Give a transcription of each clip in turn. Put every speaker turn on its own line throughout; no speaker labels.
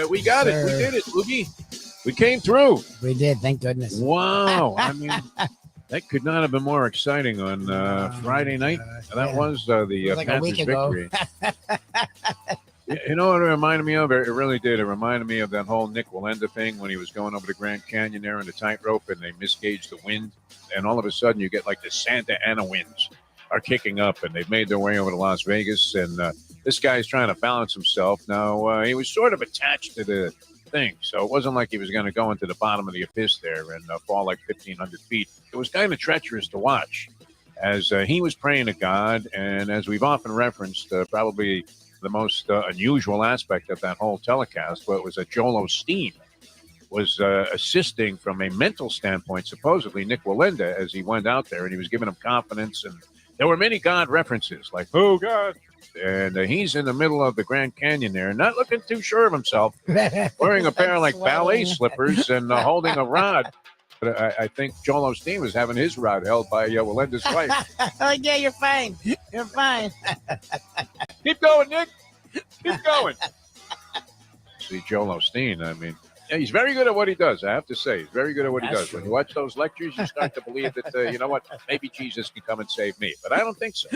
We got it. We did it, Lubie. We came through.
We did. Thank goodness.
Wow. I mean, that could not have been more exciting on Friday night. That was the
like
Panthers victory. You know what it reminded me of? It really did. It reminded me of that whole Nick Wallenda thing when he was going over the Grand Canyon there in the tightrope and they misgauged the wind. And all of a sudden you get like the Santa Ana winds are kicking up and they've made their way over to Las Vegas. And this guy's trying to balance himself. Now, he was sort of attached to the thing. So it wasn't like he was going to go into the bottom of the abyss there and fall like 1,500 feet. It was kind of treacherous to watch as he was praying to God. And as we've often referenced, probably the most unusual aspect of that whole telecast was that Joel Osteen was assisting from a mental standpoint, supposedly Nick Wallenda, as he went out there and he was giving him confidence. And there were many God references like, oh, God. And he's in the middle of the Grand Canyon there, not looking too sure of himself, wearing a pair of like ballet slippers and holding a rod. But I think Joel Osteen was having his rod held by Wallenda's wife.
Oh, yeah, you're fine. You're fine.
Keep going, Nick. Keep going. See, Joel Osteen, I mean, yeah, he's very good at what he does, I have to say. He's very good at what he does. True. When you watch those lectures, you start to believe that, you know what, maybe Jesus can come and save me. But I don't think so.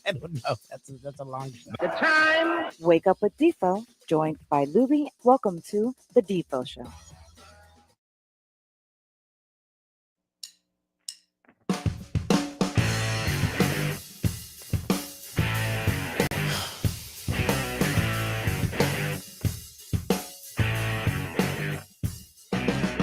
I don't know. That's a long shot.
The time. Wake up with Defo, joined by Lubie. Welcome to the Defo Show.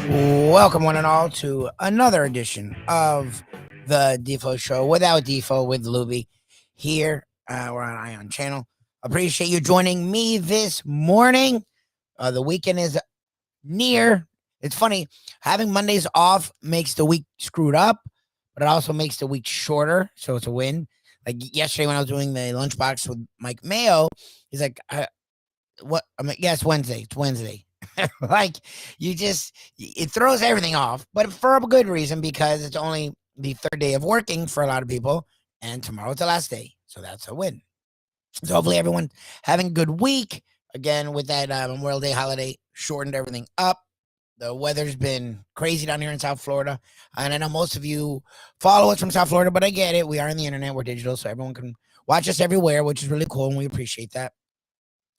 Welcome, one and all, to another edition of the Defo Show without Defo with Lubie here. We're on Ion Channel. Appreciate you joining me this morning. The weekend is near. It's funny, having Mondays off makes the week screwed up, but it also makes the week shorter, so it's a win. Like yesterday when I was doing the lunchbox with Mike Mayo, he's like, "What?" I'm like, "Yeah, it's Wednesday. It's Wednesday." Like it throws everything off, but for a good reason, because it's only the third day of working for a lot of people, and tomorrow's the last day, so that's a win. So hopefully everyone having a good week. Again, with that Memorial Day holiday, shortened everything up. The weather's been crazy down here in South Florida, and I know most of you follow us from South Florida, but I get it. We are on the internet, we're digital, so everyone can watch us everywhere, which is really cool, and we appreciate that.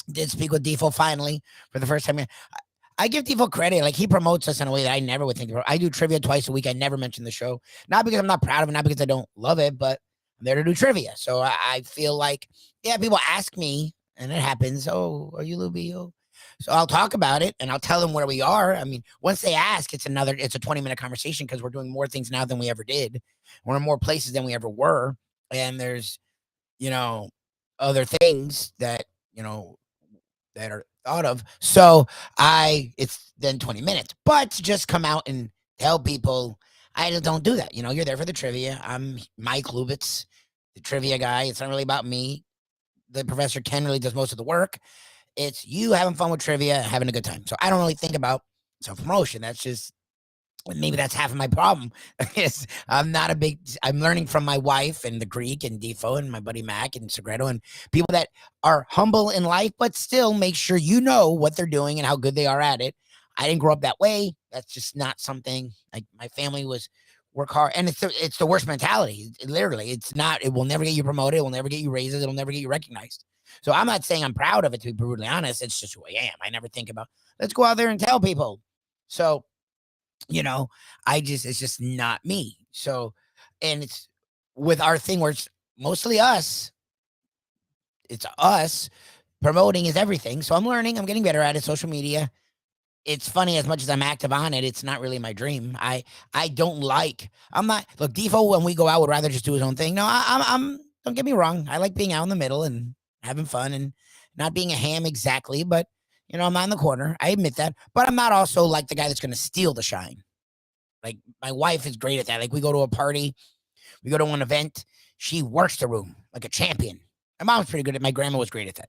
Did speak with Defo finally for the first time. I give Defo credit. Like, he promotes us in a way that I never would think about. I do trivia twice a week. I never mention the show. Not because I'm not proud of it, not because I don't love it, but I'm there to do trivia. So I feel like, yeah, people ask me, and it happens, oh, are you Lubie? Oh. So I'll talk about it, and I'll tell them where we are. I mean, once they ask, it's a 20-minute conversation because we're doing more things now than we ever did. We're in more places than we ever were. And there's, other things that, that are thought of. So it's then 20 minutes, but to just come out and tell people, I don't do that. You're there for the trivia. I'm Mike Lubitz, the trivia guy. It's not really about me. The Professor Ken really does most of the work. It's you having fun with trivia, having a good time. So I don't really think about self-promotion. That's just, maybe that's half of my problem. I'm learning from my wife and the Greek and Defo and my buddy Mac and Segredo and people that are humble in life, but still make sure you know what they're doing and how good they are at it. I didn't grow up that way. That's just not something, like, my family was work hard. And it's the worst mentality. Literally, it will never get you promoted. It will never get you raises. It'll never get you recognized. So I'm not saying I'm proud of it, to be brutally honest. It's just who I am. I never think about, let's go out there and tell people. So, it's just not me. So, and it's with our thing where it's mostly us. It's us. Promoting is everything. So I'm learning. I'm getting better at it. Social media. It's funny, as much as I'm active on it, it's not really my dream. I'm not, look, Defo, when we go out, would rather just do his own thing. No, I'm don't get me wrong. I like being out in the middle and having fun and not being a ham exactly, but I'm not in the corner. I admit that. But I'm not also like the guy that's going to steal the shine. Like, my wife is great at that. Like, we go to a party, we go to an event, she works the room like a champion. My mom's pretty good at it. My grandma was great at that.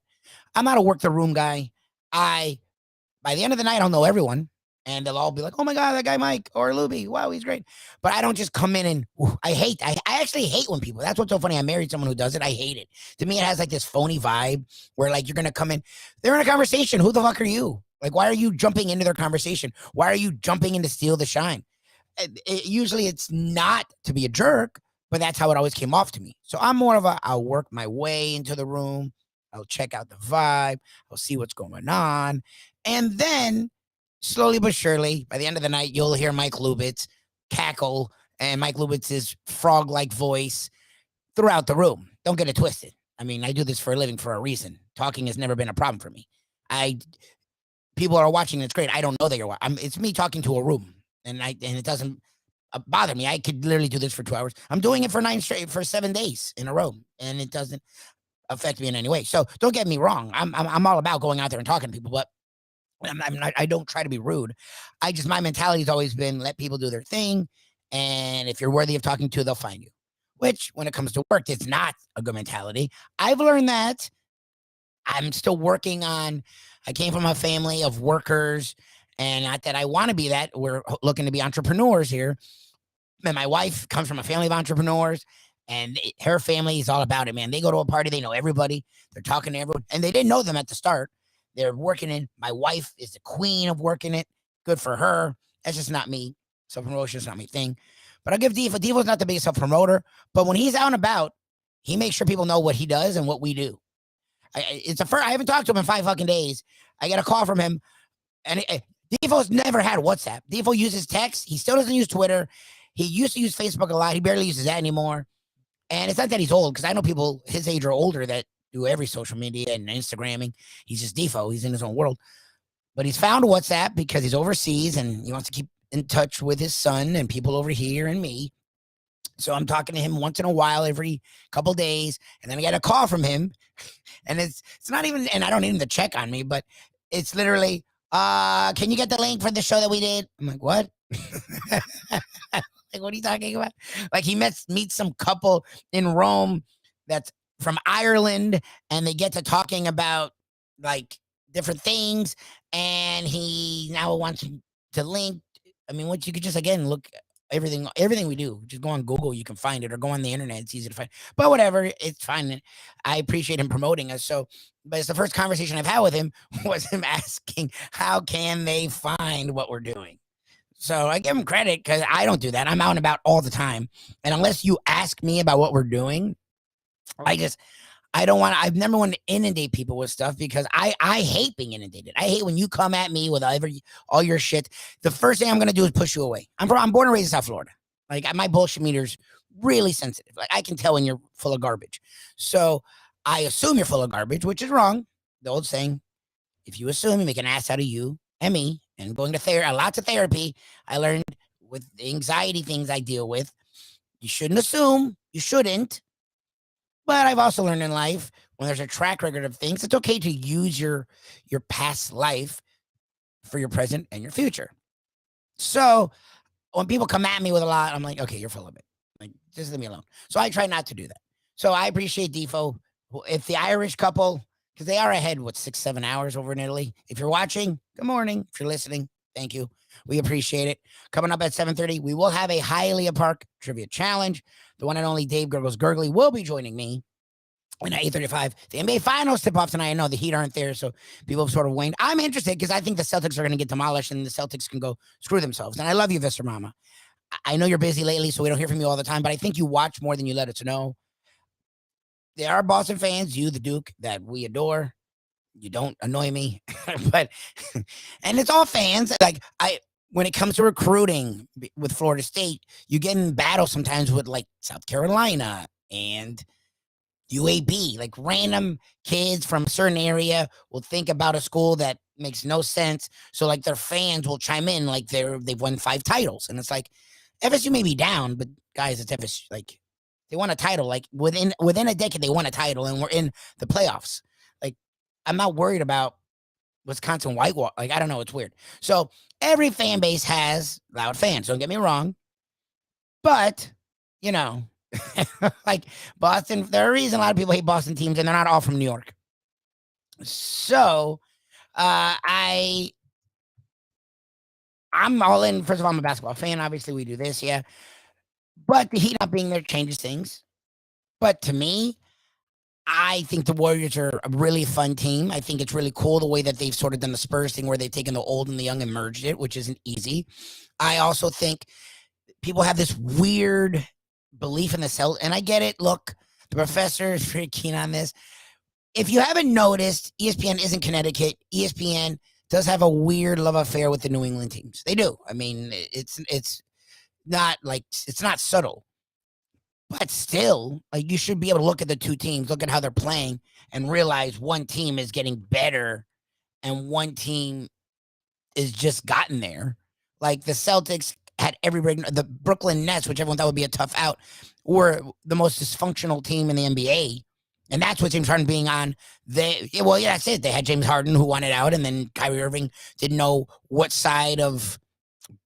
I'm not a work the room guy. By the end of the night, I'll know everyone. And they'll all be like, oh my God, that guy Mike or Lubie. Wow, he's great. But I don't just come in and I actually hate when people, that's what's so funny. I married someone who does it. I hate it. To me, it has like this phony vibe where, like, you're going to come in, they're in a conversation. Who the fuck are you? Like, why are you jumping into their conversation? Why are you jumping in to steal the shine? Usually it's not to be a jerk, but that's how it always came off to me. So I'm more of I'll work my way into the room. I'll check out the vibe. I'll see what's going on. And then slowly but surely, by the end of the night, you'll hear Mike Lubitz cackle and Mike Lubitz's frog-like voice throughout the room. Don't get it twisted. I mean, I do this for a living for a reason. Talking has never been a problem for me. People are watching. It's great. I don't know that you're watching. It's me talking to a room, and it doesn't bother me. I could literally do this for 2 hours. I'm doing it for 7 days in a row, and it doesn't affect me in any way. So don't get me wrong. I'm all about going out there and talking to people, but I don't try to be rude. My mentality has always been let people do their thing, and if you're worthy of talking to, they'll find you. Which, when it comes to work, it's not a good mentality. I've learned that. I'm still working on. I came from a family of workers, and not that I want to be that. We're looking to be entrepreneurs here. And my wife comes from a family of entrepreneurs, and her family is all about it, man. They go to a party, they know everybody. They're talking to everyone, and they didn't know them at the start. They're working in. My wife is the queen of working it. Good for her. That's just not me. Self-promotion is not my thing. But I'll give Defo. Defo's not the biggest self-promoter, but when he's out and about, he makes sure people know what he does and what we do. I haven't talked to him in 5 fucking days. I get a call from him, and Defo's never had WhatsApp. Defo uses text. He still doesn't use Twitter. He used to use Facebook a lot. He barely uses that anymore. And it's not that he's old, because I know people his age or older that do every social media and Instagramming. He's just Defo. He's in his own world. But he's found WhatsApp because he's overseas and he wants to keep in touch with his son and people over here and me. So I'm talking to him once in a while, every couple days. And then I get a call from him. And it's not even, and I don't need him to check on me, but it's literally, can you get the link for the show that we did? I'm like, what? Like, what are you talking about? Like, he meets some couple in Rome that's from Ireland, and they get to talking about like different things, and he now wants to link. I mean, what you could just again look everything we do. Just go on Google, you can find it, or go on the internet. It's easy to find. But whatever, it's fine. I appreciate him promoting us. So, but it's the first conversation I've had with him was him asking how can they find what we're doing. So I give him credit because I don't do that. I'm out and about all the time. And unless you ask me about what we're doing, I've never wanted to inundate people with stuff because I hate being inundated. I hate when you come at me with all your shit. The first thing I'm going to do is push you away. I'm born and raised in South Florida. Like, my bullshit meter's really sensitive. Like, I can tell when you're full of garbage. So I assume you're full of garbage, which is wrong. The old saying, if you assume, you make an ass out of you and me. And going to lots of therapy, I learned with the anxiety things I deal with, you shouldn't assume, you shouldn't. But I've also learned in life, when there's a track record of things, it's okay to use your past life for your present and your future. So when people come at me with a lot, I'm like, okay, you're full of it. Like, just leave me alone. So I try not to do that. So I appreciate Defo. If the Irish couple, because they are ahead, 6-7 hours over in Italy. If you're watching, good morning. If you're listening, thank you. We appreciate it. Coming up at 7:30, we will have a Hialeah Park Trivia Challenge. The one and only Dave Gergely will be joining me. And at 8:35, the NBA Finals tip-off tonight. I know the Heat aren't there, so people have sort of waned. I'm interested because I think the Celtics are going to get demolished and the Celtics can go screw themselves. And I love you, Visser Mama. I know you're busy lately, so we don't hear from you all the time, but I think you watch more than you let us know. There are Boston fans, you, the Duke, that we adore. You don't annoy me, but, and it's all fans. Like, when it comes to recruiting with Florida State, you get in battle sometimes with like South Carolina and UAB. Like, random kids from a certain area will think about a school that makes no sense. So like their fans will chime in like they've won 5 titles, and it's like FSU may be down, but guys, it's FSU. Like, they won a title. Like, within a decade, they won a title, and we're in the playoffs. Like, I'm not worried about Wisconsin Whitewater. Like, I don't know. It's weird. So every fan base has loud fans. Don't get me wrong. But, you know, like Boston, there's a reason a lot of people hate Boston teams, and they're not all from New York. So I'm all in. First of all, I'm a basketball fan. Obviously, we do this, yeah. But the Heat not being there changes things. But to me, I think the Warriors are a really fun team. I think it's really cool the way that they've sort of done the Spurs thing where they've taken the old and the young and merged it, which isn't easy. I also think people have this weird belief in the Celtics, and I get it. Look, the professor is pretty keen on this. If you haven't noticed, ESPN isn't Connecticut. ESPN does have a weird love affair with the New England teams. They do. I mean, it's not like it's not subtle. But still, like you should be able to look at the two teams, look at how they're playing, and realize one team is getting better and one team is just gotten there. Like the Celtics had every break. The Brooklyn Nets, which everyone thought would be a tough out, were the most dysfunctional team in the NBA. And that's what James Harden being on. That's it. They had James Harden who wanted out, and then Kyrie Irving didn't know what side of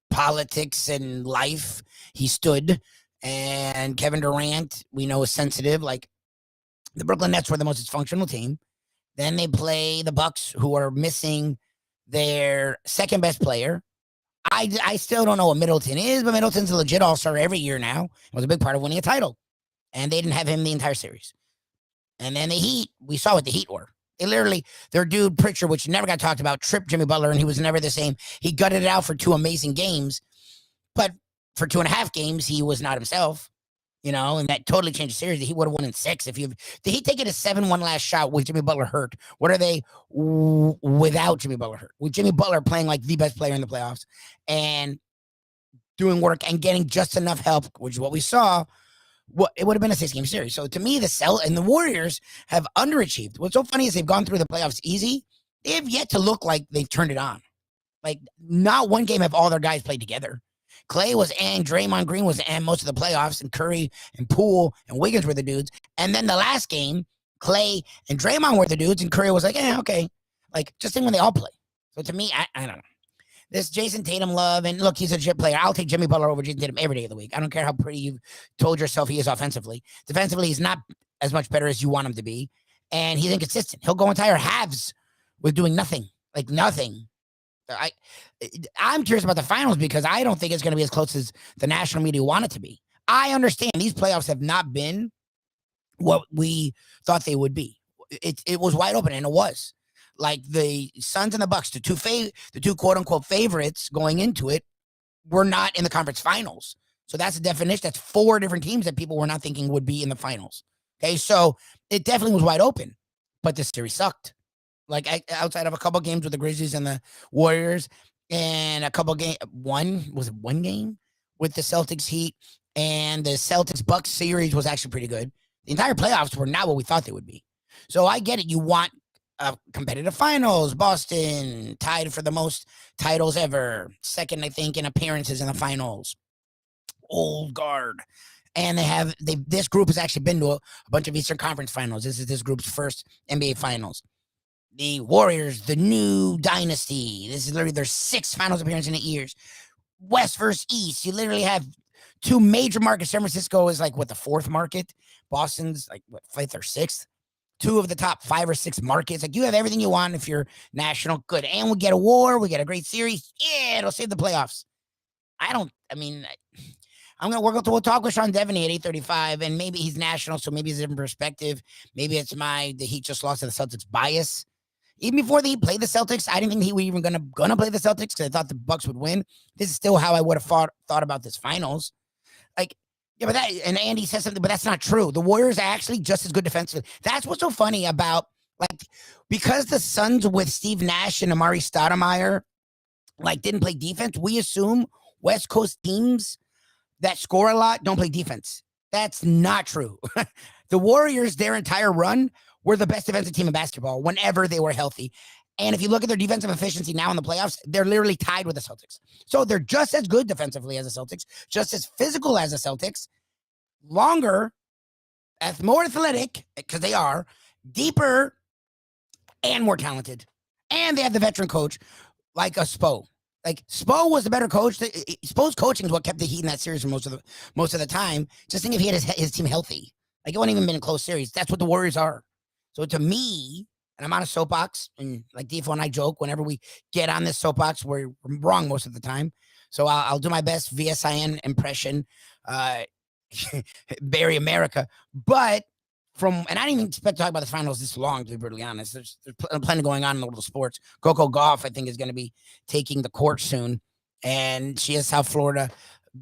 politics and life he stood. And Kevin Durant, we know, is sensitive. Like the Brooklyn Nets were the most dysfunctional team. Then they play the Bucks, who are missing their second best player. I still don't know what Middleton is, but Middleton's a legit all-star every year now. It was a big part of winning a title. And they didn't have him the entire series. And then the Heat, we saw what the Heat were. They literally, their dude Pritchard, which never got talked about, tripped Jimmy Butler, and he was never the same. He gutted it out for 2 amazing games. But for 2.5 games, he was not himself, and that totally changed the series. The Heat would have won in 6. Did he take it a 7-1 last shot with Jimmy Butler hurt? What are they without Jimmy Butler hurt? With Jimmy Butler playing like the best player in the playoffs and doing work and getting just enough help, which is what we saw, it would have been a 6-game series. So to me, the Warriors have underachieved. What's so funny is they've gone through the playoffs easy. They have yet to look like they've turned it on. Like not one game have all their guys played together. Clay was and Draymond Green was and most of the playoffs, and Curry and Poole and Wiggins were the dudes. And then the last game, Clay and Draymond were the dudes, and Curry was like, okay. Like, just think when they all play. So to me, I don't know. This Jason Tatum love, and look, he's a legit player. I'll take Jimmy Butler over Jason Tatum every day of the week. I don't care how pretty you've told yourself he is offensively. Defensively, he's not as much better as you want him to be. And he's inconsistent. He'll go entire halves with doing nothing. Like nothing. I'm curious about the finals because I don't think it's going to be as close as the national media want it to be. I understand these playoffs have not been what we thought they would be. It was wide open, and it was. Like the Suns and the Bucks, the two quote unquote favorites going into it, were not in the conference finals. So that's a definition. That's 4 different teams that people were not thinking would be in the finals. Okay, so it definitely was wide open, but this series sucked. Like outside of a couple games with the Grizzlies and the Warriors, and a couple one game with the Celtics Heat, and the Celtics Bucks series was actually pretty good. The entire playoffs were not what we thought they would be. So I get it. You want competitive finals. Boston tied for the most titles ever. Second, I think, in appearances in the finals. Old guard. And this group has actually been to a bunch of Eastern Conference finals. This is this group's first NBA finals. The Warriors, the new dynasty. This is literally their 6th finals appearance in 8 years. West versus East. You literally have 2 major markets. San Francisco is like, the 4th market? Boston's like, 5th or 6th? 2 of the top 5 or 6 markets. Like, you have everything you want if you're national. Good. And we get a war. We get a great series. Yeah, it'll save the playoffs. We'll talk with Sean Devaney at 8:35, and maybe he's national, so maybe it's a different perspective. Maybe it's the Heat just lost to the Celtics bias. Even before the Heat played the Celtics, I didn't think he was even gonna play the Celtics because I thought the Bucks would win. This is still how I would have thought about this finals. Like, yeah, but and Andy says something, but that's not true. The Warriors are actually just as good defensively. That's what's so funny about, like, because the Suns with Steve Nash and Amari Stoudemire didn't play defense, we assume West Coast teams that score a lot don't play defense. That's not true. The Warriors, their entire run, were the best defensive team in basketball whenever they were healthy. And if you look at their defensive efficiency now in the playoffs, they're literally tied with the Celtics. So they're just as good defensively as the Celtics, just as physical as the Celtics, longer, more athletic, because they are, deeper, and more talented. And they have the veteran coach like a Spo. Like, Spo was the better coach. Spo's coaching is what kept the Heat in that series for most of the time. Just think if he had his team healthy. Like, it wouldn't even been a close series. That's what the Warriors are. So to me, and I'm on a soapbox, and like Defo and I joke, whenever we get on this soapbox, we're wrong most of the time. So I'll do my best VSIN impression, Barry America. But and I didn't even expect to talk about the finals this long, to be brutally honest. There's plenty going on in the world of sports. Coco Gauff, I think, is going to be taking the court soon, and she is South Florida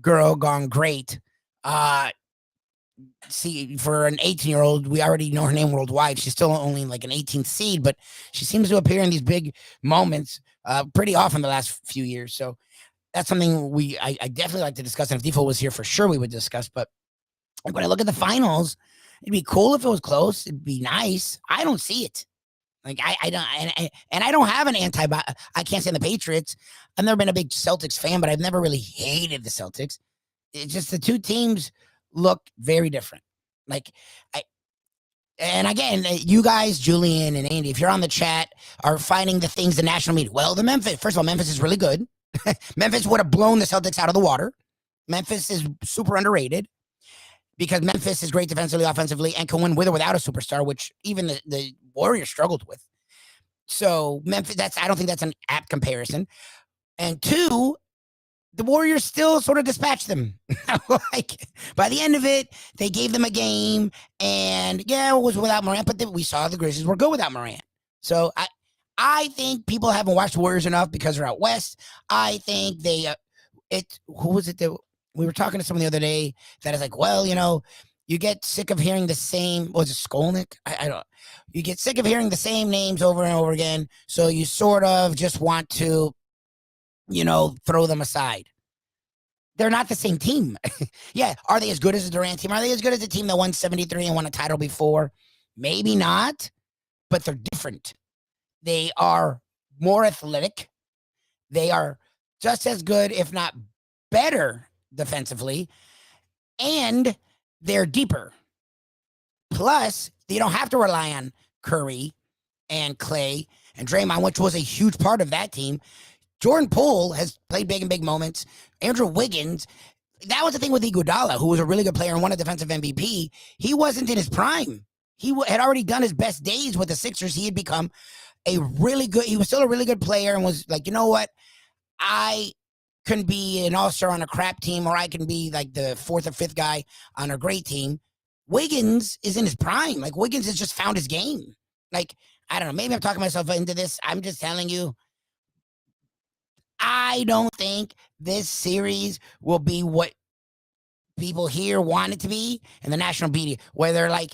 girl gone great. See, for an 18-year-old, we already know her name worldwide. She's still only like an 18th seed, but she seems to appear in these big moments pretty often the last few years. So that's something I definitely like to discuss. And if Defo was here, for sure we would discuss. But when I look at the finals, it'd be cool if it was close. It'd be nice. I don't see it. Like I don't, and I don't have an I can't stand the Patriots. I've never been a big Celtics fan, but I've never really hated the Celtics. It's just the two teams look very different. Like and again, you guys, Julian and Andy, if you're on the chat, are finding the things the national media. Well, first of all, Memphis is really good. Memphis would have blown the Celtics out of the water. Memphis is super underrated because Memphis is great defensively, offensively, and can win with or without a superstar, which even the Warriors struggled with. So Memphis, I don't think that's an apt comparison. And two, the Warriors still sort of dispatched them. Like by the end of it, they gave them a game, and yeah, it was without Morant, but we saw the Grizzlies were good without Morant. So I think people haven't watched the Warriors enough because they're out west. I think who was it that we were talking to someone the other day that is like, well, you get sick of hearing the same, was it Skolnick? I don't know. You get sick of hearing the same names over and over again. So you sort of just want to, throw them aside. They're not the same team. Yeah. Are they as good as the Durant team? Are they as good as the team that won 73 and won a title before? Maybe not, but they're different. They are more athletic. They are just as good, if not better defensively. And they're deeper. Plus, they don't have to rely on Curry and Clay and Draymond, which was a huge part of that team. Jordan Poole has played big in big moments. Andrew Wiggins, that was the thing with Iguodala, who was a really good player and won a defensive MVP. He wasn't in his prime. He had already done his best days with the Sixers. He had become he was still a really good player and was like, you know what? I can be an all-star on a crap team, or I can be like the fourth or fifth guy on a great team. Wiggins is in his prime. Like Wiggins has just found his game. Like, I don't know, maybe I'm talking myself into this. I'm just telling you, I don't think this series will be what people here want it to be in the national media, where they're like,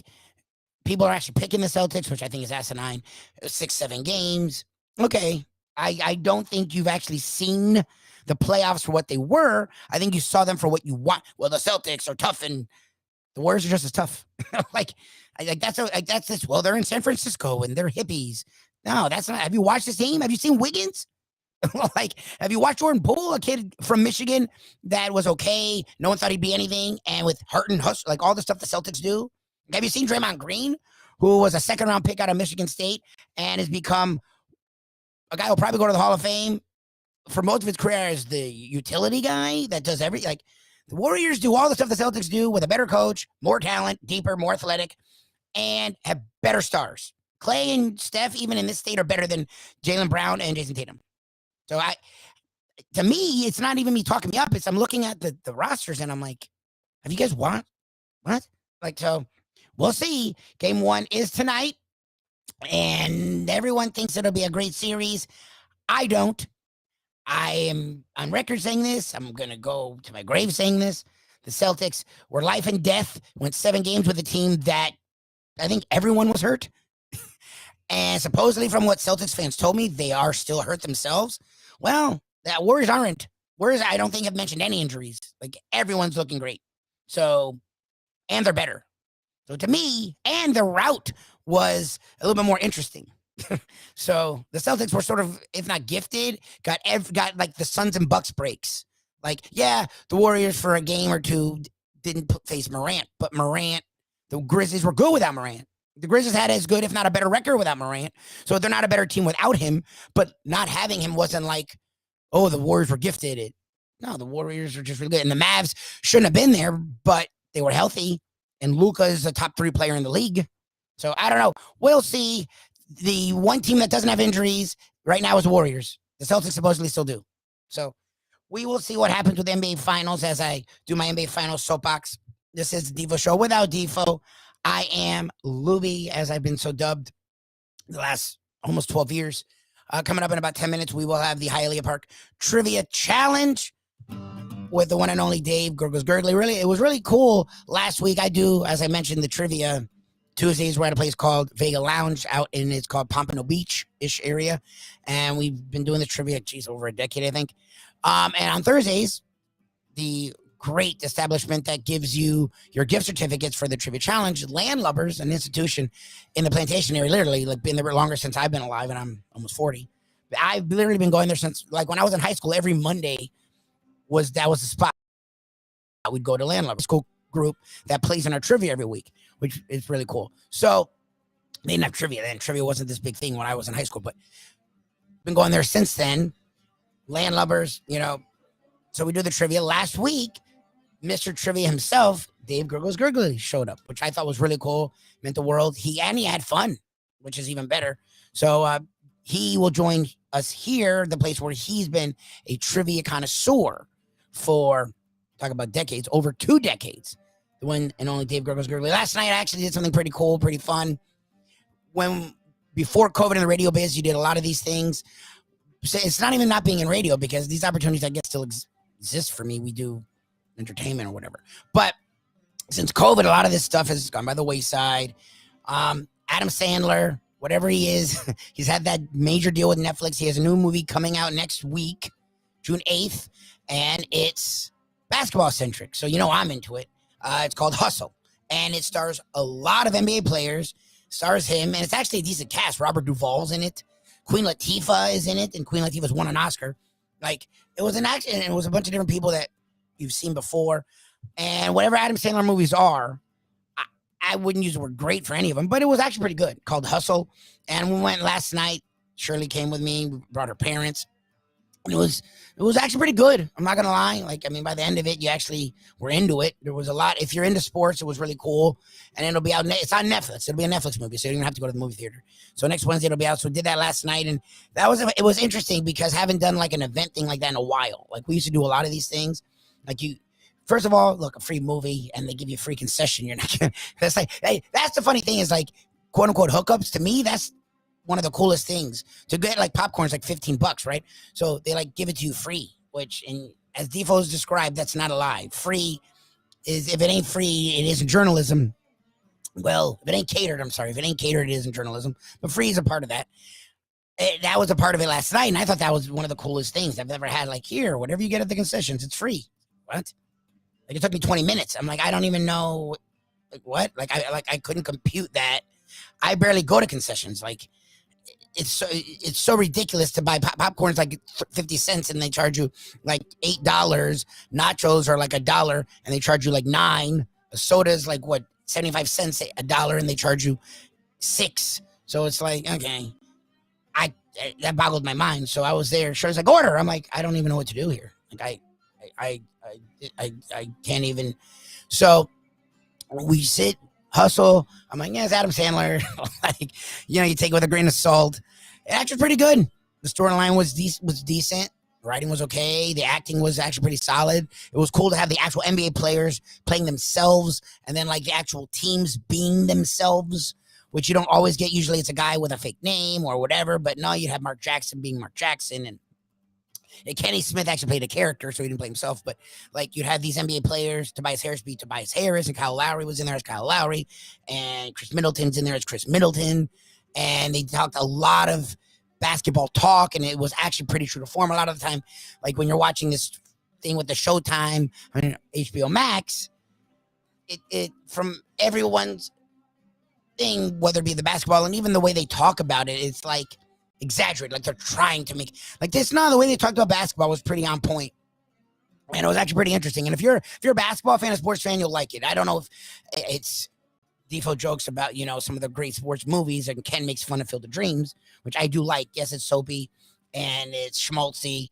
people are actually picking the Celtics, which I think is asinine. 6-7 games. Okay. I don't think you've actually seen the playoffs for what they were. I think you saw them for what you want. Well, the Celtics are tough and the Warriors are just as tough. That's this. Well, they're in San Francisco and they're hippies. No, that's not. Have you watched this team? Have you seen Wiggins? Have you watched Jordan Poole, a kid from Michigan that was okay? No one thought he'd be anything. And with hurt and hustle, like all the stuff the Celtics do. Have you seen Draymond Green, who was a second-round pick out of Michigan State and has become a guy who'll probably go to the Hall of Fame for most of his career as the utility guy that does everything? Like the Warriors do all the stuff the Celtics do with a better coach, more talent, deeper, more athletic, and have better stars. Clay and Steph, even in this state, are better than Jaylen Brown and Jason Tatum. So to me, it's not even me talking me up. It's I'm looking at the rosters and I'm like, have you guys what? Like, so we'll see. Game 1 is tonight. And everyone thinks it'll be a great series. I don't. I am on record saying this. I'm going to go to my grave saying this. The Celtics were life and death, went 7 games with a team that I think everyone was hurt. And supposedly from what Celtics fans told me, they are still hurt themselves. Well, the Warriors aren't. Warriors, I don't think have mentioned any injuries. Like everyone's looking great. So, and they're better. So to me, and their route was a little bit more interesting. So the Celtics were sort of, if not gifted, got like the Suns and Bucks breaks. Like, yeah, the Warriors for a game or two didn't face Morant, but the Grizzlies were good without Morant. The Grizzlies had as good, if not a better record without Morant. So they're not a better team without him, but not having him wasn't like, oh, the Warriors were gifted it. No, the Warriors are just really good. And the Mavs shouldn't have been there, but they were healthy. And Luka is a top 3 player in the league. So I don't know. We'll see. The one team that doesn't have injuries right now is the Warriors. The Celtics supposedly still do. So we will see what happens with the NBA Finals as I do my NBA Finals soapbox. This is the Defo Show without Defo. I am Lubie, as I've been so dubbed the last almost 12 years. Coming up in about 10 minutes, we will have the Hialeah Park Trivia Challenge with the one and only Dave Gergely. Really, it was really cool. Last week, I do, as I mentioned, the trivia Tuesdays. We're at a place called Vega Lounge out in, it's called Pompano Beach-ish area. And we've been doing the trivia, over a decade, I think. And on Thursdays, the great establishment that gives you your gift certificates for the trivia challenge, Landlubbers, an institution in the plantation area, literally like been there longer since I've been alive, and I'm almost 40. I've literally been going there since like when I was in high school. Every Monday was the spot. We'd go to Landlubbers, school group that plays in our trivia every week, which is really cool. So they didn't have trivia then. Trivia wasn't this big thing when I was in high school, but been going there since then. Landlubbers, so we do the trivia. Last week, Mr. Trivia himself, Dave Gergely, showed up, which I thought was really cool. Meant the world. He had fun, which is even better. So he will join us here, the place where he's been a trivia connoisseur for, talk about decades, over 2 decades. The one and only Dave Gergely. Last night, I actually did something pretty cool, pretty fun. Before COVID in the radio biz, you did a lot of these things. So it's not even not being in radio, because these opportunities, I guess, still exist for me. We do entertainment or whatever. But since COVID, a lot of this stuff has gone by the wayside. Adam Sandler, whatever he is, he's had that major deal with Netflix. He has a new movie coming out next week, June 8th, and it's basketball centric. So, I'm into it. It's called Hustle, and it stars a lot of NBA players, stars him, and it's actually a decent cast. Robert Duvall's in it. Queen Latifah is in it, and Queen Latifah's won an Oscar. Like, it was an action, and it was a bunch of different people that you've seen before. And whatever Adam Sandler movies are, I wouldn't use the word great for any of them, but it was actually pretty good, called Hustle. And we went last night. Shirley came with me. We brought her parents. And it was actually pretty good. I'm not going to lie. By the end of it, you actually were into it. There was a lot. If you're into sports, it was really cool. And it'll be out. It's on Netflix. It'll be a Netflix movie, so you don't have to go to the movie theater. So next Wednesday, it'll be out. So we did that last night. And it was interesting, because I haven't done like an event thing like that in a while. Like, we used to do a lot of these things. Like, first of all, look, a free movie, and they give you a free concession. You're not gonna, that's like, hey, that's the funny thing is, like, quote unquote hookups. To me, that's one of the coolest things. To get like popcorn is like $15, right? So they like give it to you free, which, and as Defo's described, that's not a lie. Free is, if it ain't free, it isn't journalism. Well, if it ain't catered, if it ain't catered, it isn't journalism. But free is a part of that. That was a part of it last night, and I thought that was one of the coolest things I've ever had. Like, here, whatever you get at the concessions, it's free. What? Like, it took me 20 minutes. I'm like, I don't even know, like, what? I couldn't compute that. I barely go to concessions. Like, it's so ridiculous to buy popcorn's like 50 cents, and they charge you like $8. Nachos are like $1, and they charge you like $9. A soda is like, what, 75 cents, $1, and they charge you $6. So it's like, okay, that boggled my mind. So I was there. Sher's like, order. I'm like, I don't even know what to do here. Like, I can't even. So we sit, Hustle. I'm like, yeah, it's Adam Sandler. Like, you take it with a grain of salt. It actually pretty good. The storyline was decent. The writing was okay. The acting was actually pretty solid. It was cool to have the actual NBA players playing themselves, and then like the actual teams being themselves, which you don't always get. Usually it's a guy with a fake name or whatever, but no, you have Mark Jackson being Mark Jackson, and Kenny Smith actually played a character, so he didn't play himself. But like, you'd have these NBA players, Tobias Harris be Tobias Harris, and Kyle Lowry was in there as Kyle Lowry, and Chris Middleton's in there as Chris Middleton. And they talked a lot of basketball talk, and it was actually pretty true to form a lot of the time. Like, when you're watching this thing with the Showtime on HBO Max, it from everyone's thing, whether it be the basketball and even the way they talk about it, it's like exaggerated. Like, they're trying to make like this. No, the way they talked about basketball was pretty on point, and it was actually pretty interesting. And if you're a basketball fan, a sports fan, you'll like it. I don't know if it's Defo jokes about some of the great sports movies, and Ken makes fun of Field of Dreams, which I do like. Yes, it's soapy and it's schmaltzy,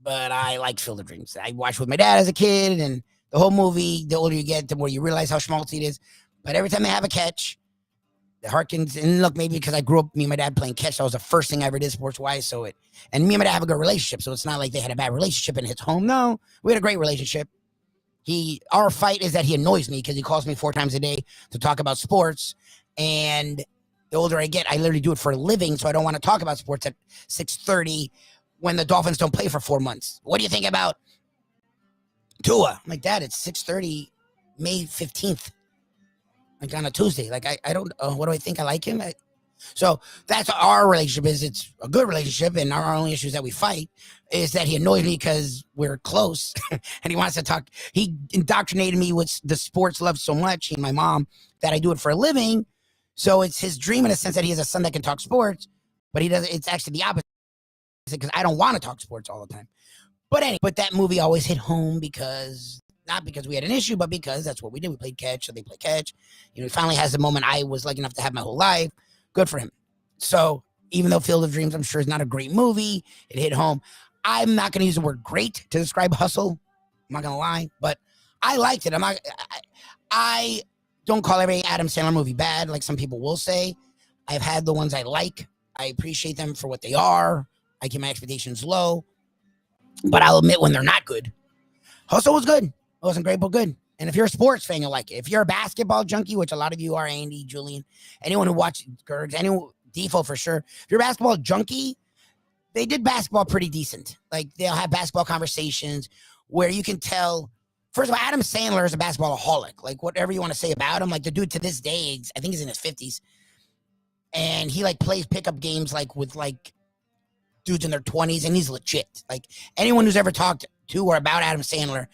but I like Field of Dreams. I watched with my dad as a kid, and the whole movie, the older you get, the more you realize how schmaltzy it is. But every time they have a catch, the Harkins, and look, maybe because I grew up, me and my dad playing catch, that was the first thing I ever did sports-wise. And me and my dad have a good relationship, so it's not like they had a bad relationship and it's home. No, we had a great relationship. Our fight is that he annoys me because he calls me 4 times a day to talk about sports. And the older I get, I literally do it for a living. So I don't want to talk about sports at 6:30 when the Dolphins don't play for 4 months. What do you think about Tua? I'm like, Dad, it's 6:30, May 15th. Like on a Tuesday. Like, I don't, what do I think? I like him. So that's our relationship is. It's a good relationship. And our only issues that we fight is that he annoys me because we're close and he wants to talk. He indoctrinated me with the sports love so much, he and my mom, that I do it for a living. So it's his dream in a sense that he has a son that can talk sports, but he doesn't. It's actually the opposite because I don't want to talk sports all the time. But anyway, but that movie always hit home because not because we had an issue, but because that's what we did. We played catch, so they play catch. You know, he finally has the moment I was lucky enough to have my whole life. Good for him. So even though Field of Dreams, I'm sure, is not a great movie, it hit home. I'm not going to use the word great to describe Hustle. I'm not going to lie, but I liked it. I don't call every Adam Sandler movie bad, like some people will say. I've had the ones I like. I appreciate them for what they are. I keep my expectations low, but I'll admit when they're not good. Hustle was good. It wasn't great, but good. And if you're a sports fan, you'll like it. If you're a basketball junkie, which a lot of you are, Andy, Julian, anyone who watched Gergs, anyone, Defo for sure. If you're a basketball junkie, they did basketball pretty decent. Like, they'll have basketball conversations where you can tell. First of all, Adam Sandler is a basketball-aholic. Like, whatever you want to say about him, like the dude to this day, I think he's in his 50s. And he like plays pickup games like with like dudes in their 20s, and he's legit. Like, anyone who's ever talked to or about Adam Sandler,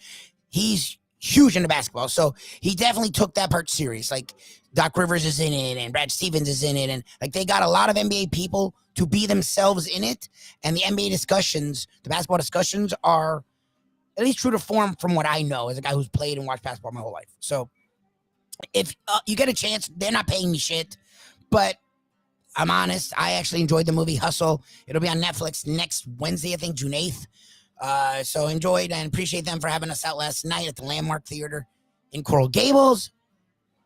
he's huge into basketball. So he definitely took that part serious. Like, Doc Rivers is in it and Brad Stevens is in it. And like, they got a lot of NBA people to be themselves in it. And the NBA discussions, the basketball discussions are at least true to form from what I know as a guy who's played and watched basketball my whole life. So if you get a chance, they're not paying me shit, but I'm honest. I actually enjoyed the movie Hustle. It'll be on Netflix next Wednesday, I think, June 8th. So enjoyed and appreciate them for having us out last night at the Landmark Theater in Coral Gables.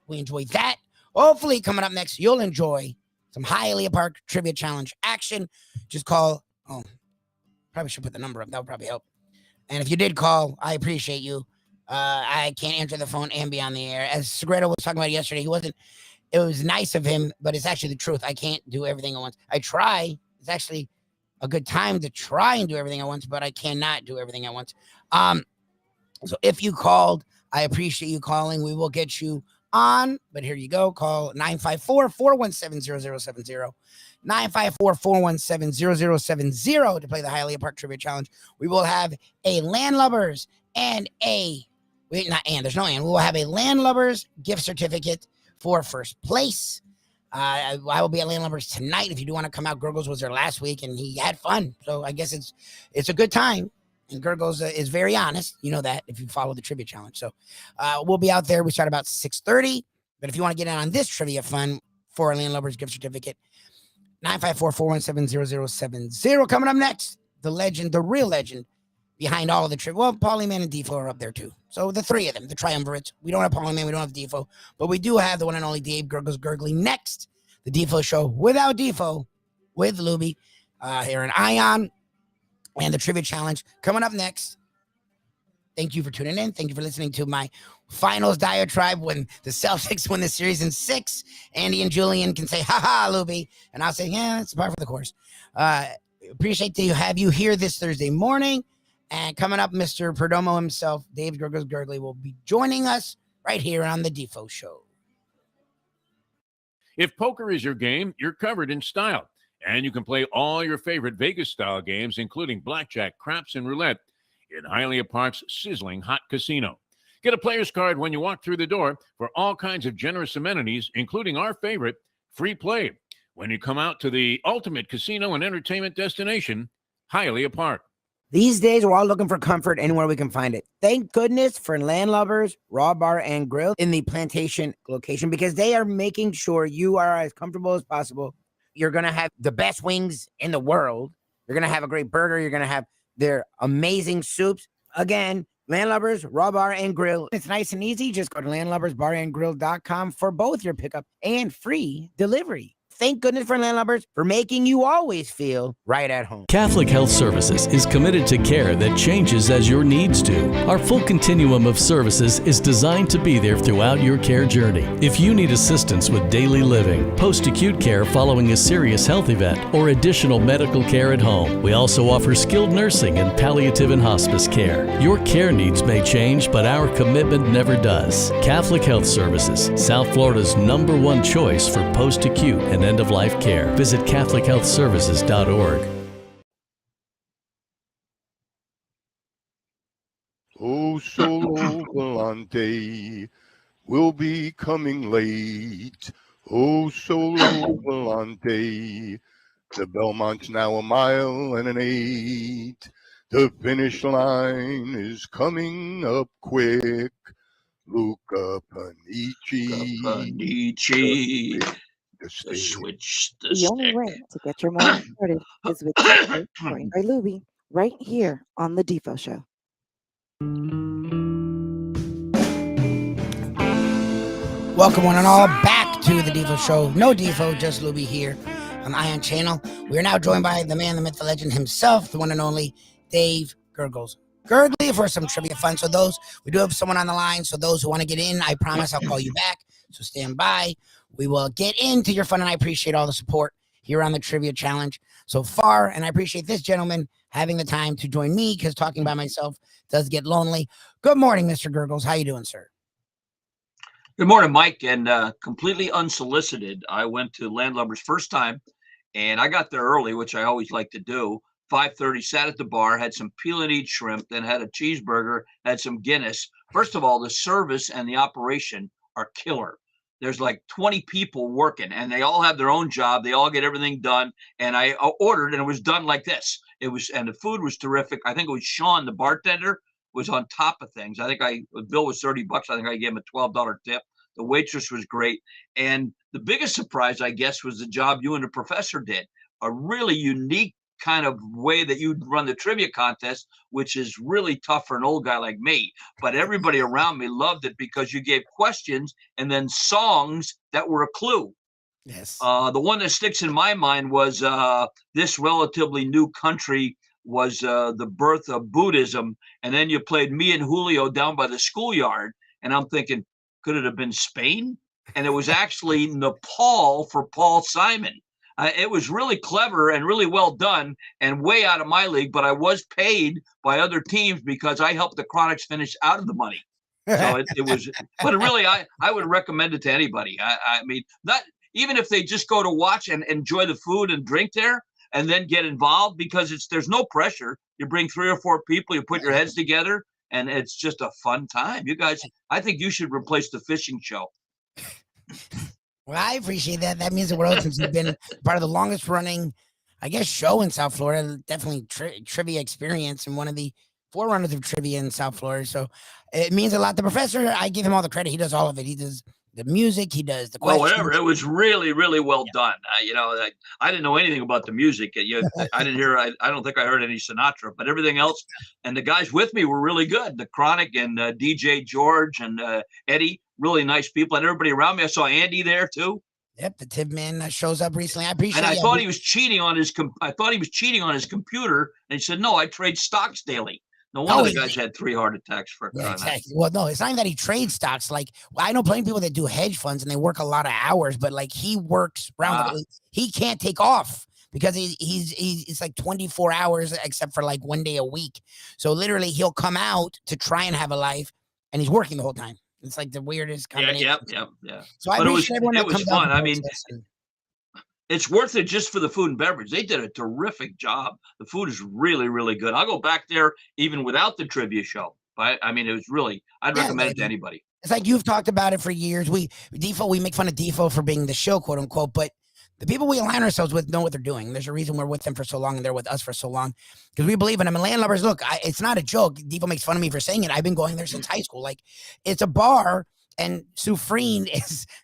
We enjoyed that. Hopefully coming up next, you'll enjoy some Hialeah Park Trivia Challenge action. Just call. Oh, probably should put the number up. That would probably help. And if you did call, I appreciate you. I can't answer the phone and be on the air. As Segredo was talking about yesterday, it was nice of him, but it's actually the truth. I can't do everything at once. I try. It's actually a good time to try and do everything at once, but I cannot do everything at once. So if you called, I appreciate you calling. We will get you on, but here you go. Call 954-417-0070. 954-417-0070 to play the Hialeah Park Trivia Challenge. We will have a Landlubbers and there's no and. We will have a Landlubbers gift certificate for first place. I will be at Landlubbers tonight. If you do want to come out, Gurgles was there last week and he had fun. So I guess it's a good time. And Gurgles is very honest. You know that if you follow the trivia challenge. So we'll be out there. We start about 6:30. But if you want to get in on this trivia fun for a Landlubbers gift certificate, 954-417-0070. Coming up next, the legend, the real legend behind all of the trivia. Well, Paulie Man and Defo are up there too. So the three of them, the triumvirates. We don't have Paulie Man, we don't have Defo, but we do have the one and only Dave Gergely next. The Defo Show without Defo with Lubie here in Ion. And the trivia challenge coming up next. Thank you for tuning in. Thank you for listening to my finals diatribe when the Celtics win the series in 6. Andy and Julian can say, ha, Lubie. And I'll say, yeah, it's par for the course. Appreciate to have you here this Thursday morning. And coming up, Mr. Perdomo himself, Dave Gergely, will be joining us right here on the Defo Show.
If poker is your game, you're covered in style. And you can play all your favorite Vegas-style games, including blackjack, craps, and roulette, in Hialeah Park's sizzling hot casino. Get a player's card when you walk through the door for all kinds of generous amenities, including our favorite, free play, when you come out to the ultimate casino and entertainment destination, Hialeah Park.
These days, we're all looking for comfort anywhere we can find it. Thank goodness for Landlubbers Raw Bar and Grill in the Plantation location, because they are making sure you are as comfortable as possible. You're going to have the best wings in the world. You're going to have a great burger. You're going to have their amazing soups. Again, Landlubbers Raw Bar and Grill. It's nice and easy. Just go to landlubbersbarandgrill.com for both your pickup and free delivery. thank goodness for landlubbers for making you always feel right at home.
Catholic Health Services is committed to care that changes as your needs do. Our full continuum of services is designed to be there throughout your care journey. If you need assistance with daily living, post-acute care following a serious health event, or additional medical care at home, we also offer skilled nursing and palliative and hospice care. Your care needs may change, but our commitment never does. Catholic Health Services, South Florida's #1 choice for post-acute and end-of-life care. Visit CatholicHealthServices.org.
Oh, Solo Volante will be coming late. Oh, Solo Volante, the Belmont's now 1.8 miles. The finish line is coming up quick. Luca Panici.
The switch the
The
stick.
only way to get your morning started is with Defo, joined by Lubie, right here on the Defo Show.
Welcome one and all back to the Defo Show. No Defo, just Lubie here on the Ion Channel. We are now joined by the man, the myth, the legend himself, the one and only Dave Gergely for some trivia fun. So we do have someone on the line. So those who want to get in, I promise I'll call you back. So stand by. We will get into your fun, and I appreciate all the support here on the Trivia Challenge so far. And I appreciate this gentleman having the time to join me, because talking by myself does get lonely. Good morning, Mr. Gergels. How you doing, sir?
Good morning, Mike. And completely unsolicited, I went to Landlubbers first time, and I got there early, which I always like to do. 5:30, sat at the bar, had some peel and eat shrimp, then had a cheeseburger, had some Guinness. First of all, the service and the operation are killer. There's like 20 people working, and they all have their own job. They all get everything done. And I ordered, and it was done like this. And the food was terrific. I think it was Sean, the bartender, was on top of things. I think the bill was $30. I think I gave him a $12 tip. The waitress was great. And the biggest surprise, I guess, was the job you and the professor did. A really unique kind of way that you run the trivia contest, which is really tough for an old guy like me. But everybody around me loved it because you gave questions and then songs that were a clue.
Yes.
The one that sticks in my mind was this relatively new country was the birth of Buddhism. And then you played me and Julio down by the schoolyard. And I'm thinking, could it have been Spain? And it was actually Nepal for Paul Simon. It was really clever and really well done and way out of my league, but I was paid by other teams because I helped the Chronics finish out of the money. So it was, but really, I would recommend it to anybody. I mean, not even if they just go to watch and enjoy the food and drink there and then get involved, because there's no pressure. You bring 3 or 4 people, you put your heads together, and it's just a fun time. You guys, I think you should replace the fishing show.
Well, I appreciate that. That means the world, since you've been part of the longest running, I guess, show in South Florida. Definitely trivia experience and one of the forerunners of trivia in South Florida. So it means a lot. The professor, I give him all the credit. He does all of it. He does the music. He does the questions.
Well, whatever. It was really, really well done. I didn't know anything about the music. I didn't hear. I don't think I heard any Sinatra, but everything else. And the guys with me were really good. The Chronic and DJ George and Eddie, really nice people, and everybody around me. I saw Andy there too.
Yep, the Tib man that shows up recently. I appreciate.
And I thought he was cheating on his. I thought he was cheating on his computer, and he said, "No, I trade stocks daily." No wonder the guys had 3 heart attacks for
exactly. Well, no, it's not even that he trades stocks. Like, I know plenty of people that do hedge funds and they work a lot of hours, but like he works round. He can't take off because it's like 24 hours except for like 1 day a week. So literally, he'll come out to try and have a life, and he's working the whole time. It's like the weirdest combination.
Yeah.
So I appreciate everyone that comes
fun.
out.
I mean, it's worth it just for the food and beverage. They did a terrific job. The food is really, really good. I'll go back there even without the trivia show. I mean, it was really, I'd recommend it to anybody.
It's like you've talked about it for years. We make fun of Defo for being the show, quote unquote, but the people we align ourselves with know what they're doing. There's a reason we're with them for so long and they're with us for so long because we believe in them. And landlubbers, look, it's not a joke. Defo makes fun of me for saying it. I've been going there since high school. Like, it's a bar. And Soufreen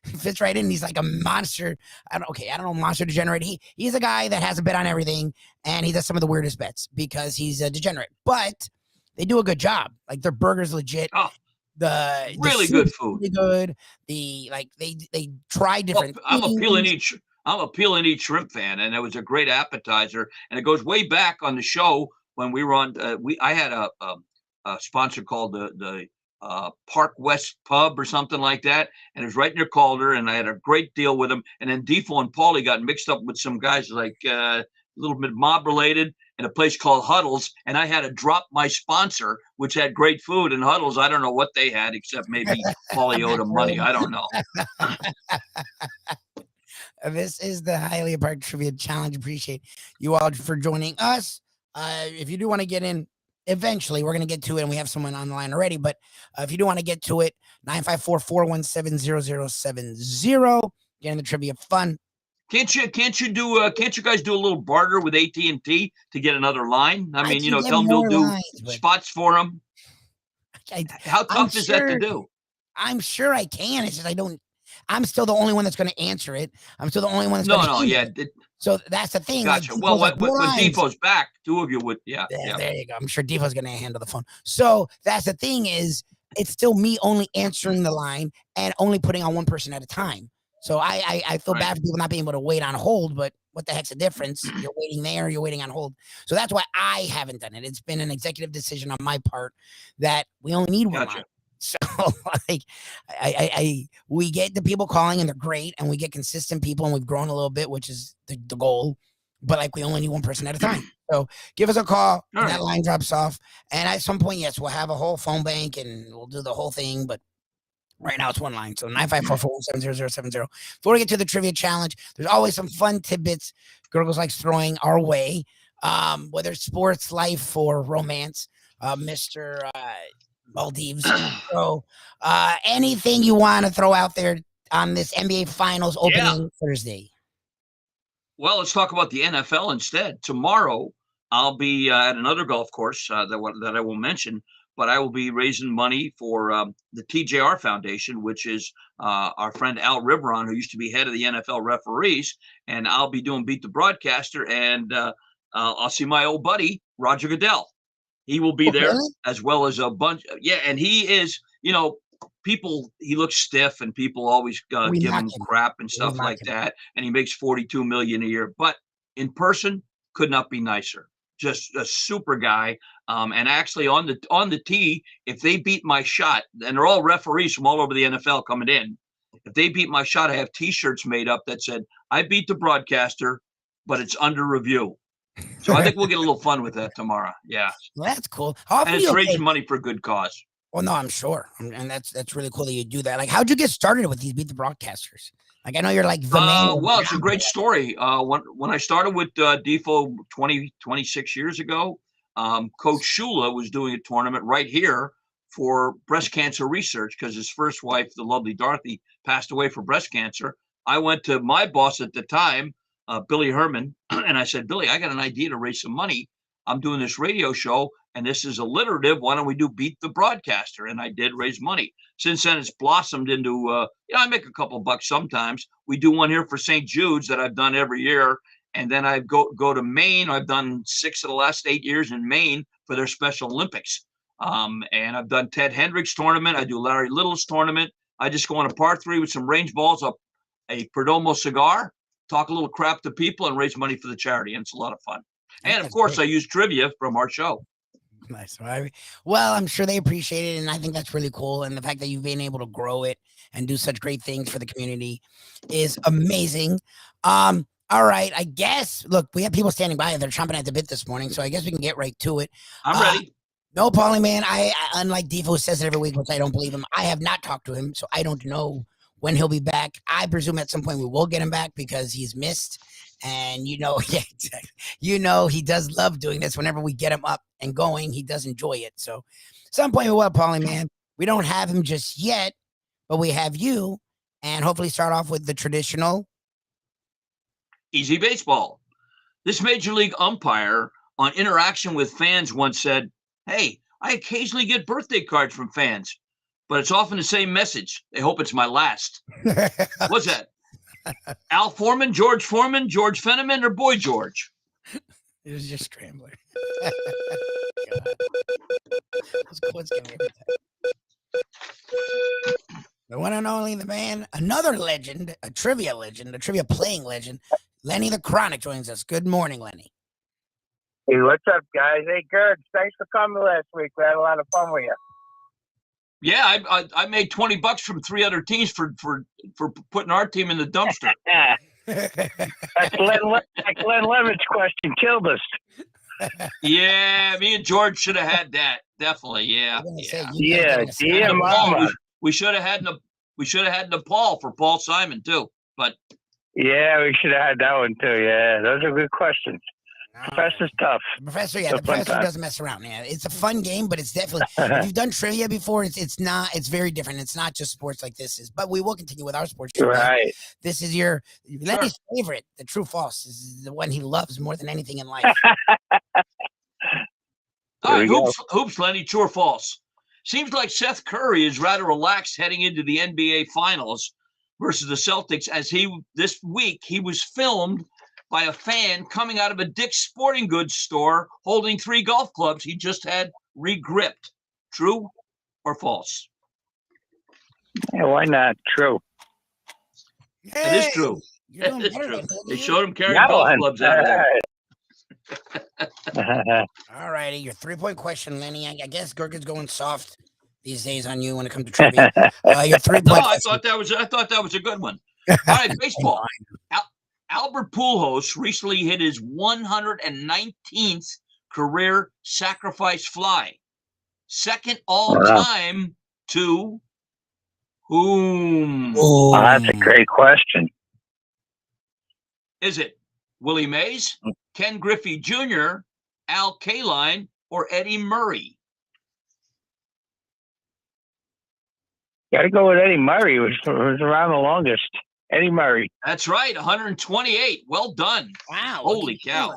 fits right in. He's like a monster. I don't know, monster degenerate. He's a guy that has a bet on everything, and he does some of the weirdest bets because he's a degenerate. But they do a good job. Like, their burger's legit.
Oh,
the
really good food.
Really good. They try different.
I'm a peel and eat. I'm a peel and eat shrimp fan, and it was a great appetizer. And it goes way back on the show when we were on. I had a sponsor called the Park West Pub or something like that, and it was right near Calder, and I had a great deal with them. And then Defo and Paulie got mixed up with some guys like a little bit mob related in a place called Huddles, and I had to drop my sponsor, which had great food. And Huddles, I don't know what they had except maybe Paulie owed them money. I don't know.
This is the Hialeah Park Trivia Challenge. Appreciate you all for joining us. If you do want to get in, eventually we're going to get to it, and we have someone on the line already. But if you do want to get to it, 954-417-0070. Get in the trivia fun.
Can't you guys do a little barter with AT&T to get another line? I mean, tell them they'll do spots for them. How tough is that to do?
I'm sure I can. It's just I'm still the only one that's going to answer it. I'm still the only one that's going to answer it. So that's the thing.
Gotcha. Well, when Defo's back, two of you would, yeah.
There you go. I'm sure Defo's going to handle the phone. So that's the thing is, it's still me only answering the line and only putting on one person at a time. So I feel bad for people not being able to wait on hold, but what the heck's the difference? You're waiting there, you're waiting on hold. So that's why I haven't done it. It's been an executive decision on my part that we only need one line. So like we get the people calling and they're great, and we get consistent people, and we've grown a little bit, which is the goal. But like we only need one person at a time. So give us a call when that line drops off. And at some point, yes, we'll have a whole phone bank and we'll do the whole thing. But right now it's one line. So 954-417-0070. Before we get to the trivia challenge, there's always some fun tidbits Gergels likes throwing our way. Whether it's sports, life, or romance. Mr. Maldives. So anything you want to throw out there on this NBA Finals opening Thursday?
Well, let's talk about the NFL instead. Tomorrow, I'll be at another golf course that I will mention, but I will be raising money for the TJR Foundation, which is our friend Al Riveron, who used to be head of the NFL referees, and I'll be doing Beat the Broadcaster, and I'll see my old buddy, Roger Goodell. He will be there as well as a bunch. Yeah, and he is, he looks stiff and people always give him crap and stuff like that. And he makes $42 million a year. But in person, could not be nicer. Just a super guy. And actually on the tee, if they beat my shot, and they're all referees from all over the NFL coming in, if they beat my shot, I have T-shirts made up that said, I beat the broadcaster, but it's under review. So I think we'll get a little fun with that tomorrow. Yeah.
Well, that's cool.
And it's raising money for a good cause.
Well, no, I'm sure. And that's really cool that you do that. Like, how'd you get started with these Beat the Broadcasters? Like, I know you're like the man.
Well, it's a great story. When I started with Defo 26 years ago, Coach Shula was doing a tournament right here for breast cancer research because his first wife, the lovely Dorothy, passed away from breast cancer. I went to my boss at the time, Billy Herman, and I said, Billy, I got an idea to raise some money. I'm doing this radio show, and this is alliterative. Why don't we do Beat the Broadcaster? And I did raise money. Since then, it's blossomed into, I make a couple bucks sometimes. We do one here for St. Jude's that I've done every year. And then I go to Maine. I've done 6 of the last 8 years in Maine for their Special Olympics. And I've done Ted Hendricks tournament. I do Larry Little's tournament. I just go on a par 3 with some range balls, up a Perdomo cigar, talk a little crap to people, and raise money for the charity. And it's a lot of fun. And of course, I use trivia from our show.
Nice. Well, I'm sure they appreciate it, and I think that's really cool. And the fact that you've been able to grow it and do such great things for the community is amazing. All right, I guess. Look, we have people standing by; they're chomping at the bit this morning, so I guess we can get right to it.
I'm ready.
No, Paulie, man. I unlike Defo says it every week, which I don't believe him. I have not talked to him, so I don't know when he'll be back. I presume at some point we will get him back because he's missed. And he does love doing this. Whenever we get him up and going, he does enjoy it. So at some point we will, Paulie, man. We don't have him just yet, but we have you. And hopefully start off with the traditional
Easy Baseball. This major league umpire on interaction with fans once said, "Hey, I occasionally get birthday cards from fans, but it's often the same message. They hope it's my last." What's that? Al Foreman, George Fenneman, or Boy George?
It was just Scrambler. The one one and only the man, another legend, a trivia playing legend, Lenny the Chronic joins us. Good morning, Lenny.
Hey, what's up, guys? Hey, Gerg, thanks for coming last week. We had a lot of fun with you.
Yeah, I made $20 from 3 other teams for putting our team in the dumpster.
That Glenn Levitt's question killed us.
Yeah, me and George should have had that. Definitely, yeah.
Yeah, mama.
We should have had Nepal for Paul Simon too. But
yeah, we should have had that one too. Yeah, those are good questions. Professor's tough.
The professor doesn't mess around, man. It's a fun game, but it's definitely, if you've done trivia before, it's very different. It's not just sports like this is, but we will continue with our sports trivia.
Right.
This is Lenny's favorite, the true false. This is the one he loves more than anything in life.
All right, hoops, Lenny, true or false? Seems like Seth Curry is rather relaxed heading into the NBA Finals versus the Celtics, as this week he was filmed by a fan coming out of a Dick's Sporting Goods store holding 3 golf clubs he just had re-gripped. True or false?
Yeah, why not? True.
It is true. It is true. They showed him carrying golf clubs out of there.
All righty, your 3-point question, Lenny. I guess Gerger's going soft these days on you when it comes to trivia. Your 3-point
No,
question.
I thought that was a good one. All right, baseball. Albert Pujols recently hit his 119th career sacrifice fly, second all time to whom?
Oh, that's a great question.
Is it Willie Mays, Ken Griffey Jr., Al Kaline, or Eddie Murray?
Got to go with Eddie Murray, who was around the longest. Eddie Murray.
That's right, 128. Well done.
Wow.
Holy cow.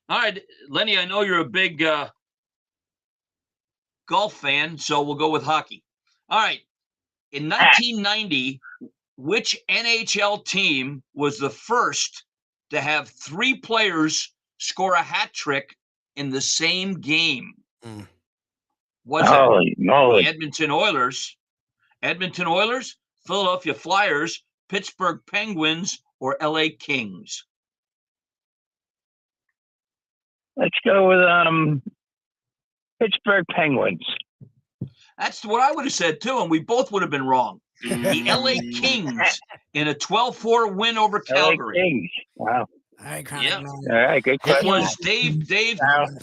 All right, Lenny, I know you're a big golf fan, so we'll go with hockey. All right. In 1990, which NHL team was the first to have 3 players score a hat trick in the same game? Was it the Edmonton Oilers, Philadelphia Flyers, Pittsburgh Penguins, or LA Kings?
Let's go with Pittsburgh Penguins.
That's what I would have said too, and we both would have been wrong. The LA Kings in a 12-4 win over Calgary.
LA Kings. Wow.
All right,
All right, good question.
It was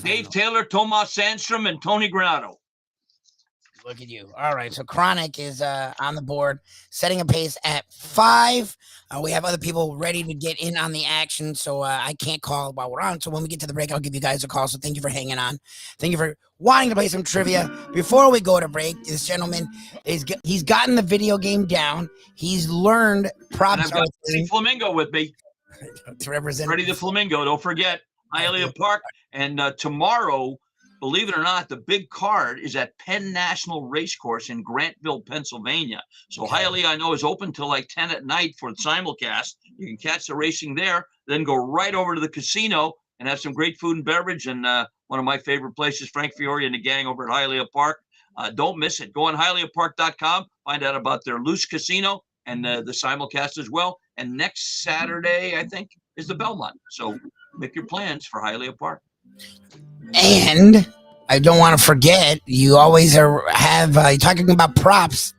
Dave Taylor, Tomas Sandstrom, and Tony Granato.
Look at you. All right, so Chronic is on the board, setting a pace at 5. We have other people ready to get in on the action, so I can't call while we're on. So when we get to the break, I'll give you guys a call. So thank you for hanging on. Thank you for wanting to play some trivia. Before we go to break, this gentleman, he's gotten the video game down. He's learned props.
And I've got Freddie Flamingo with me.
To represent
Freddie the Flamingo. Don't forget, Hialeah Park. And tomorrow, believe it or not, the big card is at Penn National Racecourse in Grantville, Pennsylvania. So Hialeah, I know, is open till like 10 at night for the simulcast. You can catch the racing there, then go right over to the casino and have some great food and beverage. And one of my favorite places, Frank Fiore and the gang over at Hialeah Park. Don't miss it. Go on HialeahPark.com, find out about their loose casino and the simulcast as well. And next Saturday, I think, is the Belmont. So make your plans for Hialeah Park.
And I don't want to forget, you always you're talking about props.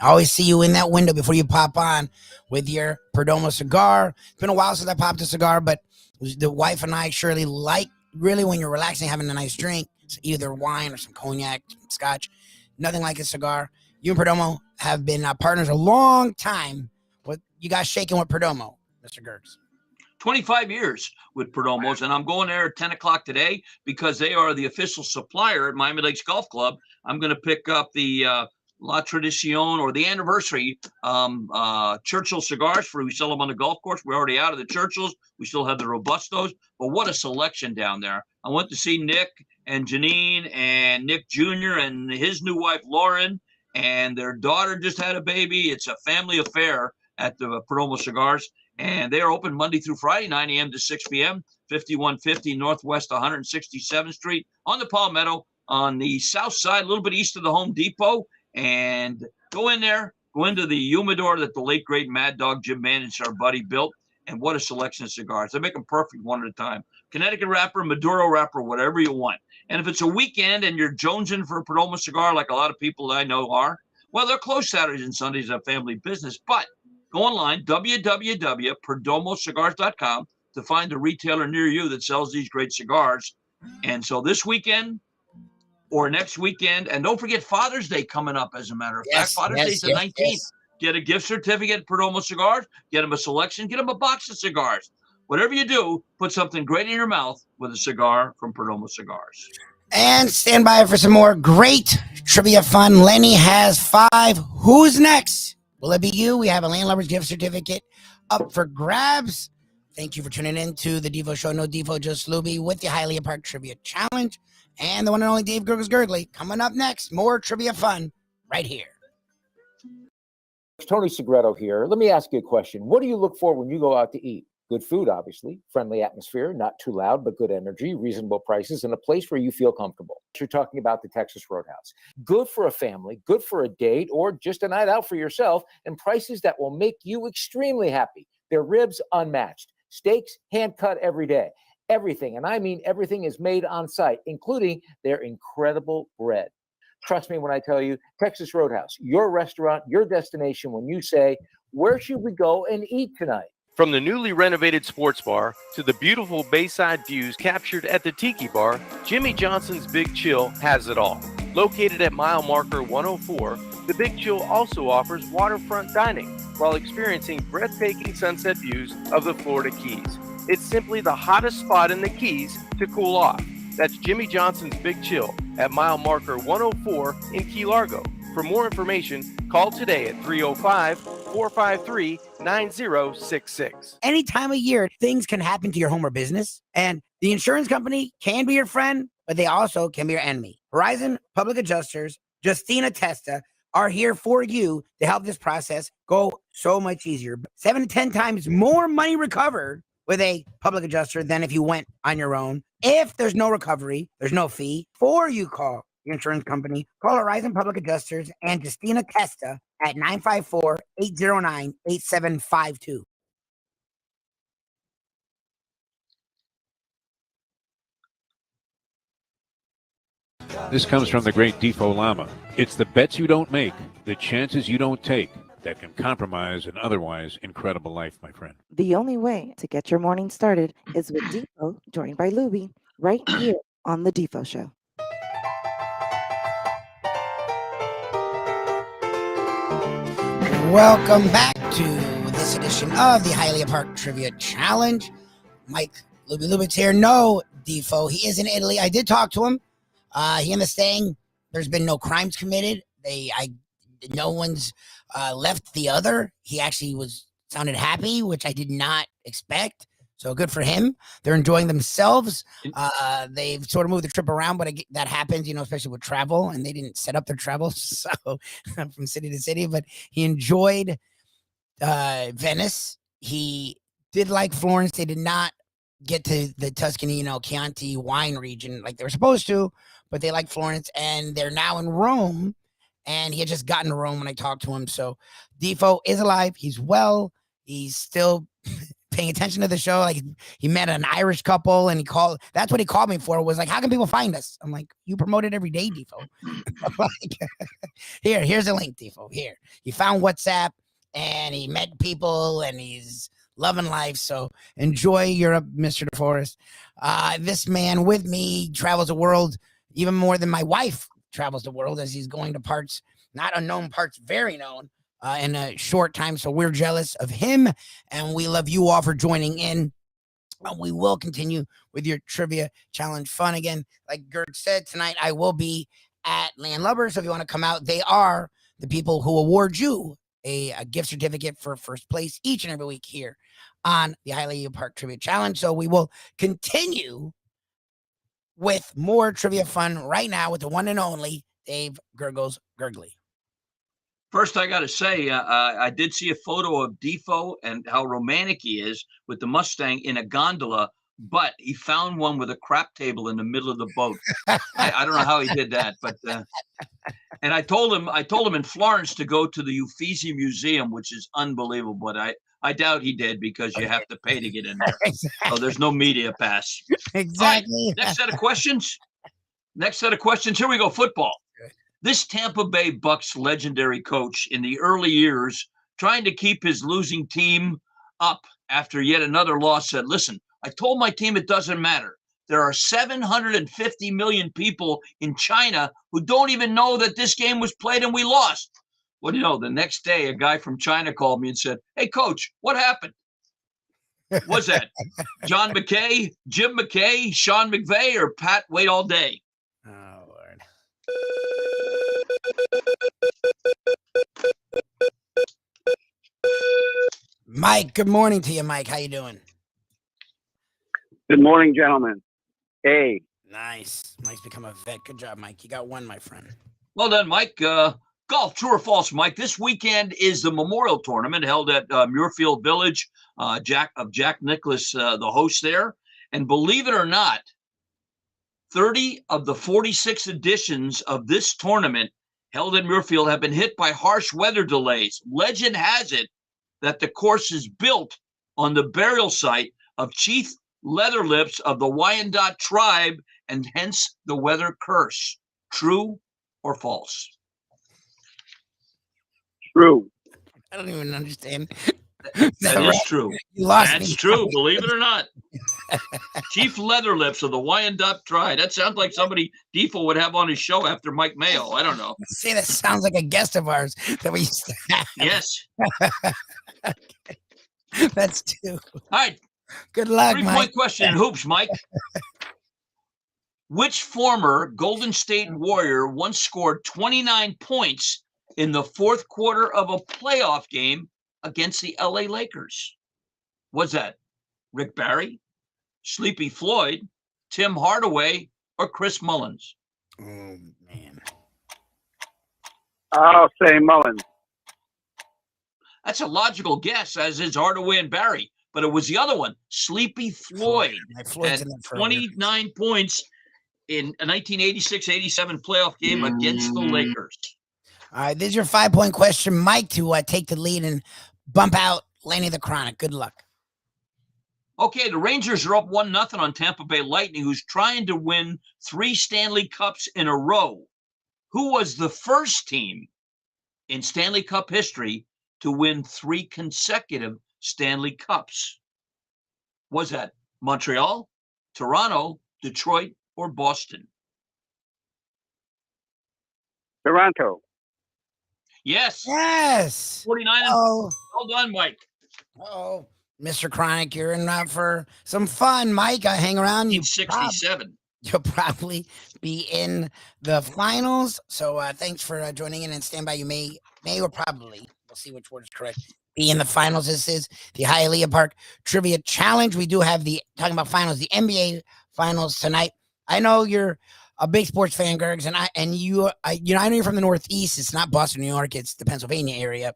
I always see you in that window before you pop on with your Perdomo cigar. It's been a while since I popped a cigar, but the wife and I surely like, really, when you're relaxing, having a nice drink, it's either wine or some cognac, scotch, nothing like a cigar. You and Perdomo have been partners a long time. What you guys shaking with Perdomo, Mr. Gergs?
25 years with Perdomos, and I'm going there at 10 o'clock today because they are the official supplier at Miami Lakes Golf Club. I'm going to pick up the La Tradicion or the anniversary Churchill cigars for we sell them on the golf course. We're already out of the Churchills. We still have the Robustos, but what a selection down there. I went to see Nick and Janine and Nick Jr. and his new wife, Lauren, and their daughter just had a baby. It's a family affair at the Perdomo Cigars. And they are open Monday through Friday, 9 a.m. to 6 p.m., 5150 Northwest 167th Street on the Palmetto, on the south side, a little bit east of the Home Depot, and go in there, go into the humidor that the late, great Mad Dog Jim Manage, our buddy, built. And what a selection of cigars. They make them perfect one at a time. Connecticut wrapper, Maduro wrapper, whatever you want. And if it's a weekend and you're jonesing for a Perdomo cigar, like a lot of people I know are, well, they're closed Saturdays and Sundays at family business. But go online, www.perdomocigars.com, to find a retailer near you that sells these great cigars. And so this weekend or next weekend, and don't forget Father's Day coming up, as a matter of fact. Father's Day is the 19th. Yes. Get a gift certificate at Perdomo Cigars, get them a selection, get them a box of cigars. Whatever you do, put something great in your mouth with a cigar from Perdomo Cigars.
And stand by for some more great trivia fun. Lenny has 5. Who's next? Will it be you? We have a Landlubbers gift certificate up for grabs. Thank you for tuning in to the Defo Show. No Defo, just Lubie with the Hialeah Park Trivia Challenge. And the one and only Dave Gergely. Coming up next, more trivia fun right here.
Tony Segreto here. Let me ask you a question. What do you look for when you go out to eat? Good food, obviously, friendly atmosphere, not too loud, but good energy, reasonable prices, and a place where you feel comfortable. You're talking about the Texas Roadhouse. Good for a family, good for a date, or just a night out for yourself, and prices that will make you extremely happy. Their ribs unmatched, steaks hand cut every day. Everything, and I mean everything, is made on site, including their incredible bread. Trust me when I tell you, Texas Roadhouse, your restaurant, your destination when you say, where should we go and eat tonight?
From the newly renovated sports bar to the beautiful bayside views captured at the Tiki Bar, Jimmy Johnson's Big Chill has it all. Located at mile marker 104, the Big Chill also offers waterfront dining while experiencing breathtaking sunset views of the Florida Keys. It's simply the hottest spot in the Keys to cool off. That's Jimmy Johnson's Big Chill at mile marker 104 in Key Largo. For more information, call today at 305-453-9066.
Any time of year, things can happen to your home or business, and the insurance company can be your friend, but they also can be your enemy. Horizon Public Adjusters, Justina Testa, are here for you to help this process go so much easier. 7 to 10 times more money recovered with a public adjuster than if you went on your own. If there's no recovery, there's no fee. Before you call your insurance company, call Horizon Public Adjusters and Justina Testa at 954-809-8752.
This comes from the great Defo Llama. It's the bets you don't make, the chances you don't take, that can compromise an otherwise incredible life, my friend.
The only way to get your morning started is with Defo, joined by Lubie, right here on the Defo Show.
Welcome back to this edition of the Hialeah Park Trivia Challenge. Mike Lubitz here. No Defo. He is in Italy. I did talk to him. He ended up saying there's been no crimes committed. No one's left the other. He actually sounded happy, which I did not expect. So good for him. They're enjoying themselves. They've sort of moved the trip around, but that happens, especially with travel, and they didn't set up their travel so from city to city. But he enjoyed Venice. He did like Florence. They did not get to the Tuscany, Chianti wine region like they were supposed to, but they like Florence, and they're now in Rome. And he had just gotten to Rome when I talked to him. So Defo is alive. He's well. He's still paying attention to the show. Like, he met an Irish couple, and that's what he called me for, was like, how can people find us? I'm like, you promote it every day, Defo. Like, here's a link, Defo. Here. He found WhatsApp, and he met people, and he's loving life. So enjoy Europe, Mr. Deforrest. This man with me travels the world even more than my wife travels the world, as he's going to parts, not unknown parts, very known, in a short time. So we're jealous of him, and we love you all for joining in. We will continue with your trivia challenge fun again. Like Gert said, tonight I will be at Landlubbers. So if you want to come out, they are the people who award you a gift certificate for first place each and every week here on the Hialeah Park Trivia Challenge. So we will continue with more trivia fun right now with the one and only Dave Gergely.
First, I got to say, I did see a photo of Defo and how romantic he is with the Mustang in a gondola but he found one with a crap table in the middle of the boat. I don't know how he did that, but and I told him in Florence to go to the Uffizi Museum, which is unbelievable, but I doubt he did because you have to pay to get in there. So there's no media pass.
Exactly.
All right, next set of questions. Here we go. Football. This Tampa Bay Bucks legendary coach in the early years, trying to keep his losing team up after yet another loss, said, listen, I told my team it doesn't matter. There are 750 million people in China who don't even know that this game was played and we lost. Well, the next day, a guy from China called me and said, hey, coach, what happened? Was that John McKay, Jim McKay, Sean McVay, or Pat Wait All Day?
Oh, Lord. Mike, good morning to you, Mike. How you doing?
Good morning, gentlemen. Hey.
Nice. Mike's become a vet. Good job, Mike. You got one, my friend.
Well done, Mike. Golf, true or false, Mike? This weekend is the Memorial Tournament held at Muirfield Village. Jack Nicklaus, the host there. And believe it or not, 30 of the 46 editions of this tournament held in Muirfield have been hit by harsh weather delays. Legend has it that the course is built on the burial site of Chief Leatherlips of the Wyandot tribe, and hence the weather curse. True or false?
True.
I don't even understand.
That is true.
You lost
That's
me.
true, believe it or not. Chief Leatherlips of the Wyandot tribe. That sounds like somebody Defo would have on his show after Mike Mayo. I don't know.
See, that sounds like a guest of ours that we used to have.
Yes.
Okay. That's two.
All right.
Good luck,
3-point
Mike.
question in hoops, Mike. Which former Golden State Warrior once scored 29 points in the fourth quarter of a playoff game against the LA Lakers? Was that Rick Barry, Sleepy Floyd, Tim Hardaway, or Chris Mullins?
Oh, man.
I'll say Mullins.
That's a logical guess, as is Hardaway and Barry. But it was the other one, Sleepy Floyd,
Floyd's
had
in there for
29 points in a 1986-87 playoff game against the Lakers.
All right, this is your 5-point question, Mike, to take the lead and bump out Laney the Chronic. Good luck.
Okay, the Rangers are up 1-0 on Tampa Bay Lightning, who's trying to win 3 Stanley Cups in a row. Who was the first team in Stanley Cup history to win 3 consecutive Stanley Cups? Was that Montreal, Toronto, Detroit, or Boston?
Toronto.
Yes.
Yes.
49.
Oh,
Well done, Mike.
oh, Mr. Chronic, you're in for some fun, Mike. Hang around.
1967.
You'll probably be in the finals. So thanks for joining in, and stand by. You may or probably, we'll see which word is correct, be in the finals. This is the Hialeah Park Trivia Challenge. We do have talking about finals, the NBA finals tonight. I know you're a big sports fan, Gergs, and I know you're from the Northeast. It's not Boston, New York. It's the Pennsylvania area.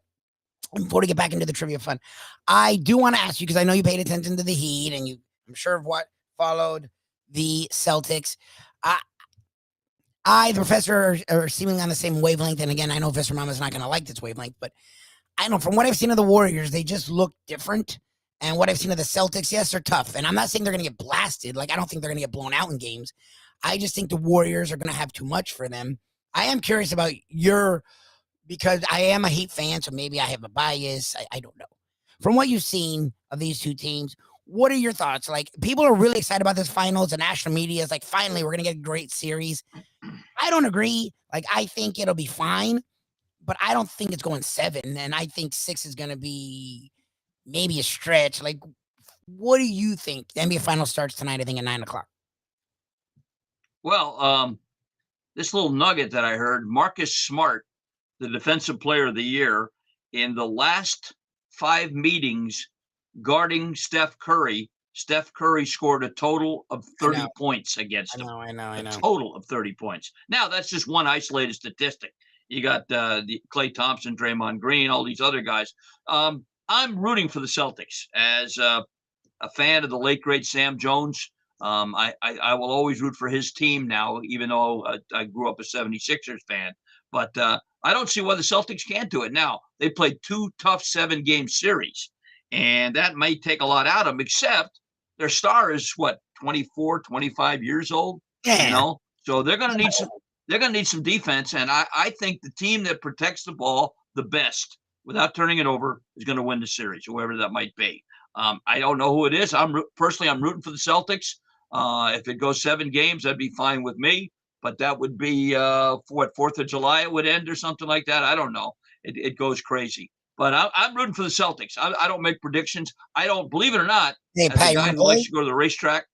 And before we get back into the trivia fun, I do want to ask you, because I know you paid attention to the Heat, and I'm sure of what followed the Celtics. The professor are seemingly on the same wavelength. And again, I know Professor Mama's not going to like this wavelength, but I know from what I've seen of the Warriors, they just look different. And what I've seen of the Celtics, yes, they're tough. And I'm not saying they're going to get blasted. Like, I don't think they're going to get blown out in games. I just think the Warriors are going to have too much for them. I am curious about because I am a Heat fan, so maybe I have a bias. I don't know. From what you've seen of these two teams, what are your thoughts? Like, people are really excited about this finals. The national media is like, finally, we're going to get a great series. I don't agree. Like, I think it'll be fine, but I don't think it's going 7. And I think 6 is going to be maybe a stretch. Like, what do you think? The NBA final starts tonight, I think, at 9:00.
Well, this little nugget that I heard, Marcus Smart, the defensive player of the year, in the last 5 meetings guarding Steph Curry scored a total of 30 points against him.
I know.
A total of 30 points. Now, that's just one isolated statistic. You got the Klay Thompson, Draymond Green, all these other guys. I'm rooting for the Celtics, as a fan of the late great Sam Jones. I will always root for his team now, even though I grew up a 76ers fan. But I don't see why the Celtics can't do it. Now, they played 2 tough 7-game series, and that may take a lot out of them, except their star is, 24, 25 years old?
Yeah.
So they're going to need some defense, and I think the team that protects the ball the best without turning it over is going to win the series, whoever that might be. I don't know who it is. I'm rooting for the Celtics. If it goes 7 games, that'd be fine with me. But that would be 4th of July it would end or something like that. I don't know. It goes crazy. But I'm rooting for the Celtics. I don't make predictions. I don't, believe it or not,
Hey,
as
Pat,
a
you
guy
wanna
who
play?
likes to go to the racetrack,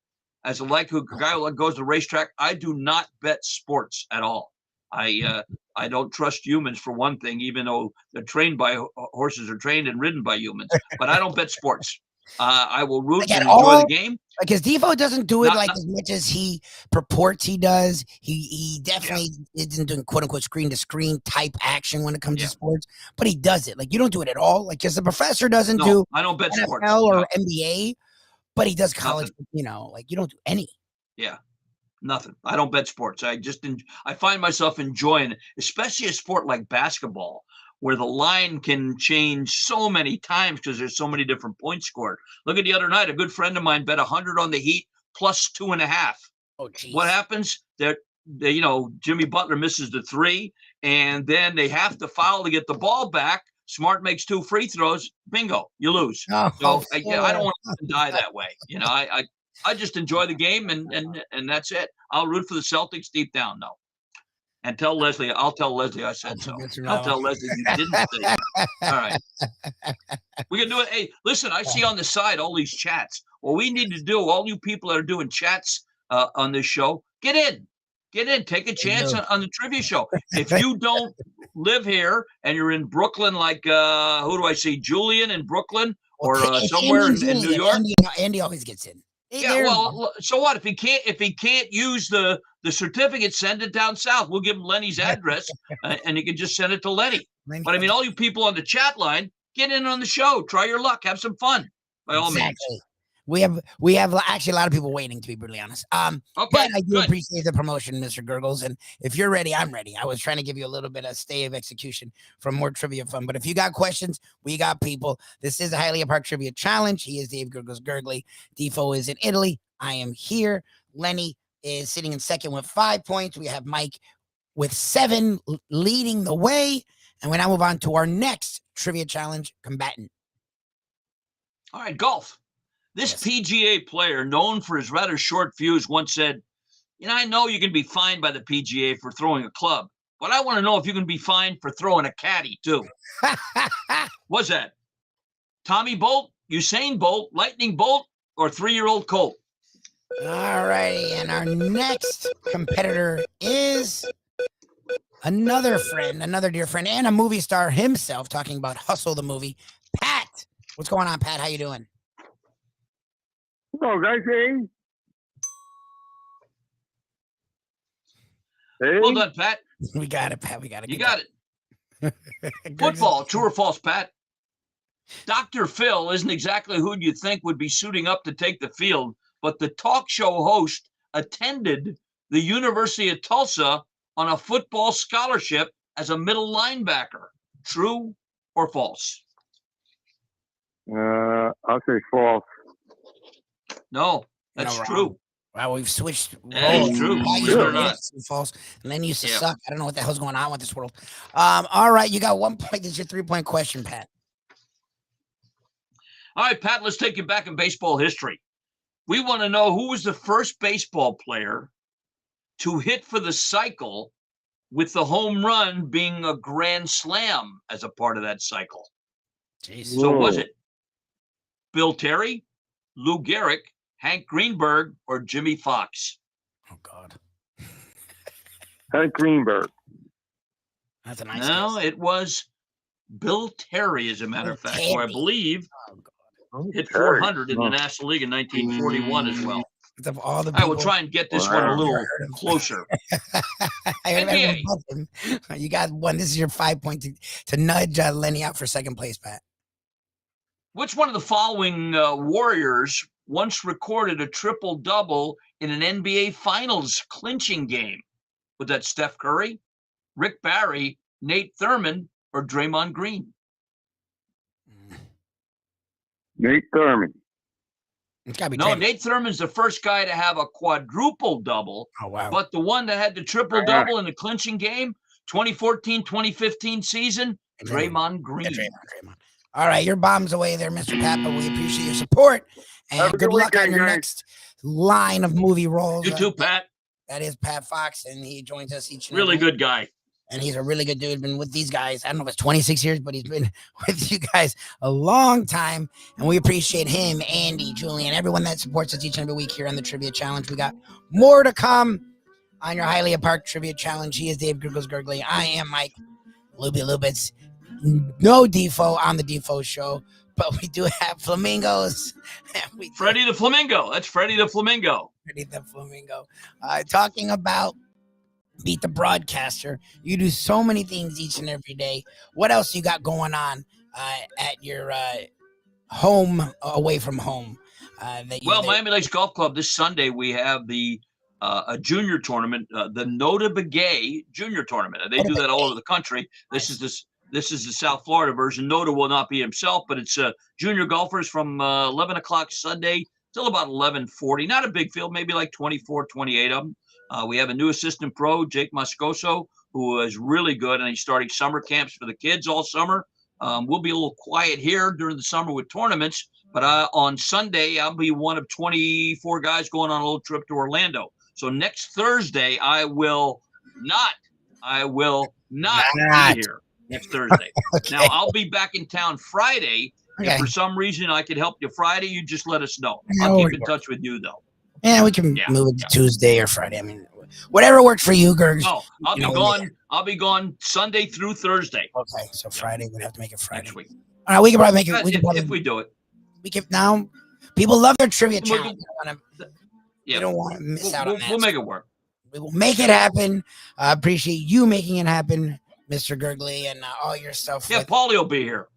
as a guy who goes to the racetrack, I do not bet sports at all. I don't trust humans, for one thing, even though they're trained by horses are trained and ridden by humans. But I don't bet sports. I will root
Like at
and enjoy
all?
the game.
Because Defo doesn't do it
Not-
like
not-
as much as he purports he does. He definitely isn't doing quote unquote screen to screen type action when it comes
Yeah.
to sports, but he does it. Like you don't do it at all. Like because the professor doesn't
No,
do
I don't bet
NFL
sports.
or
No,
NBA, but he does college.
Nothing.
Like you don't do any.
yeah, nothing. I don't bet sports. I find myself enjoying it, especially a sport like basketball, where the line can change so many times because there's so many different points scored. Look at the other night, a good friend of mine bet 100 on the Heat plus 2.5.
Oh, geez.
What happens? Jimmy Butler misses the 3, and then they have to foul to get the ball back. Smart makes 2 free throws. Bingo, you lose.
Oh,
So I don't want to die that way. I just enjoy the game, and that's it. I'll root for the Celtics deep down, though. And tell Leslie, I'll tell Leslie I said so. I'll tell Leslie you didn't say that. All right. We can do it. Hey, listen, I see on the side all these chats. What we need to do, all you people that are doing chats on this show, get in. Take a chance on the trivia show. If you don't live here and you're in Brooklyn, like who do I see? Julian in Brooklyn or somewhere in New York.
Andy always gets in.
Yeah, well, so what? If he can't use the certificate, send it down south. We'll give him Lenny's address, and he can just send it to Lenny. But I mean, all you people on the chat line, get in on the show. Try your luck. Have some fun. By all means.
We have actually a lot of people waiting, to be brutally honest.
Okay,
but I do appreciate the promotion, Mr. Gurgles. And if you're ready, I'm ready. I was trying to give you a little bit of stay of execution for more trivia fun. But if you got questions, we got people. This is the Hialeah Park Trivia Challenge. He is Dave Gergely. Defo is in Italy. I am here. Lenny is sitting in second with 5 points. We have Mike with 7 leading the way. And we now move on to our next trivia challenge combatant.
All right, golf. This PGA player, known for his rather short fuse, once said, I know you can be fined by the PGA for throwing a club, but I want to know if you can be fined for throwing a caddy, too. What's that? Tommy Bolt, Usain Bolt, Lightning Bolt, or 3-year-old Colt?
All righty. And our next competitor is another dear friend, and a movie star himself, talking about Hustle the movie, Pat. What's going on, Pat? How you doing?
Hello, guys. Hey.
Well done, Pat.
We got it, Pat. We got it.
You got it. Football, true or false, Pat? Dr. Phil isn't exactly who you'd think would be suiting up to take the field, but the talk show host attended the University of Tulsa on a football scholarship as a middle linebacker. True or false?
I'll say false.
No, that's true.
Wow, we've switched
Yeah,
roles.
it's true.
Why
Believe
you
it or not.
false, and then you used to
Yeah.
suck. I don't know what the hell's going on with this world. All right, you got 1 point. This is your 3-point question, Pat.
All right, Pat, let's take you back in baseball history. We want to know who was the first baseball player to hit for the cycle with the home run being a grand slam as a part of that cycle.
Jeez.
So was it Bill Terry, Lou Gehrig, Hank Greenberg, or Jimmy Fox?
Oh, God.
Hank Greenberg.
That's a nice
No,
guess.
it was Bill Terry, as a matter of fact, who I
Terry.
believe
Oh,
hit
Terry.
400 in the National League in 1941 as well.
God. Of all the
I will
people-
try and get this one a
Wow.
little closer.
I heard
NBA.
everyone loved him. You got one. This is your 5 point to nudge Lenny out for second place, Pat.
Which one of the following warriors once recorded a triple-double in an NBA Finals clinching game? Was that Steph Curry, Rick Barry, Nate Thurman, or Draymond Green?
Nate Thurman.
It's got to be
No,
Draymond.
Nate Thurman's the first guy to have a quadruple-double,
Oh, wow.
but the one that had the triple-double in the clinching game, 2014-2015 season, Draymond Green.
Yeah, Draymond. All right, your bomb's away there, Mr. Papa. We appreciate your support, and
Have a
good
good
luck on
weekend,
your
guys.
next line of movie roles.
You too, Pat.
That is Pat Fox, and he joins us each and
Really
every
good guy.
and he's a really good dude. Been with these guys, I don't know if it's 26 years, but he's been with you guys a long time, and we appreciate him, Andy, Julian, everyone that supports us each and every week here on the Trivia Challenge. We got more to come on your Hialeah Park Trivia Challenge. He is Dave Gergely. I am Mike Lubitz. No Defo on the Defo show, but we do have flamingos.
Freddie the Flamingo. That's Freddie the Flamingo.
Freddie the Flamingo. Talking about Beat the Broadcaster. You do so many things each and every day. What else you got going on at your home, away from home?
Miami Lakes Golf Club, this Sunday we have the a junior tournament, the Nota Begay junior tournament. They do that all over the country. This is the South Florida version. Nota will not be himself, but it's junior golfers from 11 o'clock Sunday till about 11:40. Not a big field, maybe like 24, 28 of them. We have a new assistant pro, Jake Moscoso, who is really good, and he's starting summer camps for the kids all summer. We'll be a little quiet here during the summer with tournaments, but on Sunday, I'll be one of 24 guys going on a little trip to Orlando. So next Thursday, I will not be here next Thursday.
Okay.
Now, I'll be back in town Friday.
Okay.
If for some reason I could help you Friday, you just let us know.
No,
I'll keep
we
in touch with you, though.
Yeah, we can move it to Tuesday or Friday. I mean, whatever works for you, Gergs.
No, I'll be gone Sunday through Thursday.
Okay, so Friday we'd have to make it Friday.
Next week.
All right, we can probably make it.
If we do it.
We can now. People love their trivia challenge. We don't want to miss out on that.
We'll make it work.
We will make it happen. I appreciate you making it happen, Mr. Gergely, and all your stuff.
Yeah, Paulie will be here.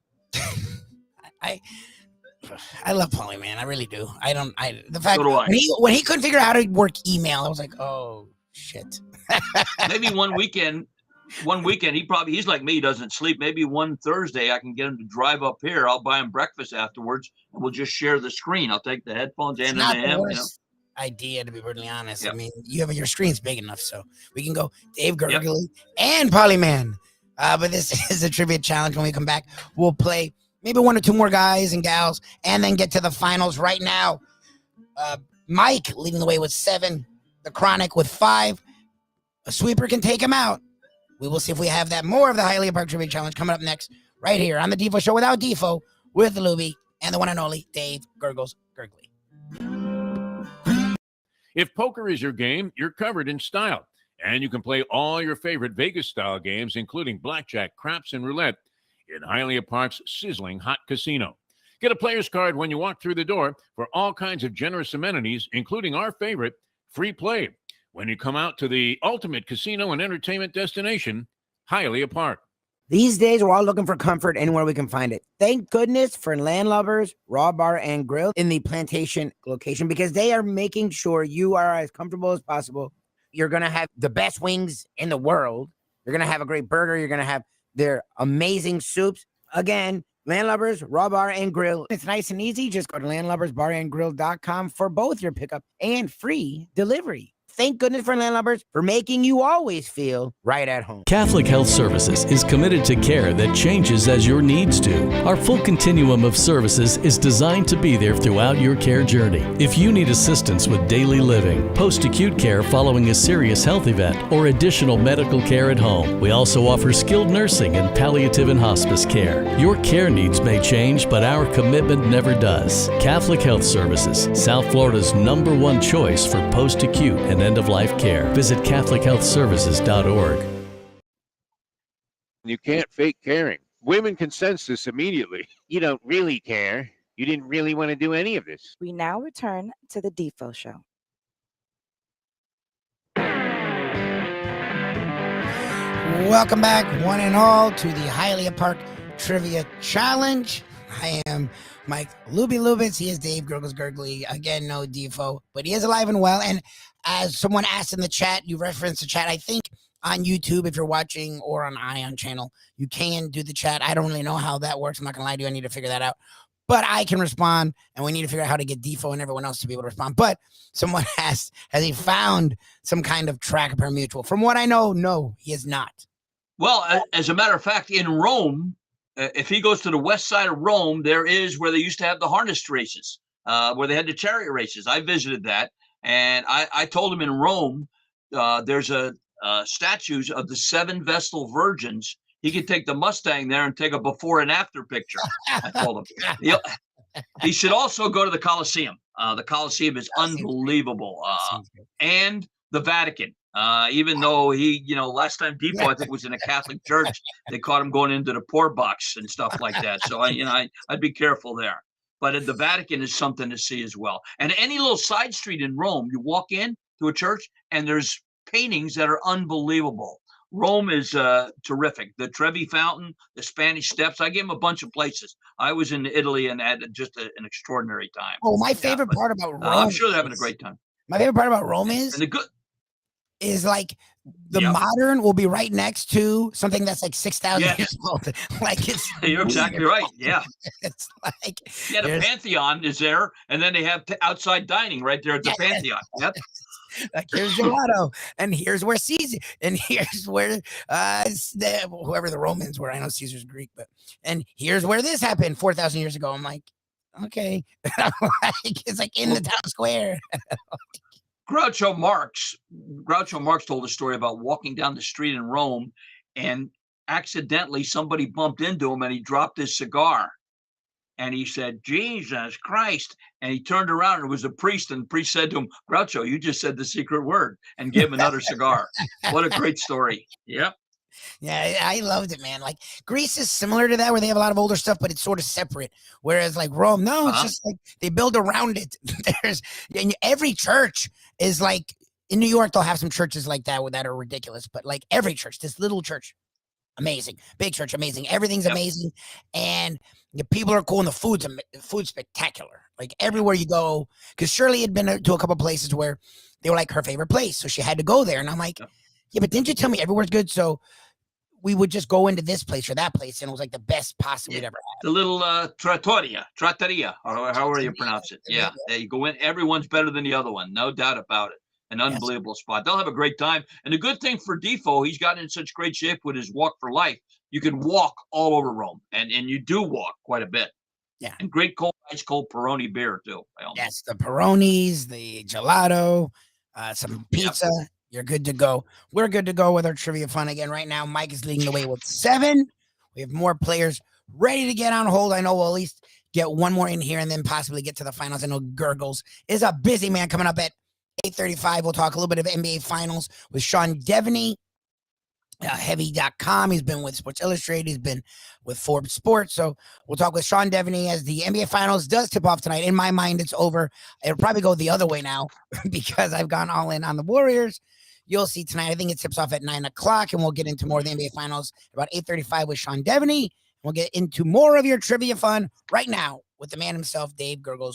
I love Paulie, man. I really do. The fact
So do I.
when he couldn't figure out how to work email, I was like, oh shit.
Maybe one weekend he's like me, he doesn't sleep. Maybe one Thursday I can get him to drive up here. I'll buy him breakfast afterwards, and we'll just share the screen. I'll take the headphones and
Not
him.
the worst idea, to be brutally honest.
Yep.
I mean, your screen's big enough, so we can go Dave Gergely and Polyman. But this is a trivia challenge. When we come back, we'll play maybe one or two more guys and gals, and then get to the finals. Right now, Mike leading the way with 7, the Chronic with 5. A sweeper can take him out. We will see if we have that. More of the Hialeah Park Trivia Challenge coming up next, right here on the Defo Show without Defo, with Lubie and the one and only Dave Gergely.
If poker is your game, you're covered in style. And you can play all your favorite Vegas-style games, including blackjack, craps, and roulette, in Hialeah Park's sizzling hot casino. Get a player's card when you walk through the door for all kinds of generous amenities, including our favorite, free play, when you come out to the ultimate casino and entertainment destination, Hialeah Park.
These days, we're all looking for comfort anywhere we can find it. Thank goodness for Landlubbers Raw Bar and Grill in the Plantation location, because they are making sure you are as comfortable as possible. You're going to have the best wings in the world. You're going to have a great burger. You're going to have their amazing soups. Again, Landlubbers Raw Bar and Grill. It's nice and easy. Just go to landlubbersbarandgrill.com for both your pickup and free delivery. Thank goodness for Landlubbers for making you always feel right at home.
Catholic Health Services is committed to care that changes as your needs do. Our full continuum of services is designed to be there throughout your care journey. If you need assistance with daily living, post-acute care following a serious health event, or additional medical care at home, we also offer skilled nursing and palliative and hospice care. Your care needs may change, but our commitment never does. Catholic Health Services, South Florida's #1 choice for post-acute and end-of-life care. Visit CatholicHealthServices.org.
You can't fake caring. Women can sense this immediately. You don't really care. You didn't really want to do any of this.
We now return to the Defo Show.
Welcome back, one and all, to the Hialeah Park Trivia Challenge. I am Mike Lubitz. He is Dave Gergely. Again, no Defo, but he is alive and well. And as someone asked in the chat, you referenced the chat. I think on YouTube, if you're watching, or on Ion channel, you can do the chat. I don't really know how that works. I'm not gonna lie to you. I need to figure that out. But I can respond, and we need to figure out how to get Defo and everyone else to be able to respond. But someone asked, has he found some kind of tracker per mutual? From what I know, no, he has not.
Well, as a matter of fact, in Rome, if he goes to the west side of Rome, there is where they used to have the harness races, where they had the chariot races. I visited that, and I told him in Rome, there's statues of the 7 Vestal Virgins. He could take the Mustang there and take a before and after picture. I told him. He should also go to the Colosseum. The Colosseum is unbelievable, and the Vatican. Even though he, last time Defo, I think, was in a Catholic church, they caught him going into the poor box and stuff like that. So I'd be careful there. But the Vatican is something to see as well. And any little side street in Rome, you walk in to a church and there's paintings that are unbelievable. Rome is terrific. The Trevi Fountain, the Spanish Steps. I gave him a bunch of places. I was in Italy and had just an extraordinary time.
Oh, my favorite part about Rome.
I'm sure they're having a great time.
My favorite part about Rome is like the modern will be right next to something that's like 6,000 years old. Like it's
you're exactly right. Yeah.
It's like
the Pantheon is there, and then they have outside dining right there at the Pantheon. Yep.
Like here's gelato, and here's where Caesar, and here's where whoever the Romans were. I know Caesar's Greek, and here's where this happened 4,000 years ago. I'm like, okay, it's like in the town square.
Groucho Marx told a story about walking down the street in Rome, and accidentally somebody bumped into him, and he dropped his cigar. And he said, Jesus Christ. And he turned around, and it was a priest. And the priest said to him, Groucho, you just said the secret word, and gave him another cigar. What a great story. Yep.
Yeah, I loved it, man. Like Greece is similar to that, where they have a lot of older stuff, but it's sort of separate. Whereas like Rome, no, it's just like they build around it. And every church is like in New York, they'll have some churches like that that are ridiculous. But like every church, this little church, amazing. Big church, amazing. Everything's amazing. And the people are cool, and the food's spectacular. Like everywhere you go, because Shirley had been to a couple places where they were like her favorite place, so she had to go there. And I'm like, yeah, but didn't you tell me everywhere's good? So we would just go into this place or that place, and it was like the best pasta we'd ever had.
The little trattoria, or however you pronounce it. Yeah, there you go in. Everyone's better than the other one, no doubt about it. An unbelievable spot. They'll have a great time. And the good thing for Defo, he's gotten in such great shape with his Walk for Life. You can walk all over Rome, and you do walk quite a bit.
Yeah.
And great ice cold Peroni beer, too.
Yes, the Peronis, the gelato, some pizza. Yep. You're good to go. We're good to go with our trivia fun again right now. Mike is leading the way with 7. We have more players ready to get on hold. I know we'll at least get one more in here and then possibly get to the finals. I know Gurgles is a busy man. Coming up at 8:35, we'll talk a little bit of NBA Finals with Sean Devaney, Heavy.com. He's been with Sports Illustrated. He's been with Forbes Sports. So we'll talk with Sean Devaney as the NBA Finals does tip off tonight. In my mind, it's over. It'll probably go the other way now because I've gone all in on the Warriors. You'll see tonight. I think it tips off at 9 o'clock, and we'll get into more of the NBA Finals about 8:35 with Sean Devaney. We'll get into more of your trivia fun right now with the man himself, Dave Gergely.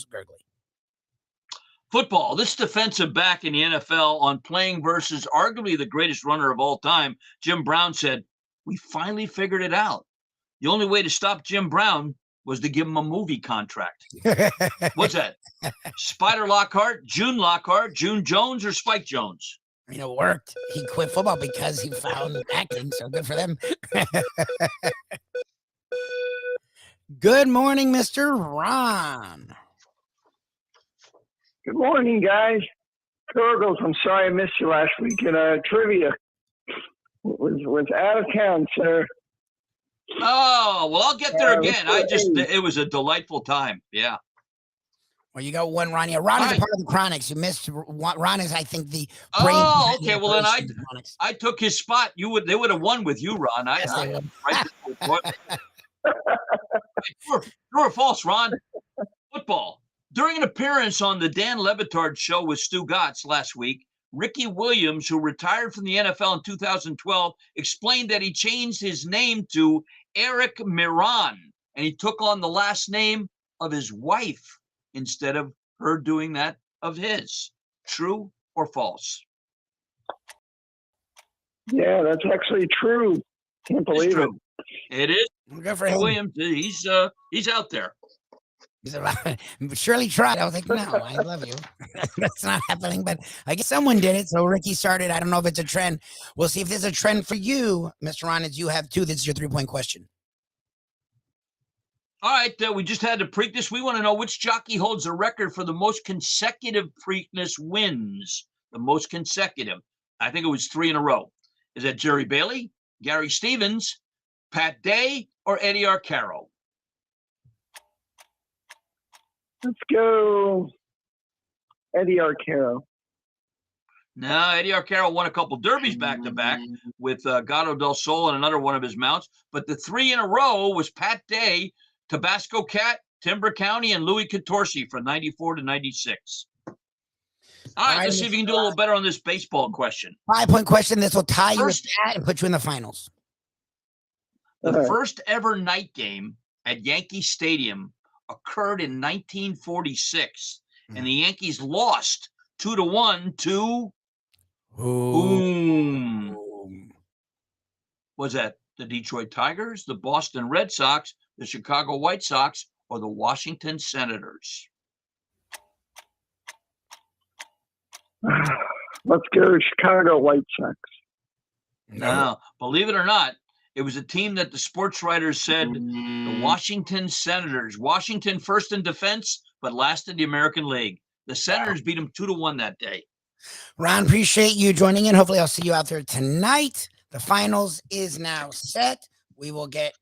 Football. This defensive back in the NFL on playing versus arguably the greatest runner of all time, Jim Brown said, we finally figured it out. The only way to stop Jim Brown was to give him a movie contract. What's that? Spider Lockhart, June Jones, or Spike Jones?
It worked. He quit football because he found acting, so good for them. Good morning, Mr. Ron.
Good morning, guys. Gurgles, I'm sorry I missed you last week in trivia. Was out of town, sir.
Oh, well, I'll get there again. It was a delightful time. Yeah.
Well, you got one, Ron. Yeah, Ron is a part of the Chronics. You missed Ron is, I think, the brain.
Oh, okay. Well, then I took his spot. They would have won with you, Ron. True or false, Ron? Football. During an appearance on the Dan Levitard show with Stu Gatz last week, Ricky Williams, who retired from the NFL in 2012, explained that he changed his name to Eric Miron and he took on the last name of his wife instead of her doing that of his. True or false?
Yeah, that's actually true. Can't believe it.
True. It is.
Good for him.
Williams, he's out there.
Shirley tried. I was like, no, I love you. That's not happening. But I guess someone did it. So Ricky started. I don't know if it's a trend. We'll see if there's a trend for you, Mr. Ron. You have 2. This is your 3-point question.
All right, we just had the Preakness. We want to know which jockey holds the record for the most consecutive Preakness wins. The most consecutive. I think it was 3 in a row. Is that Jerry Bailey, Gary Stevens, Pat Day, or Eddie Arcaro?
Let's go Eddie Arcaro.
No, Eddie Arcaro won a couple derbies back-to-back with Gato del Sol and another one of his mounts. But the 3 in a row was Pat Day, Tabasco Cat, Timber County, and Louis Catorce from 94 to 96. All right, let's see if you can do a little better on this baseball question.
5-point question. This will tie you with that and put you in the finals.
The first ever night game at Yankee Stadium occurred in 1946, and the Yankees lost 2-1 to whom? Was that the Detroit Tigers, the Boston Red Sox, the Chicago White Sox, or the Washington Senators?
Let's go Chicago White Sox.
No, believe it or not, it was a team that the sports writers said the Washington Senators. Washington first in defense, but last in the American League. The Senators beat them 2-1 that day.
Ron, appreciate you joining in. Hopefully I'll see you out there tonight. The finals is now set. We will get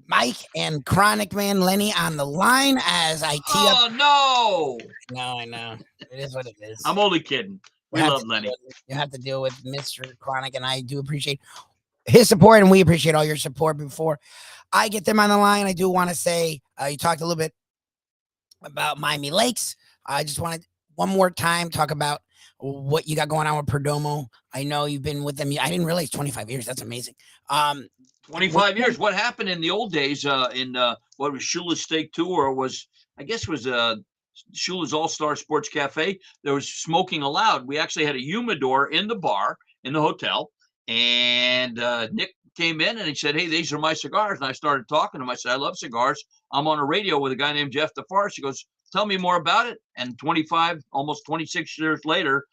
Mike and Chronic Man Lenny on the line as I tee up.
Oh, no.
No, I know. It is what it is.
I'm only kidding. We love Lenny.
You have to deal with Mr. Chronic, and I do appreciate his support, and we appreciate all your support. Before I get them on the line, I do want to say you talked a little bit about Miami Lakes. I just wanted one more time talk about what you got going on with Perdomo. I know you've been with them. I didn't realize 25 years. That's amazing.
25 years. What happened in the old days in what was Shula's Steak Tour was, I guess, was Shula's All-Star Sports Cafe. There was smoking allowed. We actually had a humidor in the bar in the hotel, and Nick came in and he said, "Hey, these are my cigars." And I started talking to him. I said, "I love cigars. I'm on a radio with a guy named Jeff Deforrest." He goes, "Tell me more about it." And 25, almost 26 years later,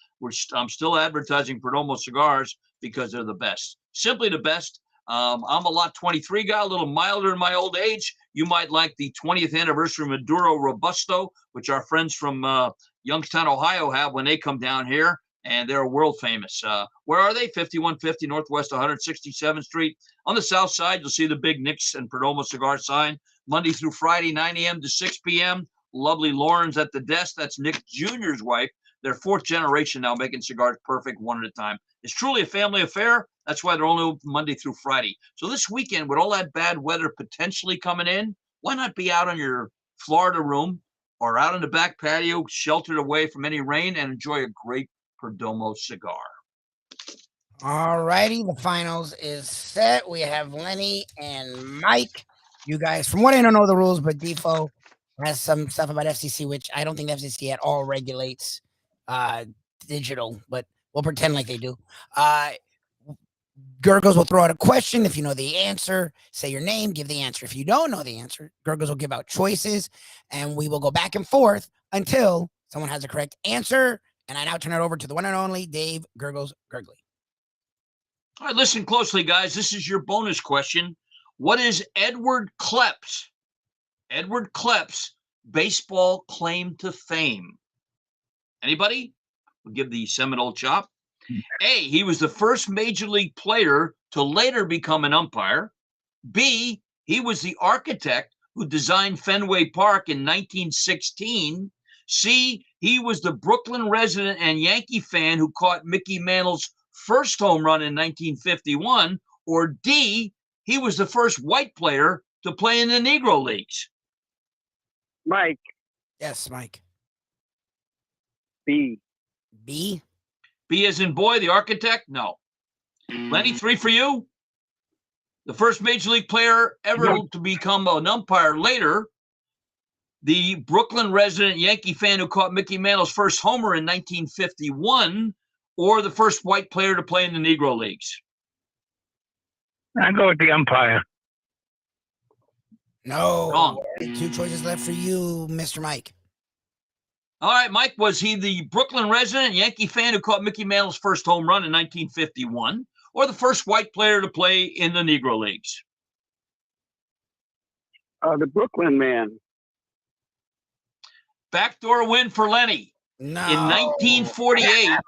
I'm still advertising Perdomo cigars because they're the best. Simply the best. I'm a lot 23 guy, a little milder in my old age. You might like the 20th anniversary Maduro Robusto, which our friends from Youngstown, Ohio have when they come down here, and they're world famous. Where are they? 5150 Northwest 167th Street. On the south side, you'll see the big Nick's and Perdomo cigar sign. Monday through Friday, 9 a.m. to 6 p.m. Lovely Lauren's at the desk. That's Nick Jr.'s wife. They're 4th generation now, making cigars perfect one at a time. It's truly a family affair. That's why they're only open Monday through Friday. So this weekend, with all that bad weather potentially coming in, why not be out on your Florida room or out on the back patio, sheltered away from any rain, and enjoy a great Perdomo cigar?
All righty, the finals is set. We have Lenny and Mike. You guys, from what I don't know the rules, but Defo has some stuff about FCC, which I don't think the FCC at all regulates digital, but we'll pretend like they do. Gergels will throw out a question. If you know the answer, say your name, give the answer. If you don't know the answer, Gergels will give out choices, and we will go back and forth until someone has the correct answer. And I now turn it over to the one and only Dave Gergely.
All right, listen closely, guys. This is your bonus question. What is Edward Klepp's baseball claim to fame? Anybody? We'll give the Seminole chop. A, he was the first major league player to later become an umpire. B, he was the architect who designed Fenway Park in 1916. C, he was the Brooklyn resident and Yankee fan who caught Mickey Mantle's first home run in 1951. Or D, he was the first white player to play in the Negro Leagues.
Mike.
Yes, Mike.
B.
B?
B as in boy, the architect? No. Lenny, 3 for you? The first Major League player ever to become an umpire later, the Brooklyn resident Yankee fan who caught Mickey Mantle's first homer in 1951, or the first white player to play in the Negro Leagues?
I go with the umpire.
No.
Wrong.
2 choices left for you, Mr. Mike.
All right, Mike, was he the Brooklyn resident Yankee fan who caught Mickey Mantle's first home run in 1951, or the first white player to play in the Negro Leagues?
The Brooklyn man.
Backdoor win for Lenny.
No.
In 1948,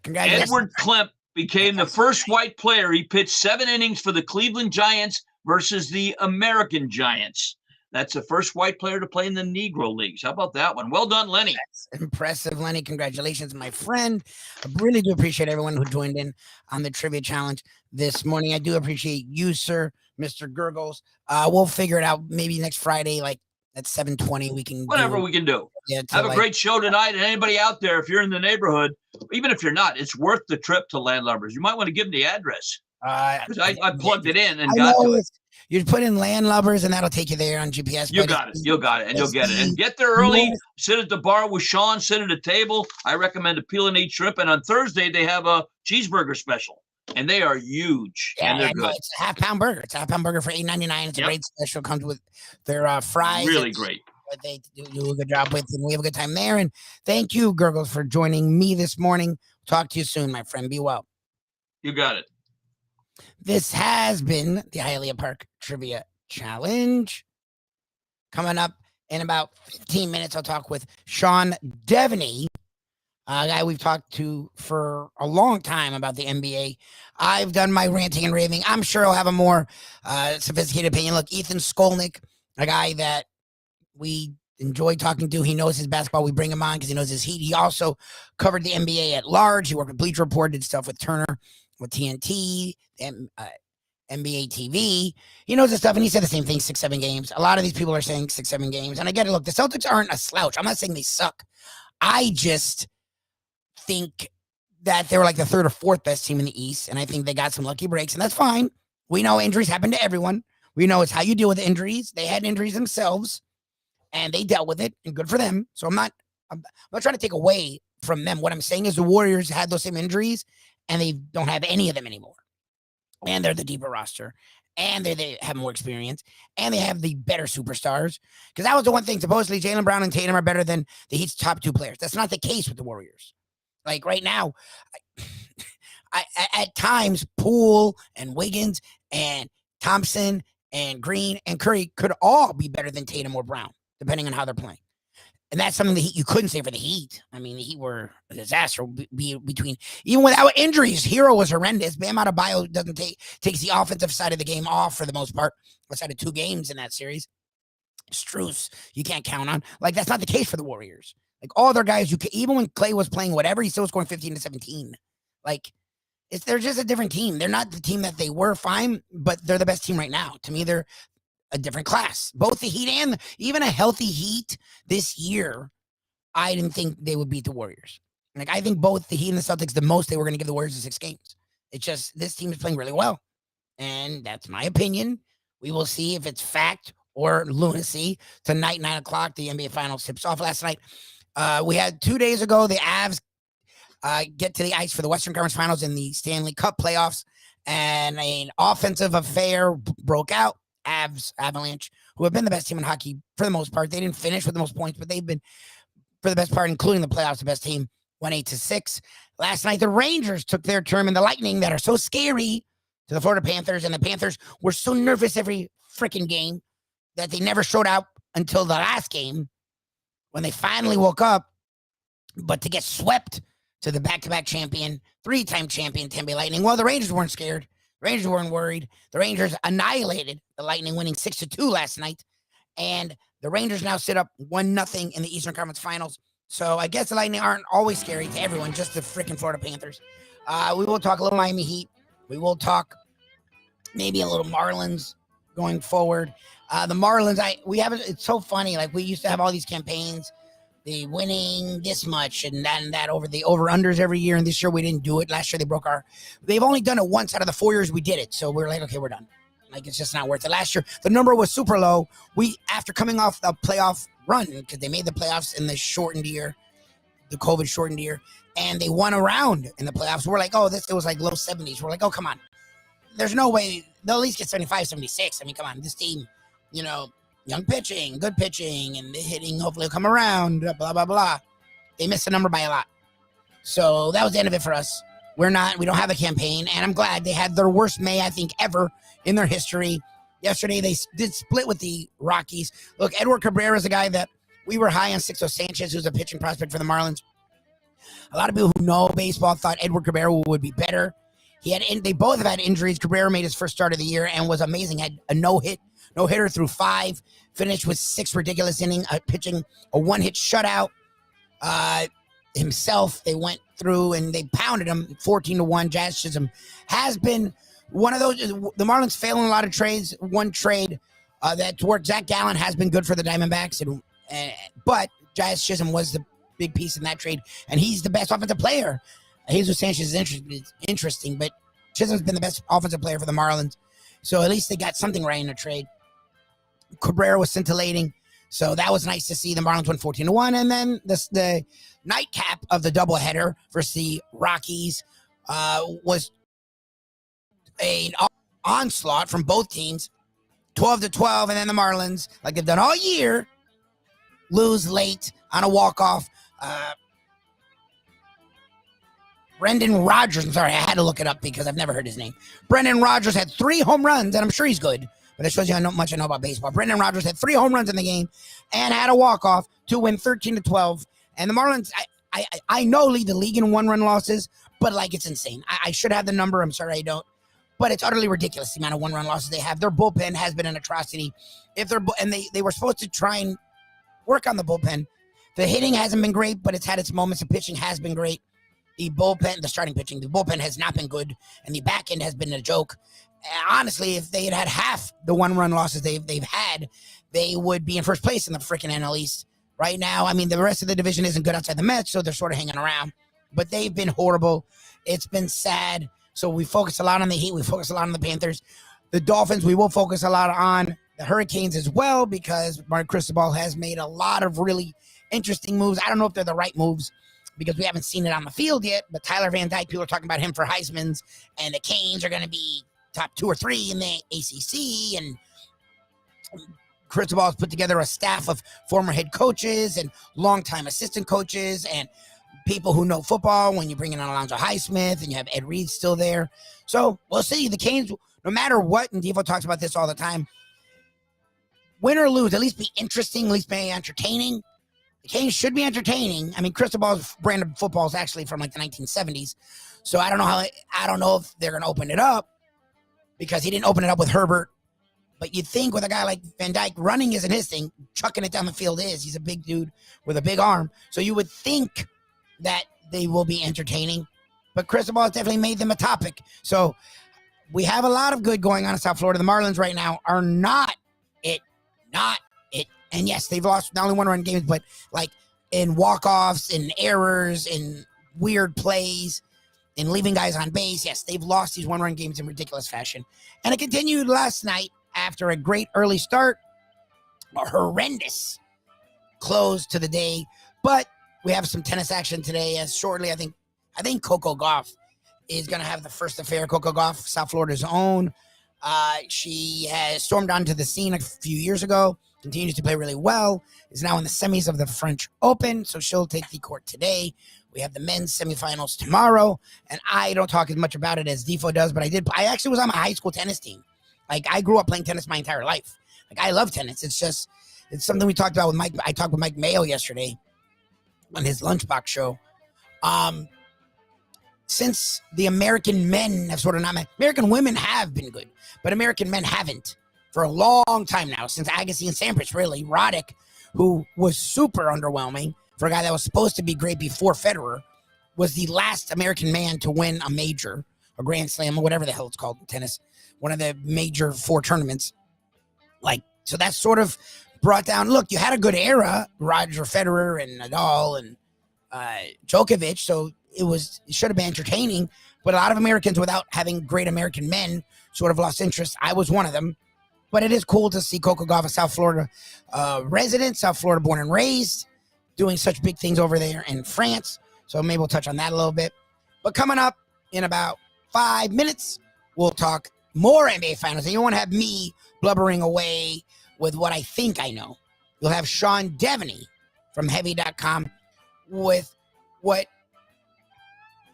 Congratulations.
Edward Klemp became the first white player. He pitched 7 innings for the Cleveland Giants versus the American Giants. That's the first white player to play in the Negro Leagues. How about that one? Well done, Lenny.
That's impressive, Lenny. Congratulations, my friend. I really do appreciate everyone who joined in on the trivia challenge this morning. I do appreciate you, sir, Mr. Gurgles. We'll figure it out maybe next Friday, like at 7:20. We can
Whatever we can do.
Yeah,
Have a great show tonight. And anybody out there, if you're in the neighborhood, even if you're not, it's worth the trip to Landlubbers. You might want to give them the address. I plugged it in and got to it.
You put in Landlubbers, and that'll take you there on GPS.
You got it. You got it. And you'll get it. And get there early. Sit at the bar with Sean. Sit at a table. I recommend a peel and eat shrimp. And on Thursday, they have a cheeseburger special. And they are huge.
Yeah,
and they're good.
It's a half-pound burger. It's a half-pound burger for $8.99. It's a great special. Comes with their fries.
Really great.
What they do a good job with, and we have a good time there. And thank you, Gurgles, for joining me this morning. Talk to you soon, my friend. Be well.
You got it.
This has been the Hialeah Park Trivia Challenge. Coming up in about 15 minutes, I'll talk with Sean Devaney, a guy we've talked to for a long time about the NBA. I've done my ranting and raving. I'm sure I'll have a more sophisticated opinion. Look, Ethan Skolnick, a guy that we enjoy talking to. He knows his basketball. We bring him on because he knows his Heat. He also covered the NBA at large. He worked with Bleacher Report, did stuff with Turner, with TNT, and NBA TV. He knows his stuff, and he said the same thing, 6-7 games. A lot of these people are saying 6-7 games, and I get it. Look, the Celtics aren't a slouch. I'm not saying they suck. I just think that they were like the 3rd or 4th best team in the East, and I think they got some lucky breaks, and that's fine. We know injuries happen to everyone. We know it's how you deal with injuries. They had injuries themselves, and they dealt with it, and good for them. So I'm not trying to take away from them. What I'm saying is the Warriors had those same injuries, and they don't have any of them anymore. And they're the deeper roster, and they have more experience, and they have the better superstars. Because that was the one thing. Supposedly, Jaylen Brown and Tatum are better than the Heat's top 2 players. That's not the case with the Warriors. Like right now, I at times, Poole and Wiggins and Thompson and Green and Curry could all be better than Tatum or Brown, depending on how they're playing. And that's something that you couldn't say for the Heat. I mean, the Heat were a disaster between, even without injuries. Hero was horrendous. Bam Adebayo takes the offensive side of the game off for the most part. Outside of 2 games in that series. Strus, you can't count on. Like, that's not the case for the Warriors. Like, all their guys, even when Clay was playing whatever, he still was scoring 15-17. Like, they're just a different team. They're not the team that they were, fine, but they're the best team right now. To me, they're a different class. Both the Heat and even a healthy Heat this year, I didn't think they would beat the Warriors. Like, I think both the Heat and the Celtics, the most they were going to give the Warriors is 6 games. It's just this team is playing really well. And that's my opinion. We will see if it's fact or lunacy. Tonight, 9 o'clock, the NBA Finals tips off last night. We had 2 days ago, the Avs get to the ice for the Western Conference Finals in the Stanley Cup playoffs. And an offensive affair broke out. Avalanche, who have been the best team in hockey for the most part. They didn't finish with the most points, but they've been, for the best part, including the playoffs, the best team, 1-8-6. Last night, the Rangers took their turn, and the Lightning, that are so scary to the Florida Panthers, and the Panthers were so nervous every freaking game that they never showed out until the last game when they finally woke up. But to get swept to the back-to-back champion, 3-time champion, Tampa Bay Lightning, well, the Rangers weren't scared. Rangers weren't worried. The Rangers annihilated the Lightning, winning 6-2 last night. And the Rangers now sit up 1-0 in the Eastern Conference Finals. So I guess the Lightning aren't always scary to everyone, just the freaking Florida Panthers. We will talk a little Miami Heat. We will talk maybe a little Marlins going forward. The Marlins, it's so funny. Like, we used to have all these campaigns the winning this much and that over the over-unders every year. And this year we didn't do it. Last year they've only done it once out of the 4 years we did it. So we're like, okay, we're done. Like, it's just not worth it. Last year, the number was super low. After coming off the playoff run, because they made the playoffs in the shortened year, the COVID shortened year, and they won a round in the playoffs. We're like, oh, it was like low 70s. We're like, oh, come on. There's no way they'll at least get 75, 76. I mean, come on, this team, young pitching, good pitching, and the hitting hopefully will come around, blah, blah, blah. They missed the number by a lot. So that was the end of it for us. We don't have a campaign, and I'm glad they had their worst May, I think, ever in their history. Yesterday, they did split with the Rockies. Look, Edward Cabrera is a guy that we were high on. Sixto Sanchez, who's a pitching prospect for the Marlins. A lot of people who know baseball thought Edward Cabrera would be better. They both have had injuries. Cabrera made his first start of the year and was amazing. Had a no-hitter through 5, finished with 6 ridiculous innings, pitching a 1-hit shutout. Himself, they went through and they pounded him 14-1. Jazz Chisholm has been one of those. The Marlins fail in a lot of trades. One trade that toward Zach Gallen has been good for the Diamondbacks, but Jazz Chisholm was the big piece in that trade, and he's the best offensive player. Jesus Sanchez is interesting, but Chisholm's been the best offensive player for the Marlins, so at least they got something right in the trade. Cabrera was scintillating, so that was nice to see. The Marlins won 14-1, and then the nightcap of the doubleheader versus the Rockies was an onslaught from both teams, 12-12, and then the Marlins, like they've done all year, lose late on a walk-off. Brendan Rodgers, I'm sorry, I had to look it up because I've never heard his name. Brendan Rodgers had 3 home runs, and I'm sure he's good, but it shows you how much I know about baseball. Brendan Rodgers had 3 home runs in the game and had a walk-off to win 13-12. And the Marlins, I know lead the league in 1-run losses, but like it's insane. I should have the number. I'm sorry I don't. But it's utterly ridiculous the amount of 1-run losses they have. Their bullpen has been an atrocity. They were supposed to try and work on the bullpen. The hitting hasn't been great, but it's had its moments. The pitching has been great. The starting pitching, the bullpen has not been good, and the back end has been a joke. Honestly, if they had half the 1-run losses they've had, they would be in first place in the freaking NL East right now. I mean, the rest of the division isn't good outside the Mets, so they're sort of hanging around. But they've been horrible. It's been sad. So we focus a lot on the Heat. We focus a lot on the Panthers. The Dolphins, we will focus a lot on the Hurricanes as well because Mark Cristobal has made a lot of really interesting moves. I don't know if they're the right moves because we haven't seen it on the field yet, but Tyler Van Dyke, people are talking about him for Heisman's, and the Canes are going to be top 2 or 3 in the ACC, and Cristobal has put together a staff of former head coaches and longtime assistant coaches and people who know football when you bring in Alonzo Highsmith and you have Ed Reed still there. So we'll see. The Canes, no matter what, and Defo talks about this all the time, win or lose, at least be interesting, at least be entertaining. The Canes should be entertaining. I mean, Cristobal's brand of football is actually from like the 1970s. So I don't know if they're going to open it up because he didn't open it up with Herbert. But you'd think with a guy like Van Dyke, running isn't his thing. Chucking it down the field is. He's a big dude with a big arm. So you would think that they will be entertaining. But Cristobal has definitely made them a topic. So we have a lot of good going on in South Florida. The Marlins right now are not it. And yes, they've lost not only 1-run games, but like in walk-offs, in errors, in weird plays, in leaving guys on base. Yes, they've lost these 1-run games in ridiculous fashion. And it continued last night after a great early start, a horrendous close to the day. But we have some tennis action today as shortly, I think Coco Gauff is going to have the first affair. Coco Gauff, South Florida's own. She has stormed onto the scene a few years ago, continues to play really well, is now in the semis of the French Open, so she'll take the court today. We have the men's semifinals tomorrow, and I don't talk as much about it as Defo does, but I actually was on my high school tennis team. Like, I grew up playing tennis my entire life. Like, I love tennis. It's something we talked about with Mike. I talked with Mike Mayo yesterday on his Lunchbox show. Since the American men have sort of not, American women have been good, but American men haven't for a long time now, since Agassi and Sampras, really. Roddick, who was super underwhelming for a guy that was supposed to be great before Federer, was the last American man to win a major, a Grand Slam, or whatever the hell it's called in tennis, one of the major 4 tournaments. Like, so that's sort of brought down, look, you had a good era, Roger Federer and Nadal and Djokovic, so it should have been entertaining, but a lot of Americans, without having great American men, sort of lost interest. I was one of them, but it is cool to see Coco Gauff, a South Florida resident, South Florida born and raised, doing such big things over there in France. So maybe we'll touch on that a little bit. But coming up in about 5 minutes, we'll talk more NBA Finals. And you won't have me blubbering away with what I think I know. You'll have Sean Devaney from Heavy.com with what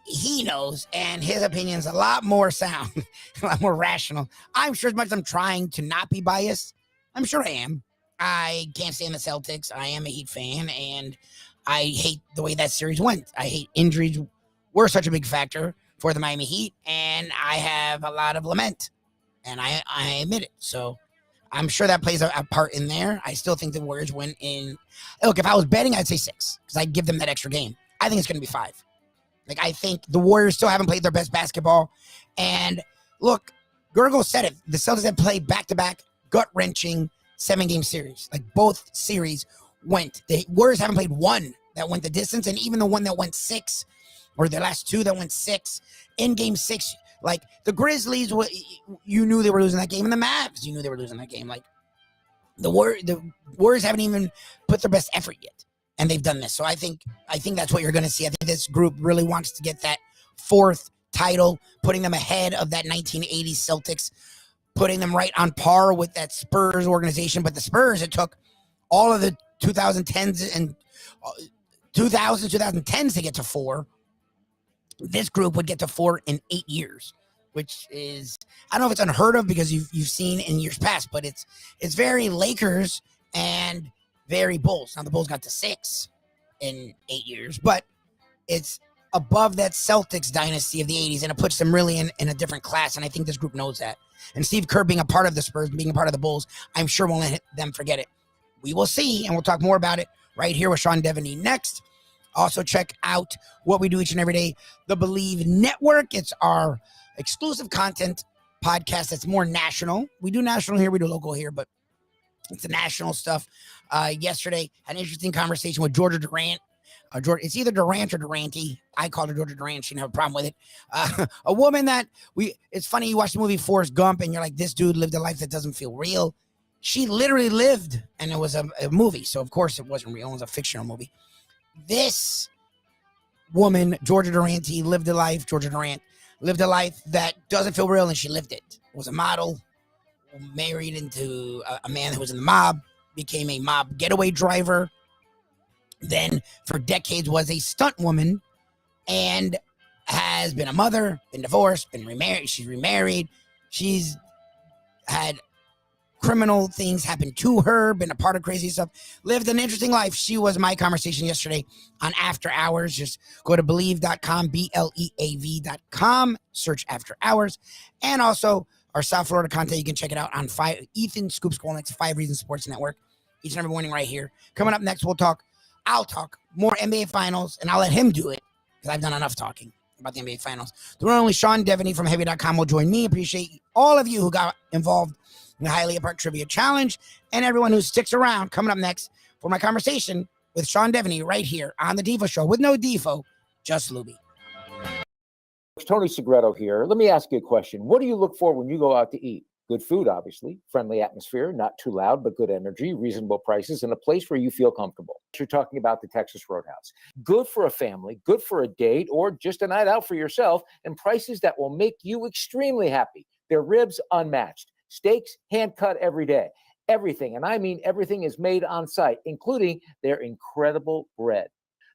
he knows, and his opinion's a lot more sound, a lot more rational. I'm sure, as much as I'm trying to not be biased, I'm sure I am. I can't stand the Celtics. I am a Heat fan, and I hate the way that series went. I hate injuries were such a big factor for the Miami Heat, and I have a lot of lament, and I admit it. So I'm sure that plays a part in there. I still think the Warriors win in. Look, if I was betting, I'd say 6 because I'd give them that extra game. I think it's going to be 5. Like, I think the Warriors still haven't played their best basketball. And look, Gergely said it. The Celtics have played back-to-back gut-wrenching 7-game series. Like, both series went. The Warriors haven't played one that went the distance, and even the one that went 6, or the last 2 that went 6, in game 6, like, the Grizzlies, you knew they were losing that game, and the Mavs, you knew they were losing that game. Like, the Warriors haven't even put their best effort yet. And they've done this. So I think that's what you're going to see. I think this group really wants to get that 4th title, putting them ahead of that 1980s Celtics, putting them right on par with that Spurs organization. But the Spurs, it took all of the 2010s and 2010s to get to 4. This group would get to 4 in 8 years, which is, I don't know if it's unheard of because you've seen in years past, but it's very Lakers and very Bulls. Now, the Bulls got to 6 in 8 years, but it's above that Celtics dynasty of the 80s, and it puts them really in a different class, and I think this group knows that. And Steve Kerr being a part of the Spurs, being a part of the Bulls, I'm sure won't let them forget it. We will see, and we'll talk more about it right here with Sean Devaney next. Also, check out what we do each and every day, the Believe Network. It's our exclusive content podcast that's more national. We do national here, we do local here, but it's the national stuff. Yesterday, had an interesting conversation with Georgia Durant. It's either Durant or Duranty. I called her Georgia Durant. She didn't have a problem with it. A woman that it's funny, you watch the movie Forrest Gump and you're like, this dude lived a life that doesn't feel real. She literally lived, and it was a movie. So, of course, it wasn't real. It was a fictional movie. This woman, Georgia Duranty, lived a life that doesn't feel real, and she lived it. Was a model, married into a man who was in the mob, became a mob getaway driver, then for decades was a stunt woman, and has been a mother, been divorced, been remarried. She's remarried. She's had criminal things happen to her, been a part of crazy stuff, lived an interesting life. She was my conversation yesterday on After Hours. Just go to believe.com, BLEAV.com, search After Hours, and also our South Florida content. You can check it out on Ethan Scoop Skolnick's 5 Reasons Sports Network each and every morning right here. Coming up next, I'll talk more NBA Finals, and I'll let him do it because I've done enough talking about the NBA Finals. The one and only Sean Devaney from Heavy.com will join me. Appreciate all of you who got involved in the Hialeah Park Trivia Challenge, and everyone who sticks around. Coming up next for my conversation with Sean Devaney right here on the Defo Show with no Defo, just Lubie.
Tony Segreto here. Let me ask you a question. What do you look for when you go out to eat? Good food, obviously, friendly atmosphere, not too loud, but good energy, reasonable prices, and a place where you feel comfortable. You're talking about the Texas Roadhouse. Good for a family, good for a date, or just a night out for yourself, and prices that will make you extremely happy. Their ribs unmatched. Steaks hand-cut every day. Everything, and I mean everything, is made on site, including their incredible bread.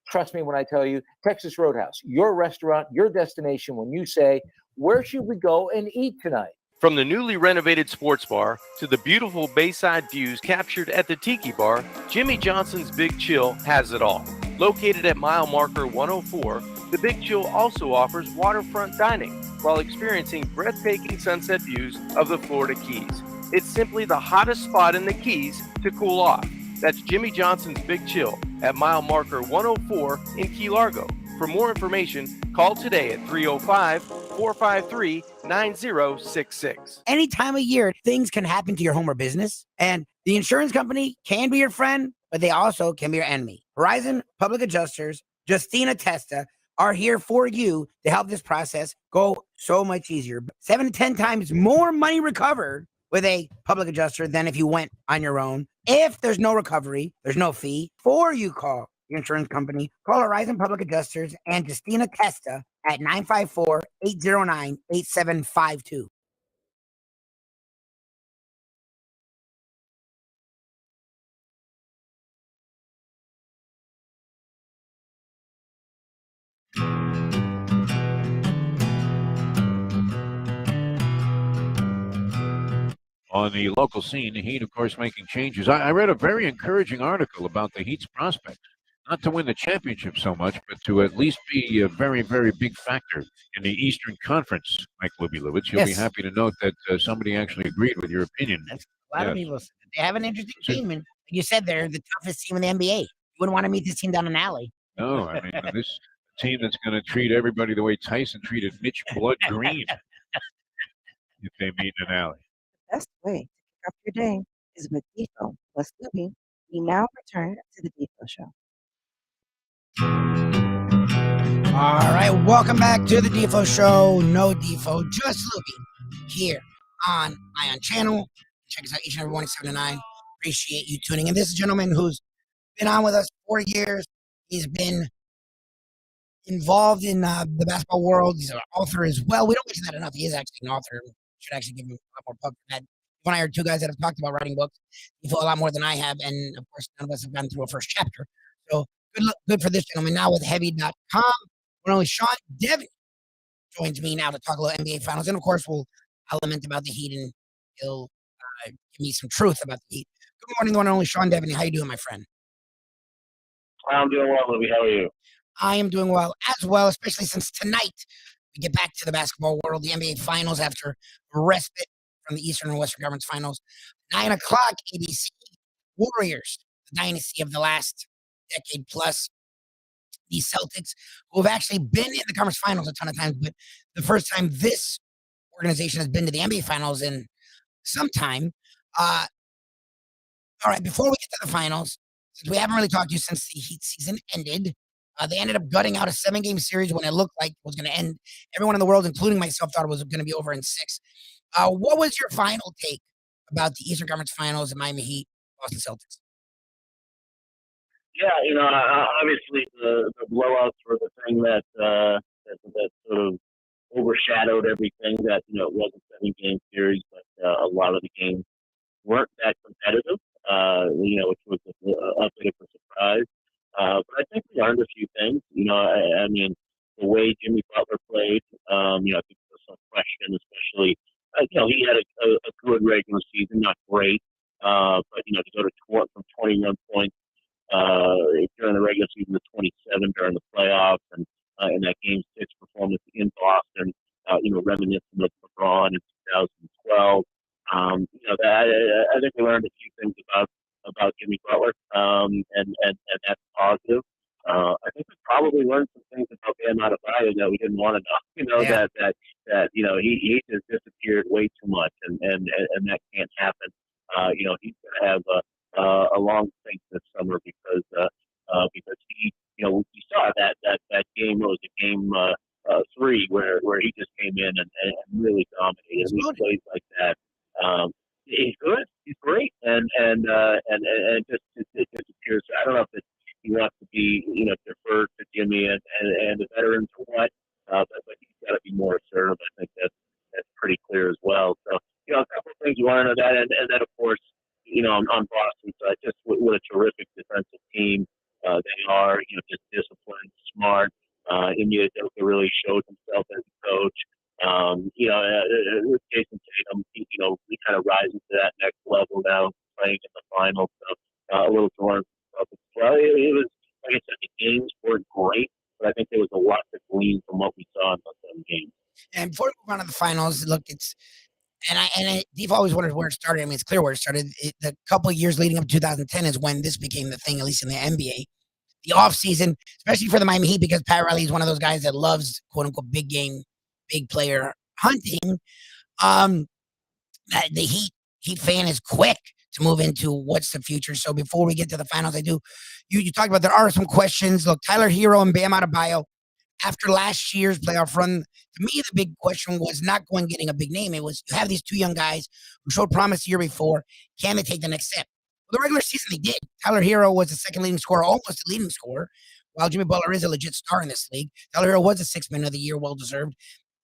Trust me when I tell you, Texas Roadhouse, your restaurant, your destination when you say, where should we go and eat tonight?
From the newly renovated sports bar to the beautiful bayside views captured at the Tiki Bar, Jimmy Johnson's Big Chill has it all. Located at mile marker 104, the Big Chill also offers waterfront dining while experiencing breathtaking sunset views of the Florida Keys. It's simply the hottest spot in the Keys to cool off. That's Jimmy Johnson's Big Chill at mile marker 104 in Key Largo. For more information, call today at 305-453-9066.
Any time of year, things can happen to your home or business, and The insurance company can be your friend, but they also can be your enemy. Horizon Public Adjusters, Justina Testa, are here for you to help this process go so much easier. 7 to 10 times more money recovered with a public adjuster than if you went on your own. If there's no recovery, there's no fee. Before you call your insurance company, call Horizon Public Adjusters and Justina Testa at 954-809-8752.
On the local scene, the Heat, of course, making changes. I read a very encouraging article about the Heat's prospects, not to win the championship so much, but to at least be a very, very big factor in the Eastern Conference, Mike Lubitz. You'll be
Yes.
happy to note that somebody actually agreed with your opinion.
A lot of
Yes.
people said that they have an interesting team, and like you said, they're the toughest team in the NBA. You wouldn't want to meet this team down an alley.
No, I mean, this team that's going to treat everybody the way Tyson treated Mitch Blood Green if they meet in an alley.
The best way to kick off your day is with Defo plus Lubie. We now return to the Defo Show.
All right, welcome back to the Defo Show. No Defo, just Lubie here on Ion Channel. Check us out each and every morning, 7 to 9. Appreciate you tuning in. This is a gentleman who's been on with us for years. He's been involved in the basketball world. He's an author as well. We don't mention that enough. He is actually an author. Should actually give him a lot more pub for that. When I heard two guys that have talked about writing books, he feel a lot more than I have, and of course, none of us have gone through a first chapter. So good for this gentleman. Now with Heavy.com, one only Sean Devin joins me now to talk a little NBA Finals, and of course, we'll element about the Heat, and he'll give me some truth about the Heat. Good morning, the one and only Sean Devin. How you doing, my friend?
I'm doing well, Lubie. How are you?
I am doing well as well, especially since tonight we get back to the basketball world, the NBA Finals after a respite from the Eastern and Western Conference Finals. 9 o'clock, ABC, Warriors, the dynasty of the last decade plus. The Celtics, who have actually been in the conference finals a ton of times, but the first time this organization has been to the NBA Finals in some time. All right, before we get to the finals, since we haven't really talked to you since the Heat season ended, they ended up gutting out a 7-game series when it looked like it was going to end. Everyone in the world, including myself, thought it was going to be over in 6. What was your final take about the Eastern Conference Finals and Miami Heat, Boston Celtics?
Yeah, obviously the blowouts were the thing that sort of overshadowed everything. That it was a 7-game series, but a lot of the games weren't that competitive. Which was a bit of a surprise. But I think we learned a few things. I mean, the way Jimmy Butler played. I think there was some question, especially. He had a good regular season, not great, but to go to from 21 points during the regular season to 27 during the playoffs, and in that Game 6 performance in Boston, reminiscent of LeBron in 2012. I think we learned a few things about Jimmy Butler, and that's positive. I think we probably learned some things about Bam Adebayo that we didn't want to know. That he just disappeared way too much, and that can't happen. He's going to have a long think this summer because he, we saw that game. It was a game 3 where he just came in and really dominated. He plays like that. He's good. He's great, and just it disappears. I don't know if he wants to be deferred to Jimmy and the veterans or what, but he's got to be more assertive. I think that's pretty clear as well. So a couple of things you want to know that, and then of course on Boston side, just what a terrific defensive team they are. Just disciplined, smart. India really showed himself as a coach. With Jason Tatum, he kind of rises to that next level now, playing in the finals. So a little to learn from as well. It was, like I said, the games weren't great, but I think there was a lot to glean from what we saw in those 7 games.
And before we move on to the finals, look, Dev always wondered where it started. I mean, it's clear where it started. The couple of years leading up to 2010 is when this became the thing, at least in the NBA. The offseason, especially for the Miami Heat, because Pat Riley is one of those guys that loves, quote unquote, big game, big player hunting. The Heat fan is quick to move into what's the future. So before we get to the finals, you talked about there are some questions. Look, Tyler Hero and Bam Adebayo, after last year's playoff run, to me, the big question was not going getting a big name. It was you have these two young guys who showed promise the year before. Can they take the next step? Well, the regular season, they did. Tyler Hero was the second leading scorer, almost the leading scorer, while Jimmy Butler is a legit star in this league. Tyler Hero was a sixth man of the year, well deserved,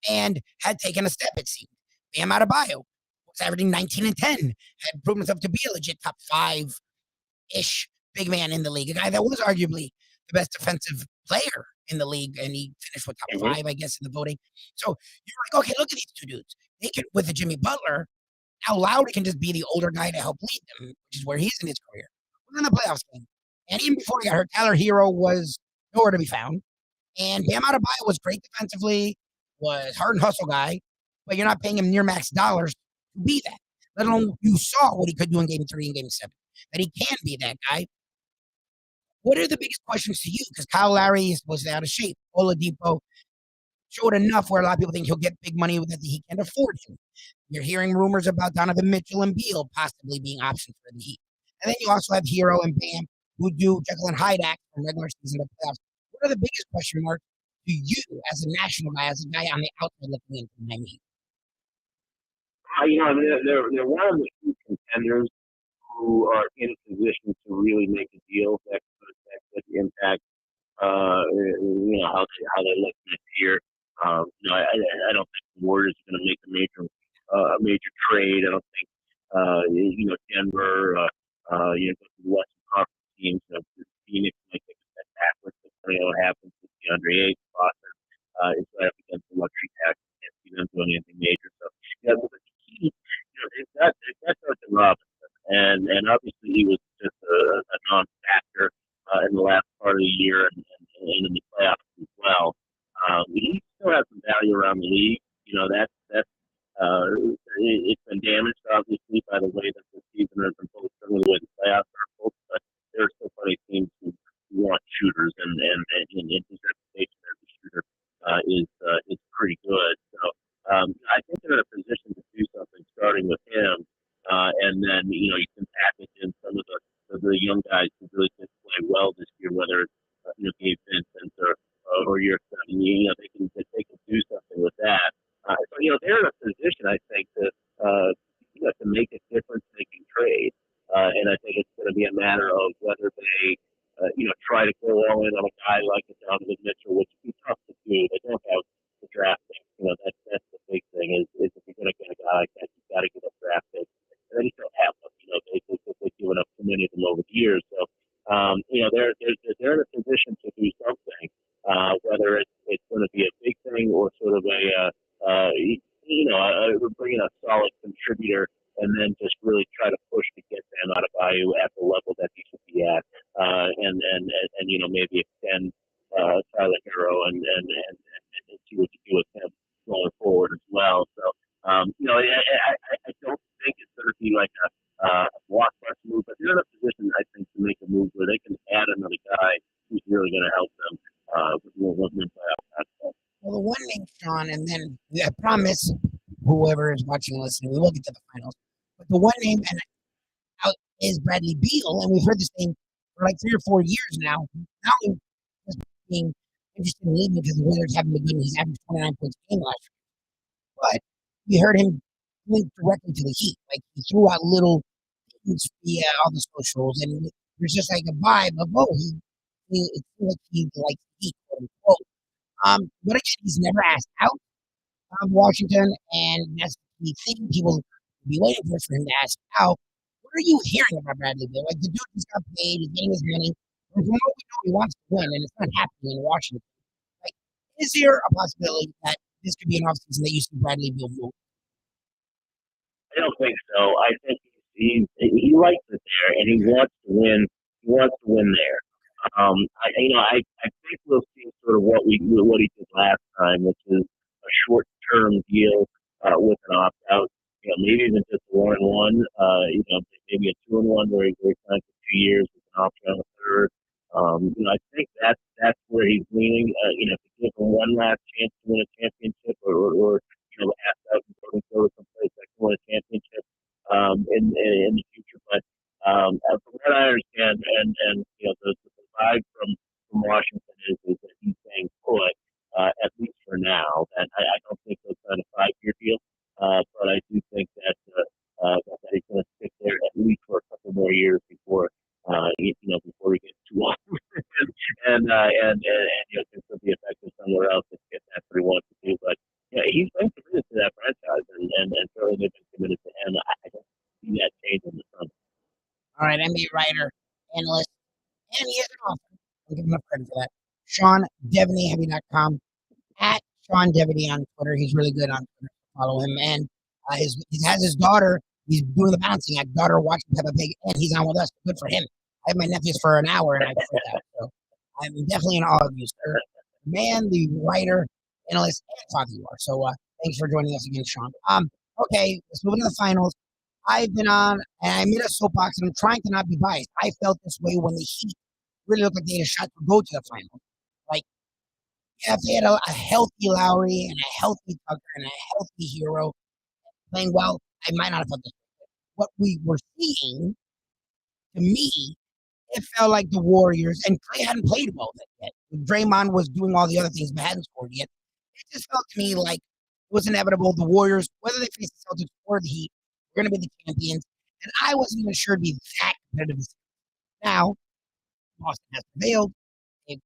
and had taken a step, it seemed. Bam Adebayo was averaging 19 and 10, had proven himself to be a legit top 5-ish big man in the league, a guy that was arguably the best defensive player in the league, and he finished with top 5, I guess, in the voting. So you're like, okay, look at these two dudes. They can, with the Jimmy Butler, now Lowry can just be the older guy to help lead them, which is where he's in his career. We're in the playoffs game. And even before he got hurt, Tyler Hero was nowhere to be found. And Bam Adebayo was great defensively, was hard and hustle guy, but you're not paying him near max dollars to be that. Let alone you saw what he could do in game 3 and game 7, that he can be that guy. What are the biggest questions to you? Because Kyle Lowry was out of shape. Oladipo showed enough where a lot of people think he'll get big money that he can't afford him. You're hearing rumors about Donovan Mitchell and Beal possibly being options for the Heat. And then you also have Hero and Bam, who do Jekyll and Hyde act from regular season to playoffs. What are the biggest question marks to you as a national guy, as a guy on the outside looking into Miami?
They're one of the few contenders who are in position to really make a deal that could impact, how they look next year. I don't think the Warriors are going to make a major trade. I don't think, Denver, the Western Conference teams, Phoenix might take a step backwards, depending on what happens with DeAndre Ayton. Boston is right up against the luxury tax. Can't see them doing anything major. So, but the key, they've got Duncan Robinson, and obviously he was just a non-factor in the last part of the year and in the playoffs as well. He still has some value around the league. It's been damaged obviously by the way that the season has been both the way the playoffs are both, but there are still plenty of teams who want shooters, and his reputation as a shooter is pretty good. So I think they're in a position to do something starting with him, and then you can package in some of the young guys who really did play well this year, whether it's Gabe Vincent or your son. They can do something with that. So they're in a position, I think, to make a difference-making trade, and I think it's going to be a matter of whether they try to go all in on a guy like a Donovan Mitchell, which would be tough to do. They don't have the draft pick. That's the big thing is if you're going to get a guy like that, you've got to get a draft pick. And they just don't have them. They've given up too many of them over the years. So, they're in a position to do something, whether it's going to be a big thing or sort of bringing a solid contributor and then just really try to push to get Bam Adebayo at the level that he should be at, and maybe extend Tyler Hero and see what you do with him going forward as well. So I don't think it's going to be like a blockbuster move, but they're in a position, I think, to make a move where they can add another guy who's really going to help them win playoff.
Well, the one name, Sean, and then I promise whoever is watching and listening, we will get to the finals. But the one name is Bradley Beal, and we've heard this name for like 3 or 4 years now. Not only just being interested in leaving because the Wizards haven't been good, he's averaged 29 points a game last year. But we heard him link directly to the Heat. Like he threw out little things via all the socials, and there's just like a vibe of, it seems like he likes the Heat, quote unquote. But again, he's never asked out of Washington, and that's the thing people be waiting for him to ask out. What are you hearing about Bradley Beal? Like the dude just got paid, he's getting his money. And from what we know, he wants to win, and it's not happening in Washington. Like, is there a possibility that this could be an offseason that you see Bradley Beal move?
I don't think so. I think he likes it there, and he wants to win. He wants to win there. I think we'll see sort of what he did last time, which is a short-term deal with an opt-out. Maybe even just a 1-1. Maybe a 2-1 where he signs for 2 years with an option on the third. I think that's where he's leaning. To give him one last chance to win a championship, or ask out and go to someplace that can win a championship in the future. But what he wants to do. But yeah, he's been committed to that franchise, and certainly they've been committed to him. I don't see that change in the Suns.
All right, NBA writer, analyst, and he is an author. I'll give him a credit for that. Sean Devaney, heavy.com, at Sean Devaney on Twitter. He's really good on Twitter. Follow him. And he has his daughter. He's doing the balancing act. Daughter watching Peppa Pig, and he's on with us. Good for him. I have my nephews for an hour, and I freaked out. So I'm definitely in awe of you, sir. Man, the writer, analyst, and father you are. So thanks for joining us again, Sean. Okay, let's move into the finals. I've been on, and I made a soapbox, and I'm trying to not be biased. I felt this way when the Heat really looked like they had a shot to go to the final. Like, yeah, if they had a healthy Lowry and a healthy Tucker and a healthy Hero playing well, I might not have felt this. What we were seeing, to me, it felt like the Warriors, and Clay hadn't played well yet. Draymond was doing all the other things, but hadn't scored yet. It just felt to me like it was inevitable. The Warriors, whether they face the Celtics or the Heat, were going to be the champions. And I wasn't even sure it'd be that competitive. Now, Boston has prevailed. They've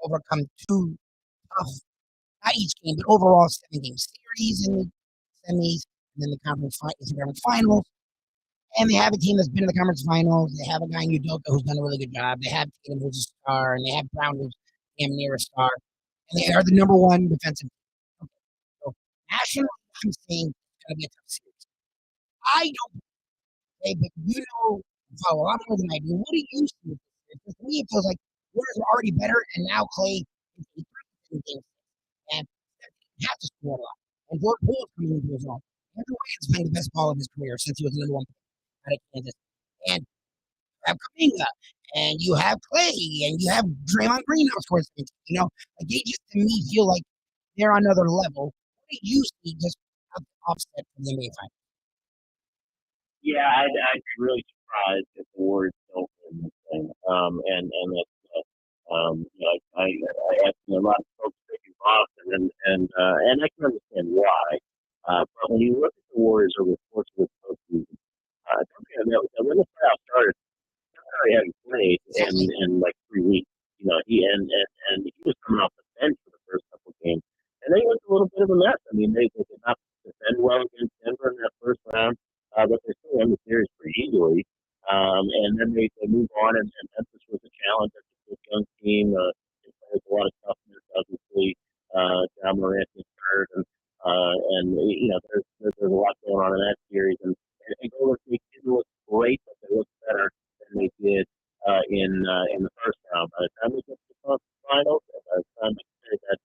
overcome two tough, not each game, but overall 7-game series in the semis, and then the conference finals. And they have a team that's been in the conference finals. They have a guy in Udoka who's done a really good job. They have Tatum who's a star, and they have Brown who's damn near a star. And they are the number one defensive team. Okay. So nationally, I'm saying it's going to be a tough series. I don't say, but you know, follow a lot more than I do. What do you see with this series? Because to me, it feels like Warriors are already better, and now Clay is a game. And they have to score a lot. And Jordan Poole is coming into his own. Andrew Wiggins playing the best ball of his career since he was the number one out of Kansas. And you have Kuminga, and you have Clay, and you have Draymond Green now towards the you know, like they just to me feel like they're on another level. What do you see just offset from the NBA finals?
Yeah, I'd be really surprised if the Warriors don't win this thing. And that's you know, I asked a lot of folks picking Boston, and I can understand why. But when you look at the Warriors over the course of the postseason, when the playoffs started, he hadn't played in like 3 weeks. You know, he was coming off the bench for the first couple of games, and they went a little bit of a mess. I mean, they did not defend well against Denver in that first round, but they still won the series pretty easily. And then they moved on, and Memphis was a challenge. That's a good young team. They played with a lot of toughness, obviously. John Morant is hurt, and you know, there's a lot going on in that series. And Golden State didn't look great, but they looked better than they did in the first round. By the time we get to the conference finals, by the time they say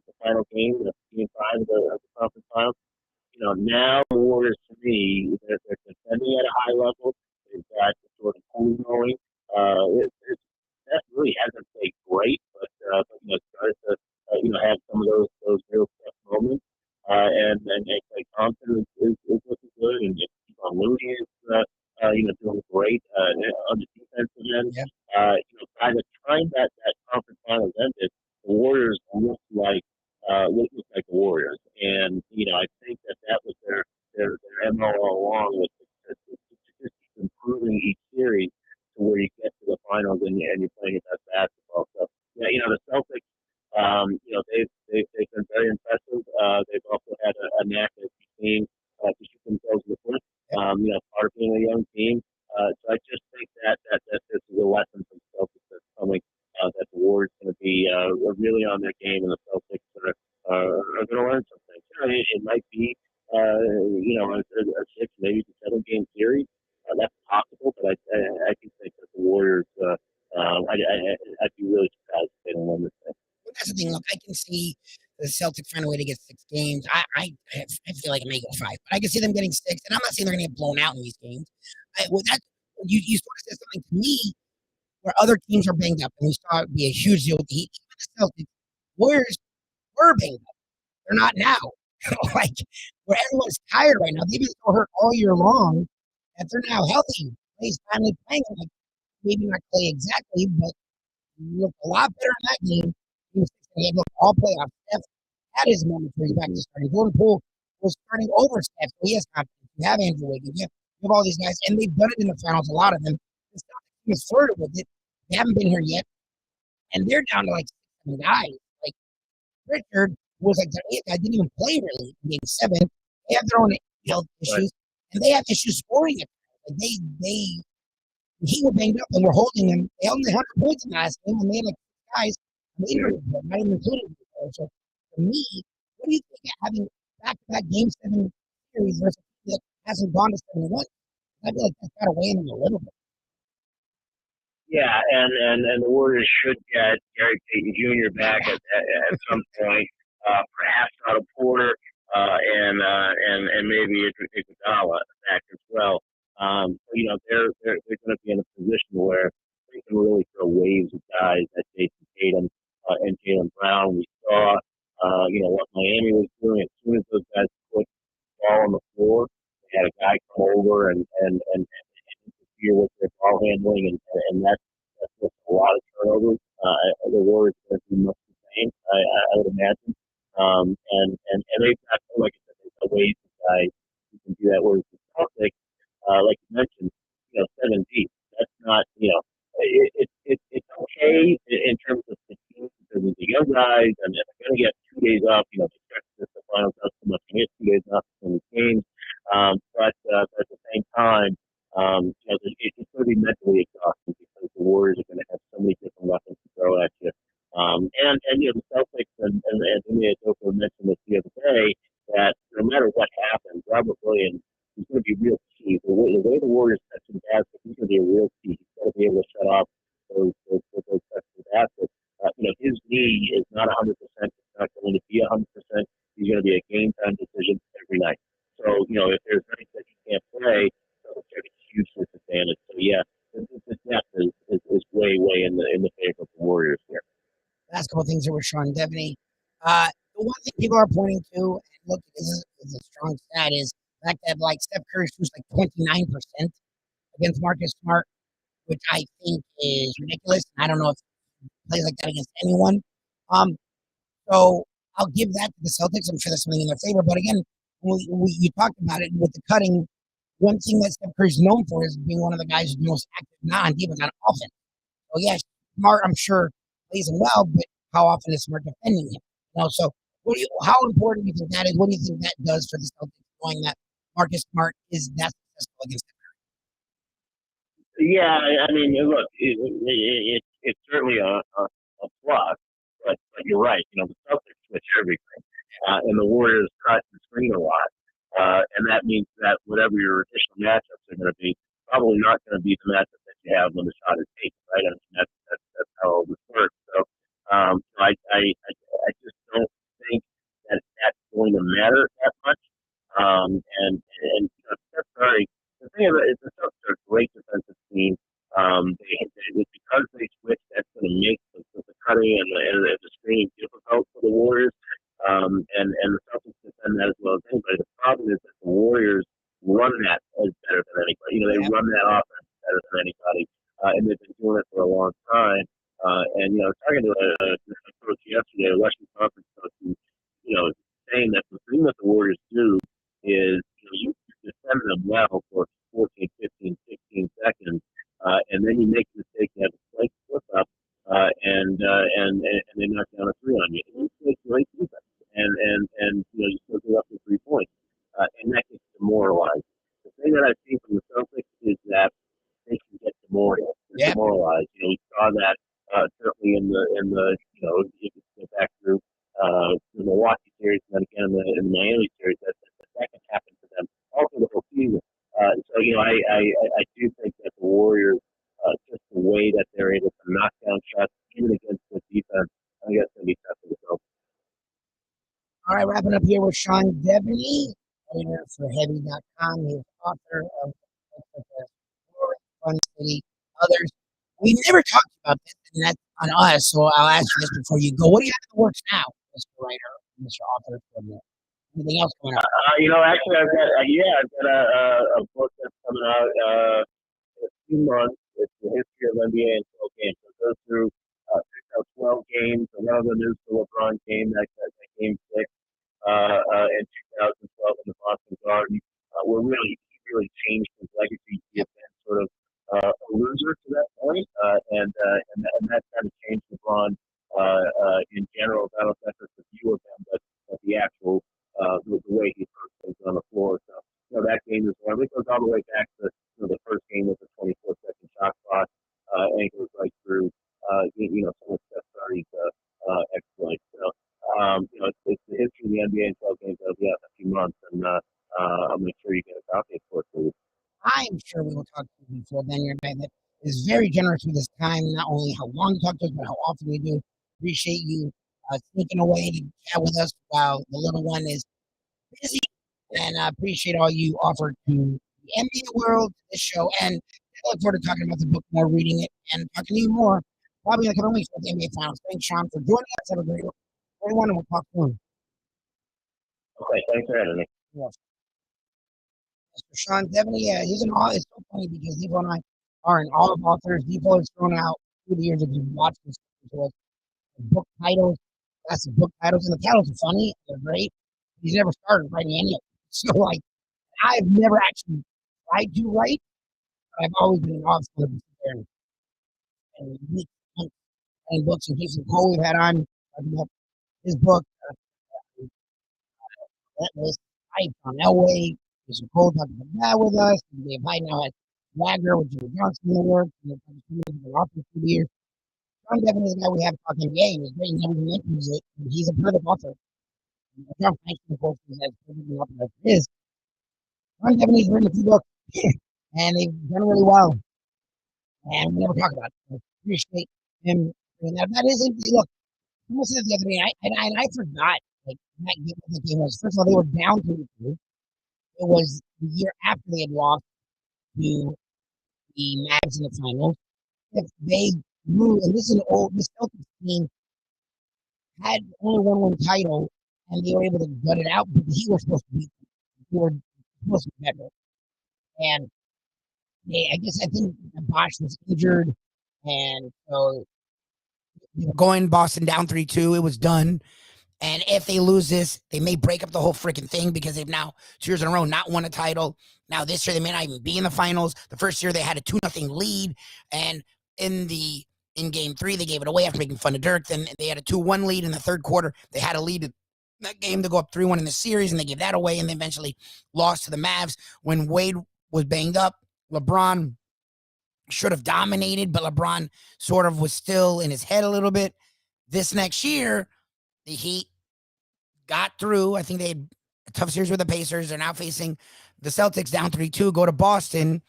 the final game, the game 5 of the conference finals, you know, now the Warriors, to me, they're defending at a high level. They've got the sort of pool going. That really hasn't played great, but you know, started to have some of those real tough moments. And Clay Thompson is looking good, and Lubie is doing great on the defensive end.
Yep.
By the time that conference finals ended, the Warriors looked like the Warriors, and I think that was their MO all along, was to just keep improving each series to where you get to the finals and you're playing your best basketball. So the Celtics. They've been very impressive. They've also had a knack as a team to shoot themselves in the foot. Part of being a young team. So I just think that this is a lesson from the Celtics that's coming. That the Warriors going to be really on their game, and the Celtics are going to learn something. It might be a 6, maybe a 7-game series. That's possible, but I do think that the Warriors. I'd be really surprised if they don't win this thing.
That's the thing. Look, I can see the Celtics find a way to get 6 games. I feel like it may go 5, but I can see them getting 6. And I'm not saying they're going to get blown out in these games. You sort of said something to me where other teams are banged up, and we saw it be a huge deal with the Heat. Even the Celtics, Warriors were banged up. They're not now. Like where everyone's tired right now. They've been so hurt all year long that they're now healthy. Clay's finally playing. Like maybe not Clay exactly, but he looked a lot better in that game. He looked all playoffs. Steph had his moment where he's back to starting. Jordan Poole was starting over Steph, so he has confidence. You have Andrew Wiggins. You have all these guys, and they've done it in the finals, a lot of them. The Celtics team is flirted with it. They haven't been here yet, and they're down to like 7 guys. Like Richard was like, I didn't even play really in game 7. They have their own health issues, and they have issues scoring it. Like he was banged up, and we're holding him. They only 100 points in the last game, and they had like guys injured, not even including. So for me, what do you think of having back-to-back game 7 series versus that hasn't gone to 71? I feel like that's got to weigh in a little bit.
Yeah, and the Warriors should get Gary Payton Jr. back at some point. Perhaps not a Porter, and maybe Iguodala back as well. They're going to be in a position where they can really throw waves of guys at Jason Tatum and Jaylen Brown. We saw, what Miami was doing as soon as those guys put the ball on the floor. They had a guy come over and interfere with their ball handling, and that's just a lot of turnovers. The Warriors are going to do much the same, I would imagine. And they've got, like I said, there's a ways guys who can do that. Whereas the Celtics, like you mentioned, 7 deep. That's not, it's okay in terms of the team because of the young guys, and they're going to get 2 days off. They stretch the finals out so much. They get 2 days off from the games. But at the same time, it's going to be mentally exhausting because the Warriors are going to have so many different weapons to throw at you. The Celtics and Ime Udoka mentioned this the other day that no matter what happens, Robert Williams is going to be real key. The way the Warriors touch the basket, he's going to be a real key. He's got to be able to shut off those touch the basket. His knee is not 100%. It's not going to be 100%. He's going to be a game time decision every night. So, if there's nights that he can't play, it'll take a huge disadvantage. So, yeah, the depth is way in the favor of the Warriors here.
Last couple of things here with Sean Devaney. The one thing people are pointing to, and look, this is a strong stat, is the fact that like Steph Curry shoots like 29% against Marcus Smart, which I think is ridiculous. I don't know if he plays like that against anyone. So I'll give that to the Celtics. I'm sure that's something in their favor. But again, you talked about it with the cutting. One thing that Steph Curry's known for is being one of the guys who's the most active non-defense on offense. So yeah, Smart, I'm sure, plays him well, but how often is Smart defending him? So how important do you think that is? What do you think that does for the Celtics, knowing that Marcus Smart is that successful against Steph Curry?
Yeah, I mean, look, it's certainly a plus, but you're right. The Celtics switch everything, and the Warriors cut the screen a lot, and that means that whatever your additional matchups are going to be, probably not going to be the matchup that you have when the shot is taken, right? I mean, that's how this works. So, I just don't think that that's going to matter that much. Steph Curry, the thing about it is the Celtics are a great defensive team. Because they switch, that's going to make the cutting and the screening difficult for the Warriors. And the Celtics defend that as well as anybody. The problem is that the Warriors run that as better than anybody. They run that offense better than anybody, and they've been doing it for a long time. Talking to a coach yesterday, a Western Conference coach, who, saying that the thing that the Warriors do is, you defend them well for 14, 15, 16 seconds, and then you make a mistake, you have a slight slip up, and they knock down a 3 on you. And you make great defense, and you still give up the 3 points, and that gets demoralized. The thing that I see from the Celtics is that they can get demoralized. We saw that certainly in the if you go back through the Milwaukee series and then again in the Miami series, that can happen to them all through the whole season. So I do think that the Warriors, just the way that they're able to knock down shots even against the defense, I think that's going to be tough for the Celtics.
All right, wrapping up here with Sean Devaney, editor for Heavy.com. He's author of Fun City, others. We never talked about this, and that's on us, so I'll ask you this before you go. What do you have in the works now, Mr. Writer, Mr. Author? Anything else going on?
Actually, I've got a book that's coming out in a few months. It's the history of NBA and 12 games. So it goes through 12 games. So one of them is the LeBron game, that game 6 in 2012 in the Boston Garden. Where he really changed his legacy. He had been sort of a loser to that point, and that kind of changed LeBron in general. I don't know if that's the view it's the history of the NBA and 12 games that'll be out in a few months, and I'll make sure you get a copy, of course.
I'm sure we will talk to you before then. You're a guy that is very generous with his time, not only how long you talk to us, but how often we do. Appreciate you sneaking away to chat with us while the little one is busy. And I appreciate all you offer to the NBA world, this show, and I look forward to talking about the book more, reading it, and talking to you more probably in the coming weeks with the NBA Finals. Thanks, Sean, for joining us. Have a great one, and we'll talk soon.
Okay, thanks for having me.
Yes. Mr. Sean Devaney, yeah, he's an author. It's so funny because Defo and I are in all of authors. Defo has thrown out through the years if you watch this to us, book titles, classic book titles, and the titles are funny, they're great. He's never started writing any of them. So, like, I've never actually tried to write, but I've always been an author to sit there and read and books. And Jason Cole we've had on talking about his book, Relentless Life on Elway. Jason Cole talking about that with us. And Dave Hyde now has Wagner with Jimmy Johnson in the work. And they've authors through the years. John Devin is the guy we have talking NBA. He was great. He never mentions it. He's a perfect author. John Franklin, of course, has perfectly author as it is. John Devin has written a few books, and they've done really well. And we never talk about it. I appreciate him doing that. That isn't, look, someone said the other day, I forgot, like, that game, what the game was. First of all, they were down 2-2. It was the year after they had lost to the Mavs in the finals. If they moved, and this is an old, this Celtics team had only one title, and they were able to gut it out, but he was supposed to beat them. They were supposed to be better. And I think Bosch was injured, and so they were going Boston down 3-2. It was done. And if they lose this, they may break up the whole freaking thing because they've now 2 years in a row not won a title. Now this year they may not even be in the finals. The first year they had a 2-0 lead, and in game 3 they gave it away after making fun of Dirk. Then they had a 2-1 lead in the third quarter. They had a lead in that game to go up 3-1 in the series, and they gave that away, and they eventually lost to the Mavs when Wade was banged up. LeBron should have dominated, but LeBron sort of was still in his head a little bit. This next year, the Heat got through. I think they had a tough series with the Pacers. They're now facing the Celtics down 3-2, go to Boston,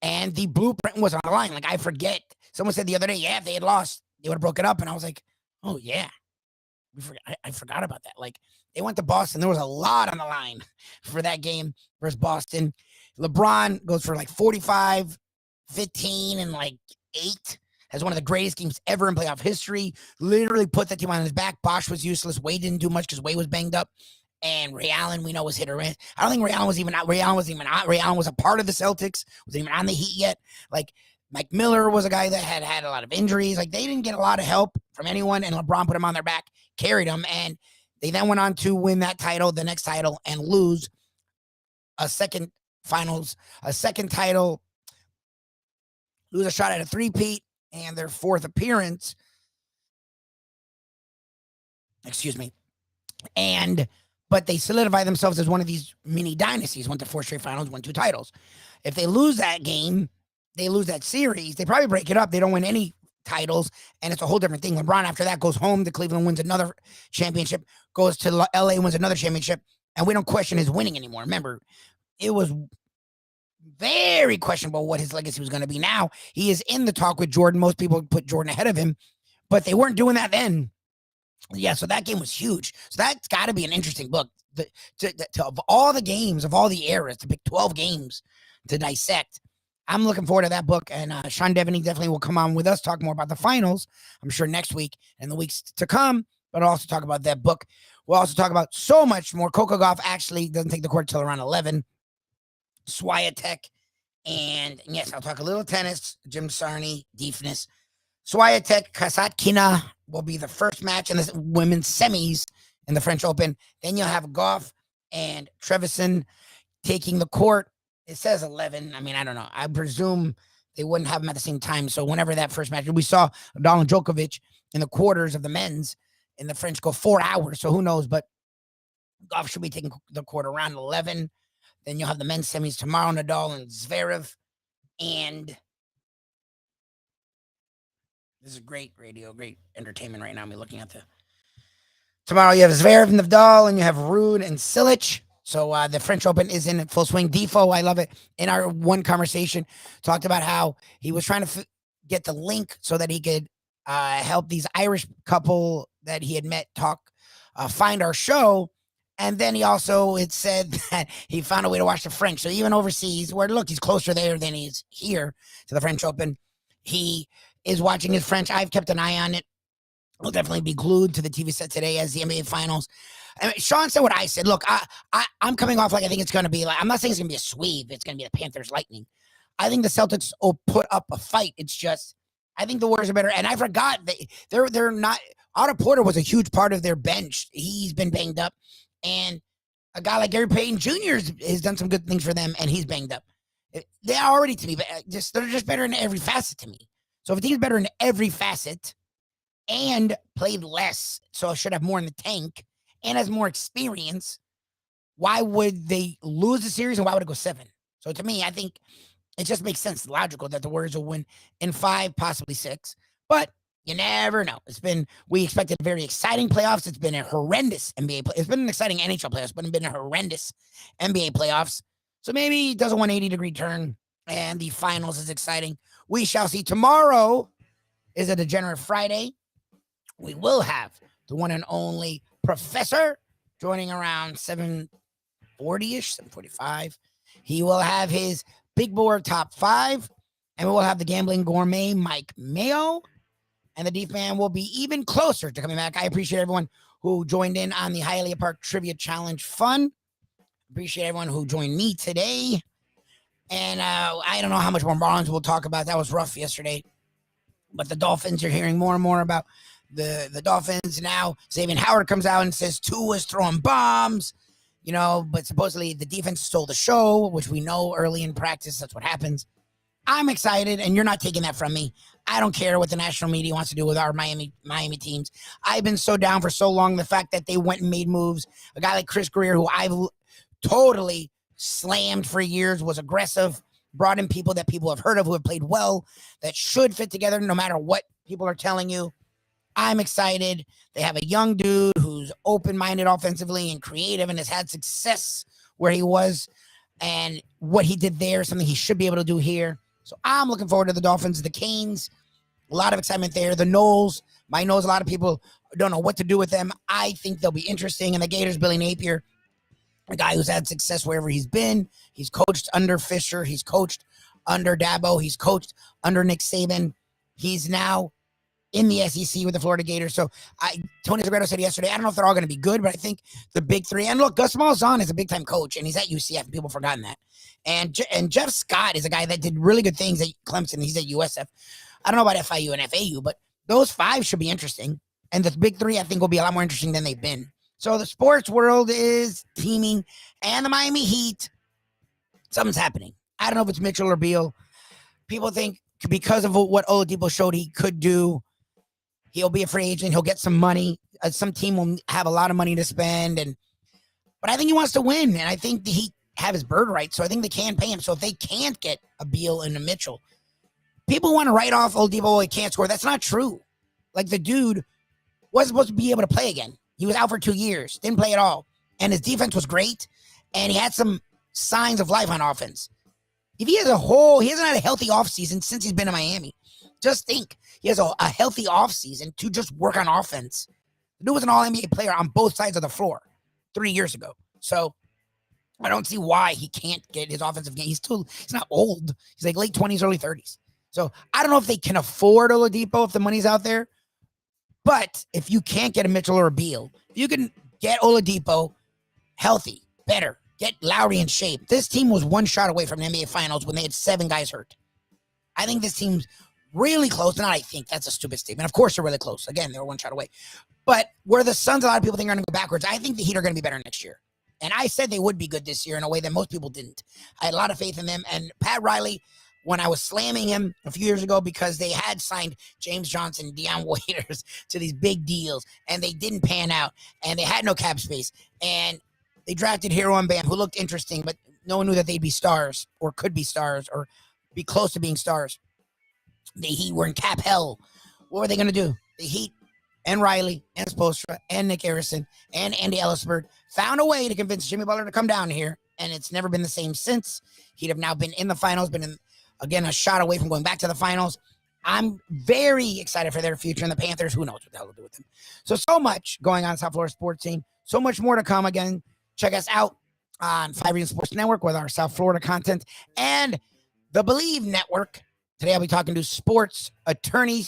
and the blueprint was on the line. Like, I forget. Someone said the other day, if they had lost, they would have broke it up. And I was like, oh, yeah. I forgot about that. Like, they went to Boston. There was a lot on the line for that game versus Boston. LeBron goes for like 45, 15, and like 8. Has one of the greatest games ever in playoff history. Literally put that team on his back. Bosch was useless. Wade didn't do much because Wade was banged up. And Ray Allen, we know, was hit or miss. I don't think Ray Allen was even out. Ray Allen was a part of the Celtics. Wasn't even on the Heat yet. Like, Mike Miller was a guy that had a lot of injuries. Like, they didn't get a lot of help from anyone, and LeBron put him on their back, carried them, and they then went on to win that title, the next title, and lose a second title, lose a shot at a three-peat, and their 4th appearance. Excuse me. But they solidify themselves as one of these mini dynasties, went to 4 straight finals, won 2 titles. If they lose that game, they lose that series, they probably break it up. They don't win any titles, and it's a whole different thing. LeBron, after that, goes home to Cleveland, wins another championship, goes to LA, wins another championship, and we don't question his winning anymore. Remember, it was very questionable what his legacy was going to be. Now he is in the talk with Jordan. Most people put Jordan ahead of him, but they weren't doing that then. Yeah, so that game was huge. So that's got to be an interesting book. Of all the games, of all the eras, to pick 12 games to dissect. I'm looking forward to that book, and Sean Devaney definitely will come on with us, talk more about the finals, I'm sure next week and the weeks to come, but I'll also talk about that book. We'll also talk about so much more. Coco Gauff actually doesn't take the court till around 11. Swiatek, and yes, I'll talk a little tennis, Jim Sarney, Deefness. Swiatek, Kasatkina will be the first match in the women's semis in the French Open. Then you'll have Gauff and Trevisan taking the court. It says 11. I mean, I don't know. I presume they wouldn't have them at the same time. So whenever that first match, we saw Nadal and Djokovic in the quarters of the men's in the French go 4 hours. So who knows? But Gauff should be taking the court around 11. Then you'll have the men's semis tomorrow, Nadal and Zverev. And this is great radio, great entertainment right now. I'm looking at the Tomorrow you have Zverev and Nadal, and you have Ruud and Cilic. So the French Open is in full swing. Defo, I love it. In our one conversation, talked about how he was trying to get the link so that he could help these Irish couple that he had met find our show. And then he also had said that he found a way to watch the French. So even overseas, where look, he's closer there than he's here to the French Open. He is watching his French. I've kept an eye on it. I'll definitely be glued to the TV set today as the NBA Finals. I mean, Sean said what I said. Look, I'm coming off like I think it's going to be like, I'm not saying it's going to be a sweep. It's going to be the Panthers Lightning. I think the Celtics will put up a fight. It's just, I think the Warriors are better. And I forgot they're not. Otto Porter was a huge part of their bench. He's been banged up. And a guy like Gary Payton Jr. has done some good things for them, and he's banged up. They're already, to me, they're just better in every facet to me. So if a team's better in every facet and played less, so it should have more in the tank and has more experience, why would they lose the series and why would it go 7? So to me, I think it just makes sense, logical, that the Warriors will win in 5, possibly 6. But you never know. We expected very exciting playoffs. It's been a horrendous NBA It's been an exciting NHL playoffs, but it's been a horrendous NBA playoffs. So maybe it does a 180-degree turn, and the finals is exciting. We shall see. Tomorrow is a Degenerate Friday. We will have the one and only Professor joining around 7:40-ish, 7:45. He will have his Big Board Top 5, and we will have the Gambling Gourmet Mike Mayo. And the Deep Man will be even closer to coming back. I appreciate everyone who joined in on the Hialeah Park Trivia Challenge Fun. Appreciate everyone who joined me today. And I don't know how much more Marlins we'll talk about. That was rough yesterday. But the Dolphins, are hearing more and more about the Dolphins now. Xavier Howard comes out and says Tua is throwing bombs. But supposedly the defense stole the show, which we know early in practice. That's what happens. I'm excited, and you're not taking that from me. I don't care what the national media wants to do with our Miami teams. I've been so down for so long, the fact that they went and made moves. A guy like Chris Greer, who I've totally slammed for years, was aggressive, brought in people that people have heard of who have played well, that should fit together no matter what people are telling you. I'm excited. They have a young dude who's open-minded offensively and creative and has had success where he was, and what he did there is something he should be able to do here. So I'm looking forward to the Dolphins, the Canes. A lot of excitement there. The Knowles, my Knowles, a lot of people don't know what to do with them. I think they'll be interesting. And the Gators, Billy Napier, a guy who's had success wherever he's been. He's coached under Fisher. He's coached under Dabo. He's coached under Nick Saban. He's now in the SEC with the Florida Gators. So Tony Segredo said yesterday, I don't know if they're all going to be good, but I think the big 3. And look, Gus Malzahn is a big-time coach, and he's at UCF, and people have forgotten that. And Jeff Scott is a guy that did really good things at Clemson. He's at USF. I don't know about FIU and FAU, but those 5 should be interesting. And the big 3, I think, will be a lot more interesting than they've been. So the sports world is teeming, and the Miami Heat, something's happening. I don't know if it's Mitchell or Beal. People think because of what Oladipo showed he could do, he'll be a free agent. He'll get some money. Some team will have a lot of money to spend. But I think he wants to win, and I think the Heat have his bird right, so I think they can pay him. So if they can't get a Beal and a Mitchell, people want to write off Oladipo, he can't score. That's not true. Like, the dude wasn't supposed to be able to play again. He was out for 2 years, didn't play at all. And his defense was great, and he had some signs of life on offense. If he hasn't had a healthy offseason since he's been in Miami. Just think, he has a healthy offseason to just work on offense. The dude was an all-NBA player on both sides of the floor 3 years ago. So I don't see why he can't get his offensive game. He's not old. He's like late 20s, early 30s. So I don't know if they can afford Oladipo if the money's out there. But if you can't get a Mitchell or a Beal, if you can get Oladipo healthy, better, get Lowry in shape. This team was one shot away from the NBA Finals when they had 7 guys hurt. I think this team's really close. Not I think. That's a stupid statement. Of course they're really close. Again, they were one shot away. But where the Suns, a lot of people think are going to go backwards, I think the Heat are going to be better next year. And I said they would be good this year in a way that most people didn't. I had a lot of faith in them. And Pat Riley, when I was slamming him a few years ago because they had signed James Johnson, Deion Waiters to these big deals, and they didn't pan out, and they had no cap space, and they drafted Hero and Bam, who looked interesting, but no one knew that they'd be stars or could be stars or be close to being stars. The Heat were in cap hell. What were they going to do? The Heat and Riley and Spoelstra and Nick Harrison and Andy Ellisberg found a way to convince Jimmy Butler to come down here, and it's never been the same since. He'd have now been in the finals, been in, again, a shot away from going back to the finals. I'm very excited for their future, and the Panthers, who knows what the hell to do with them. So much going on in South Florida sports team. So much more to come. Again, check us out on 5 Reasons Sports Network with our South Florida content and the Believe Network. Today I'll be talking to sports attorney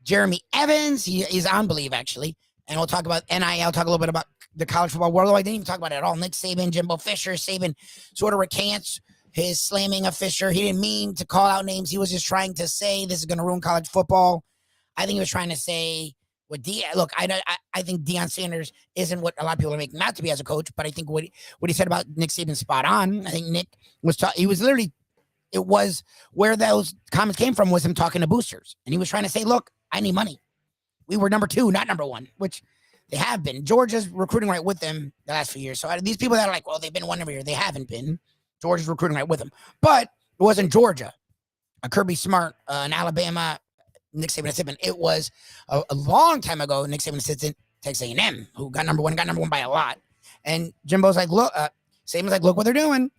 Jeremy Evans. He is on Believe, actually. And we'll talk about NIL, talk a little bit about the college football world. I didn't even talk about it at all. Nick Saban, Jimbo Fisher. Saban sort of recants his slamming of Fisher. He didn't mean to call out names. He was just trying to say this is going to ruin college football. I think he was trying to say what look, I think Deion Sanders isn't what a lot of people are making out to be as a coach, but I think what he said about Nick Saban spot on. I think Nick was he was literally, it was where those comments came from was him talking to boosters. And he was trying to say, look, I need money. We were number 2, not number 1, which they have been. Georgia's recruiting right with them the last few years. So these people that are like, well, they've been 1 every year. They haven't been. Georgia's recruiting right with them. But it wasn't Georgia, a Kirby Smart, an Alabama, Nick Saban assistant. It was a long time ago, Nick Saban assistant, Texas A&M, who got number 1 by a lot. And Jimbo's like, look, Saban's like, look what they're doing.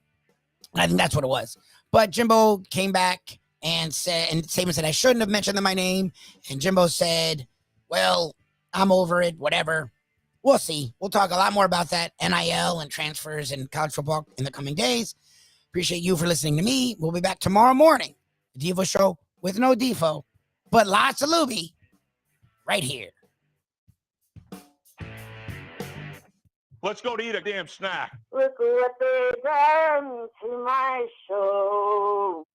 And I think that's what it was. But Jimbo came back and said, and Saban said, I shouldn't have mentioned my name. And Jimbo said, well, I'm over it, whatever. We'll see. We'll talk a lot more about that, NIL and transfers and college football in the coming days. Appreciate you for listening to me. We'll be back tomorrow morning. The Defo Show with no Defo, but lots of Lubie right here.
Let's go to eat a damn snack.
Look what they done to my show.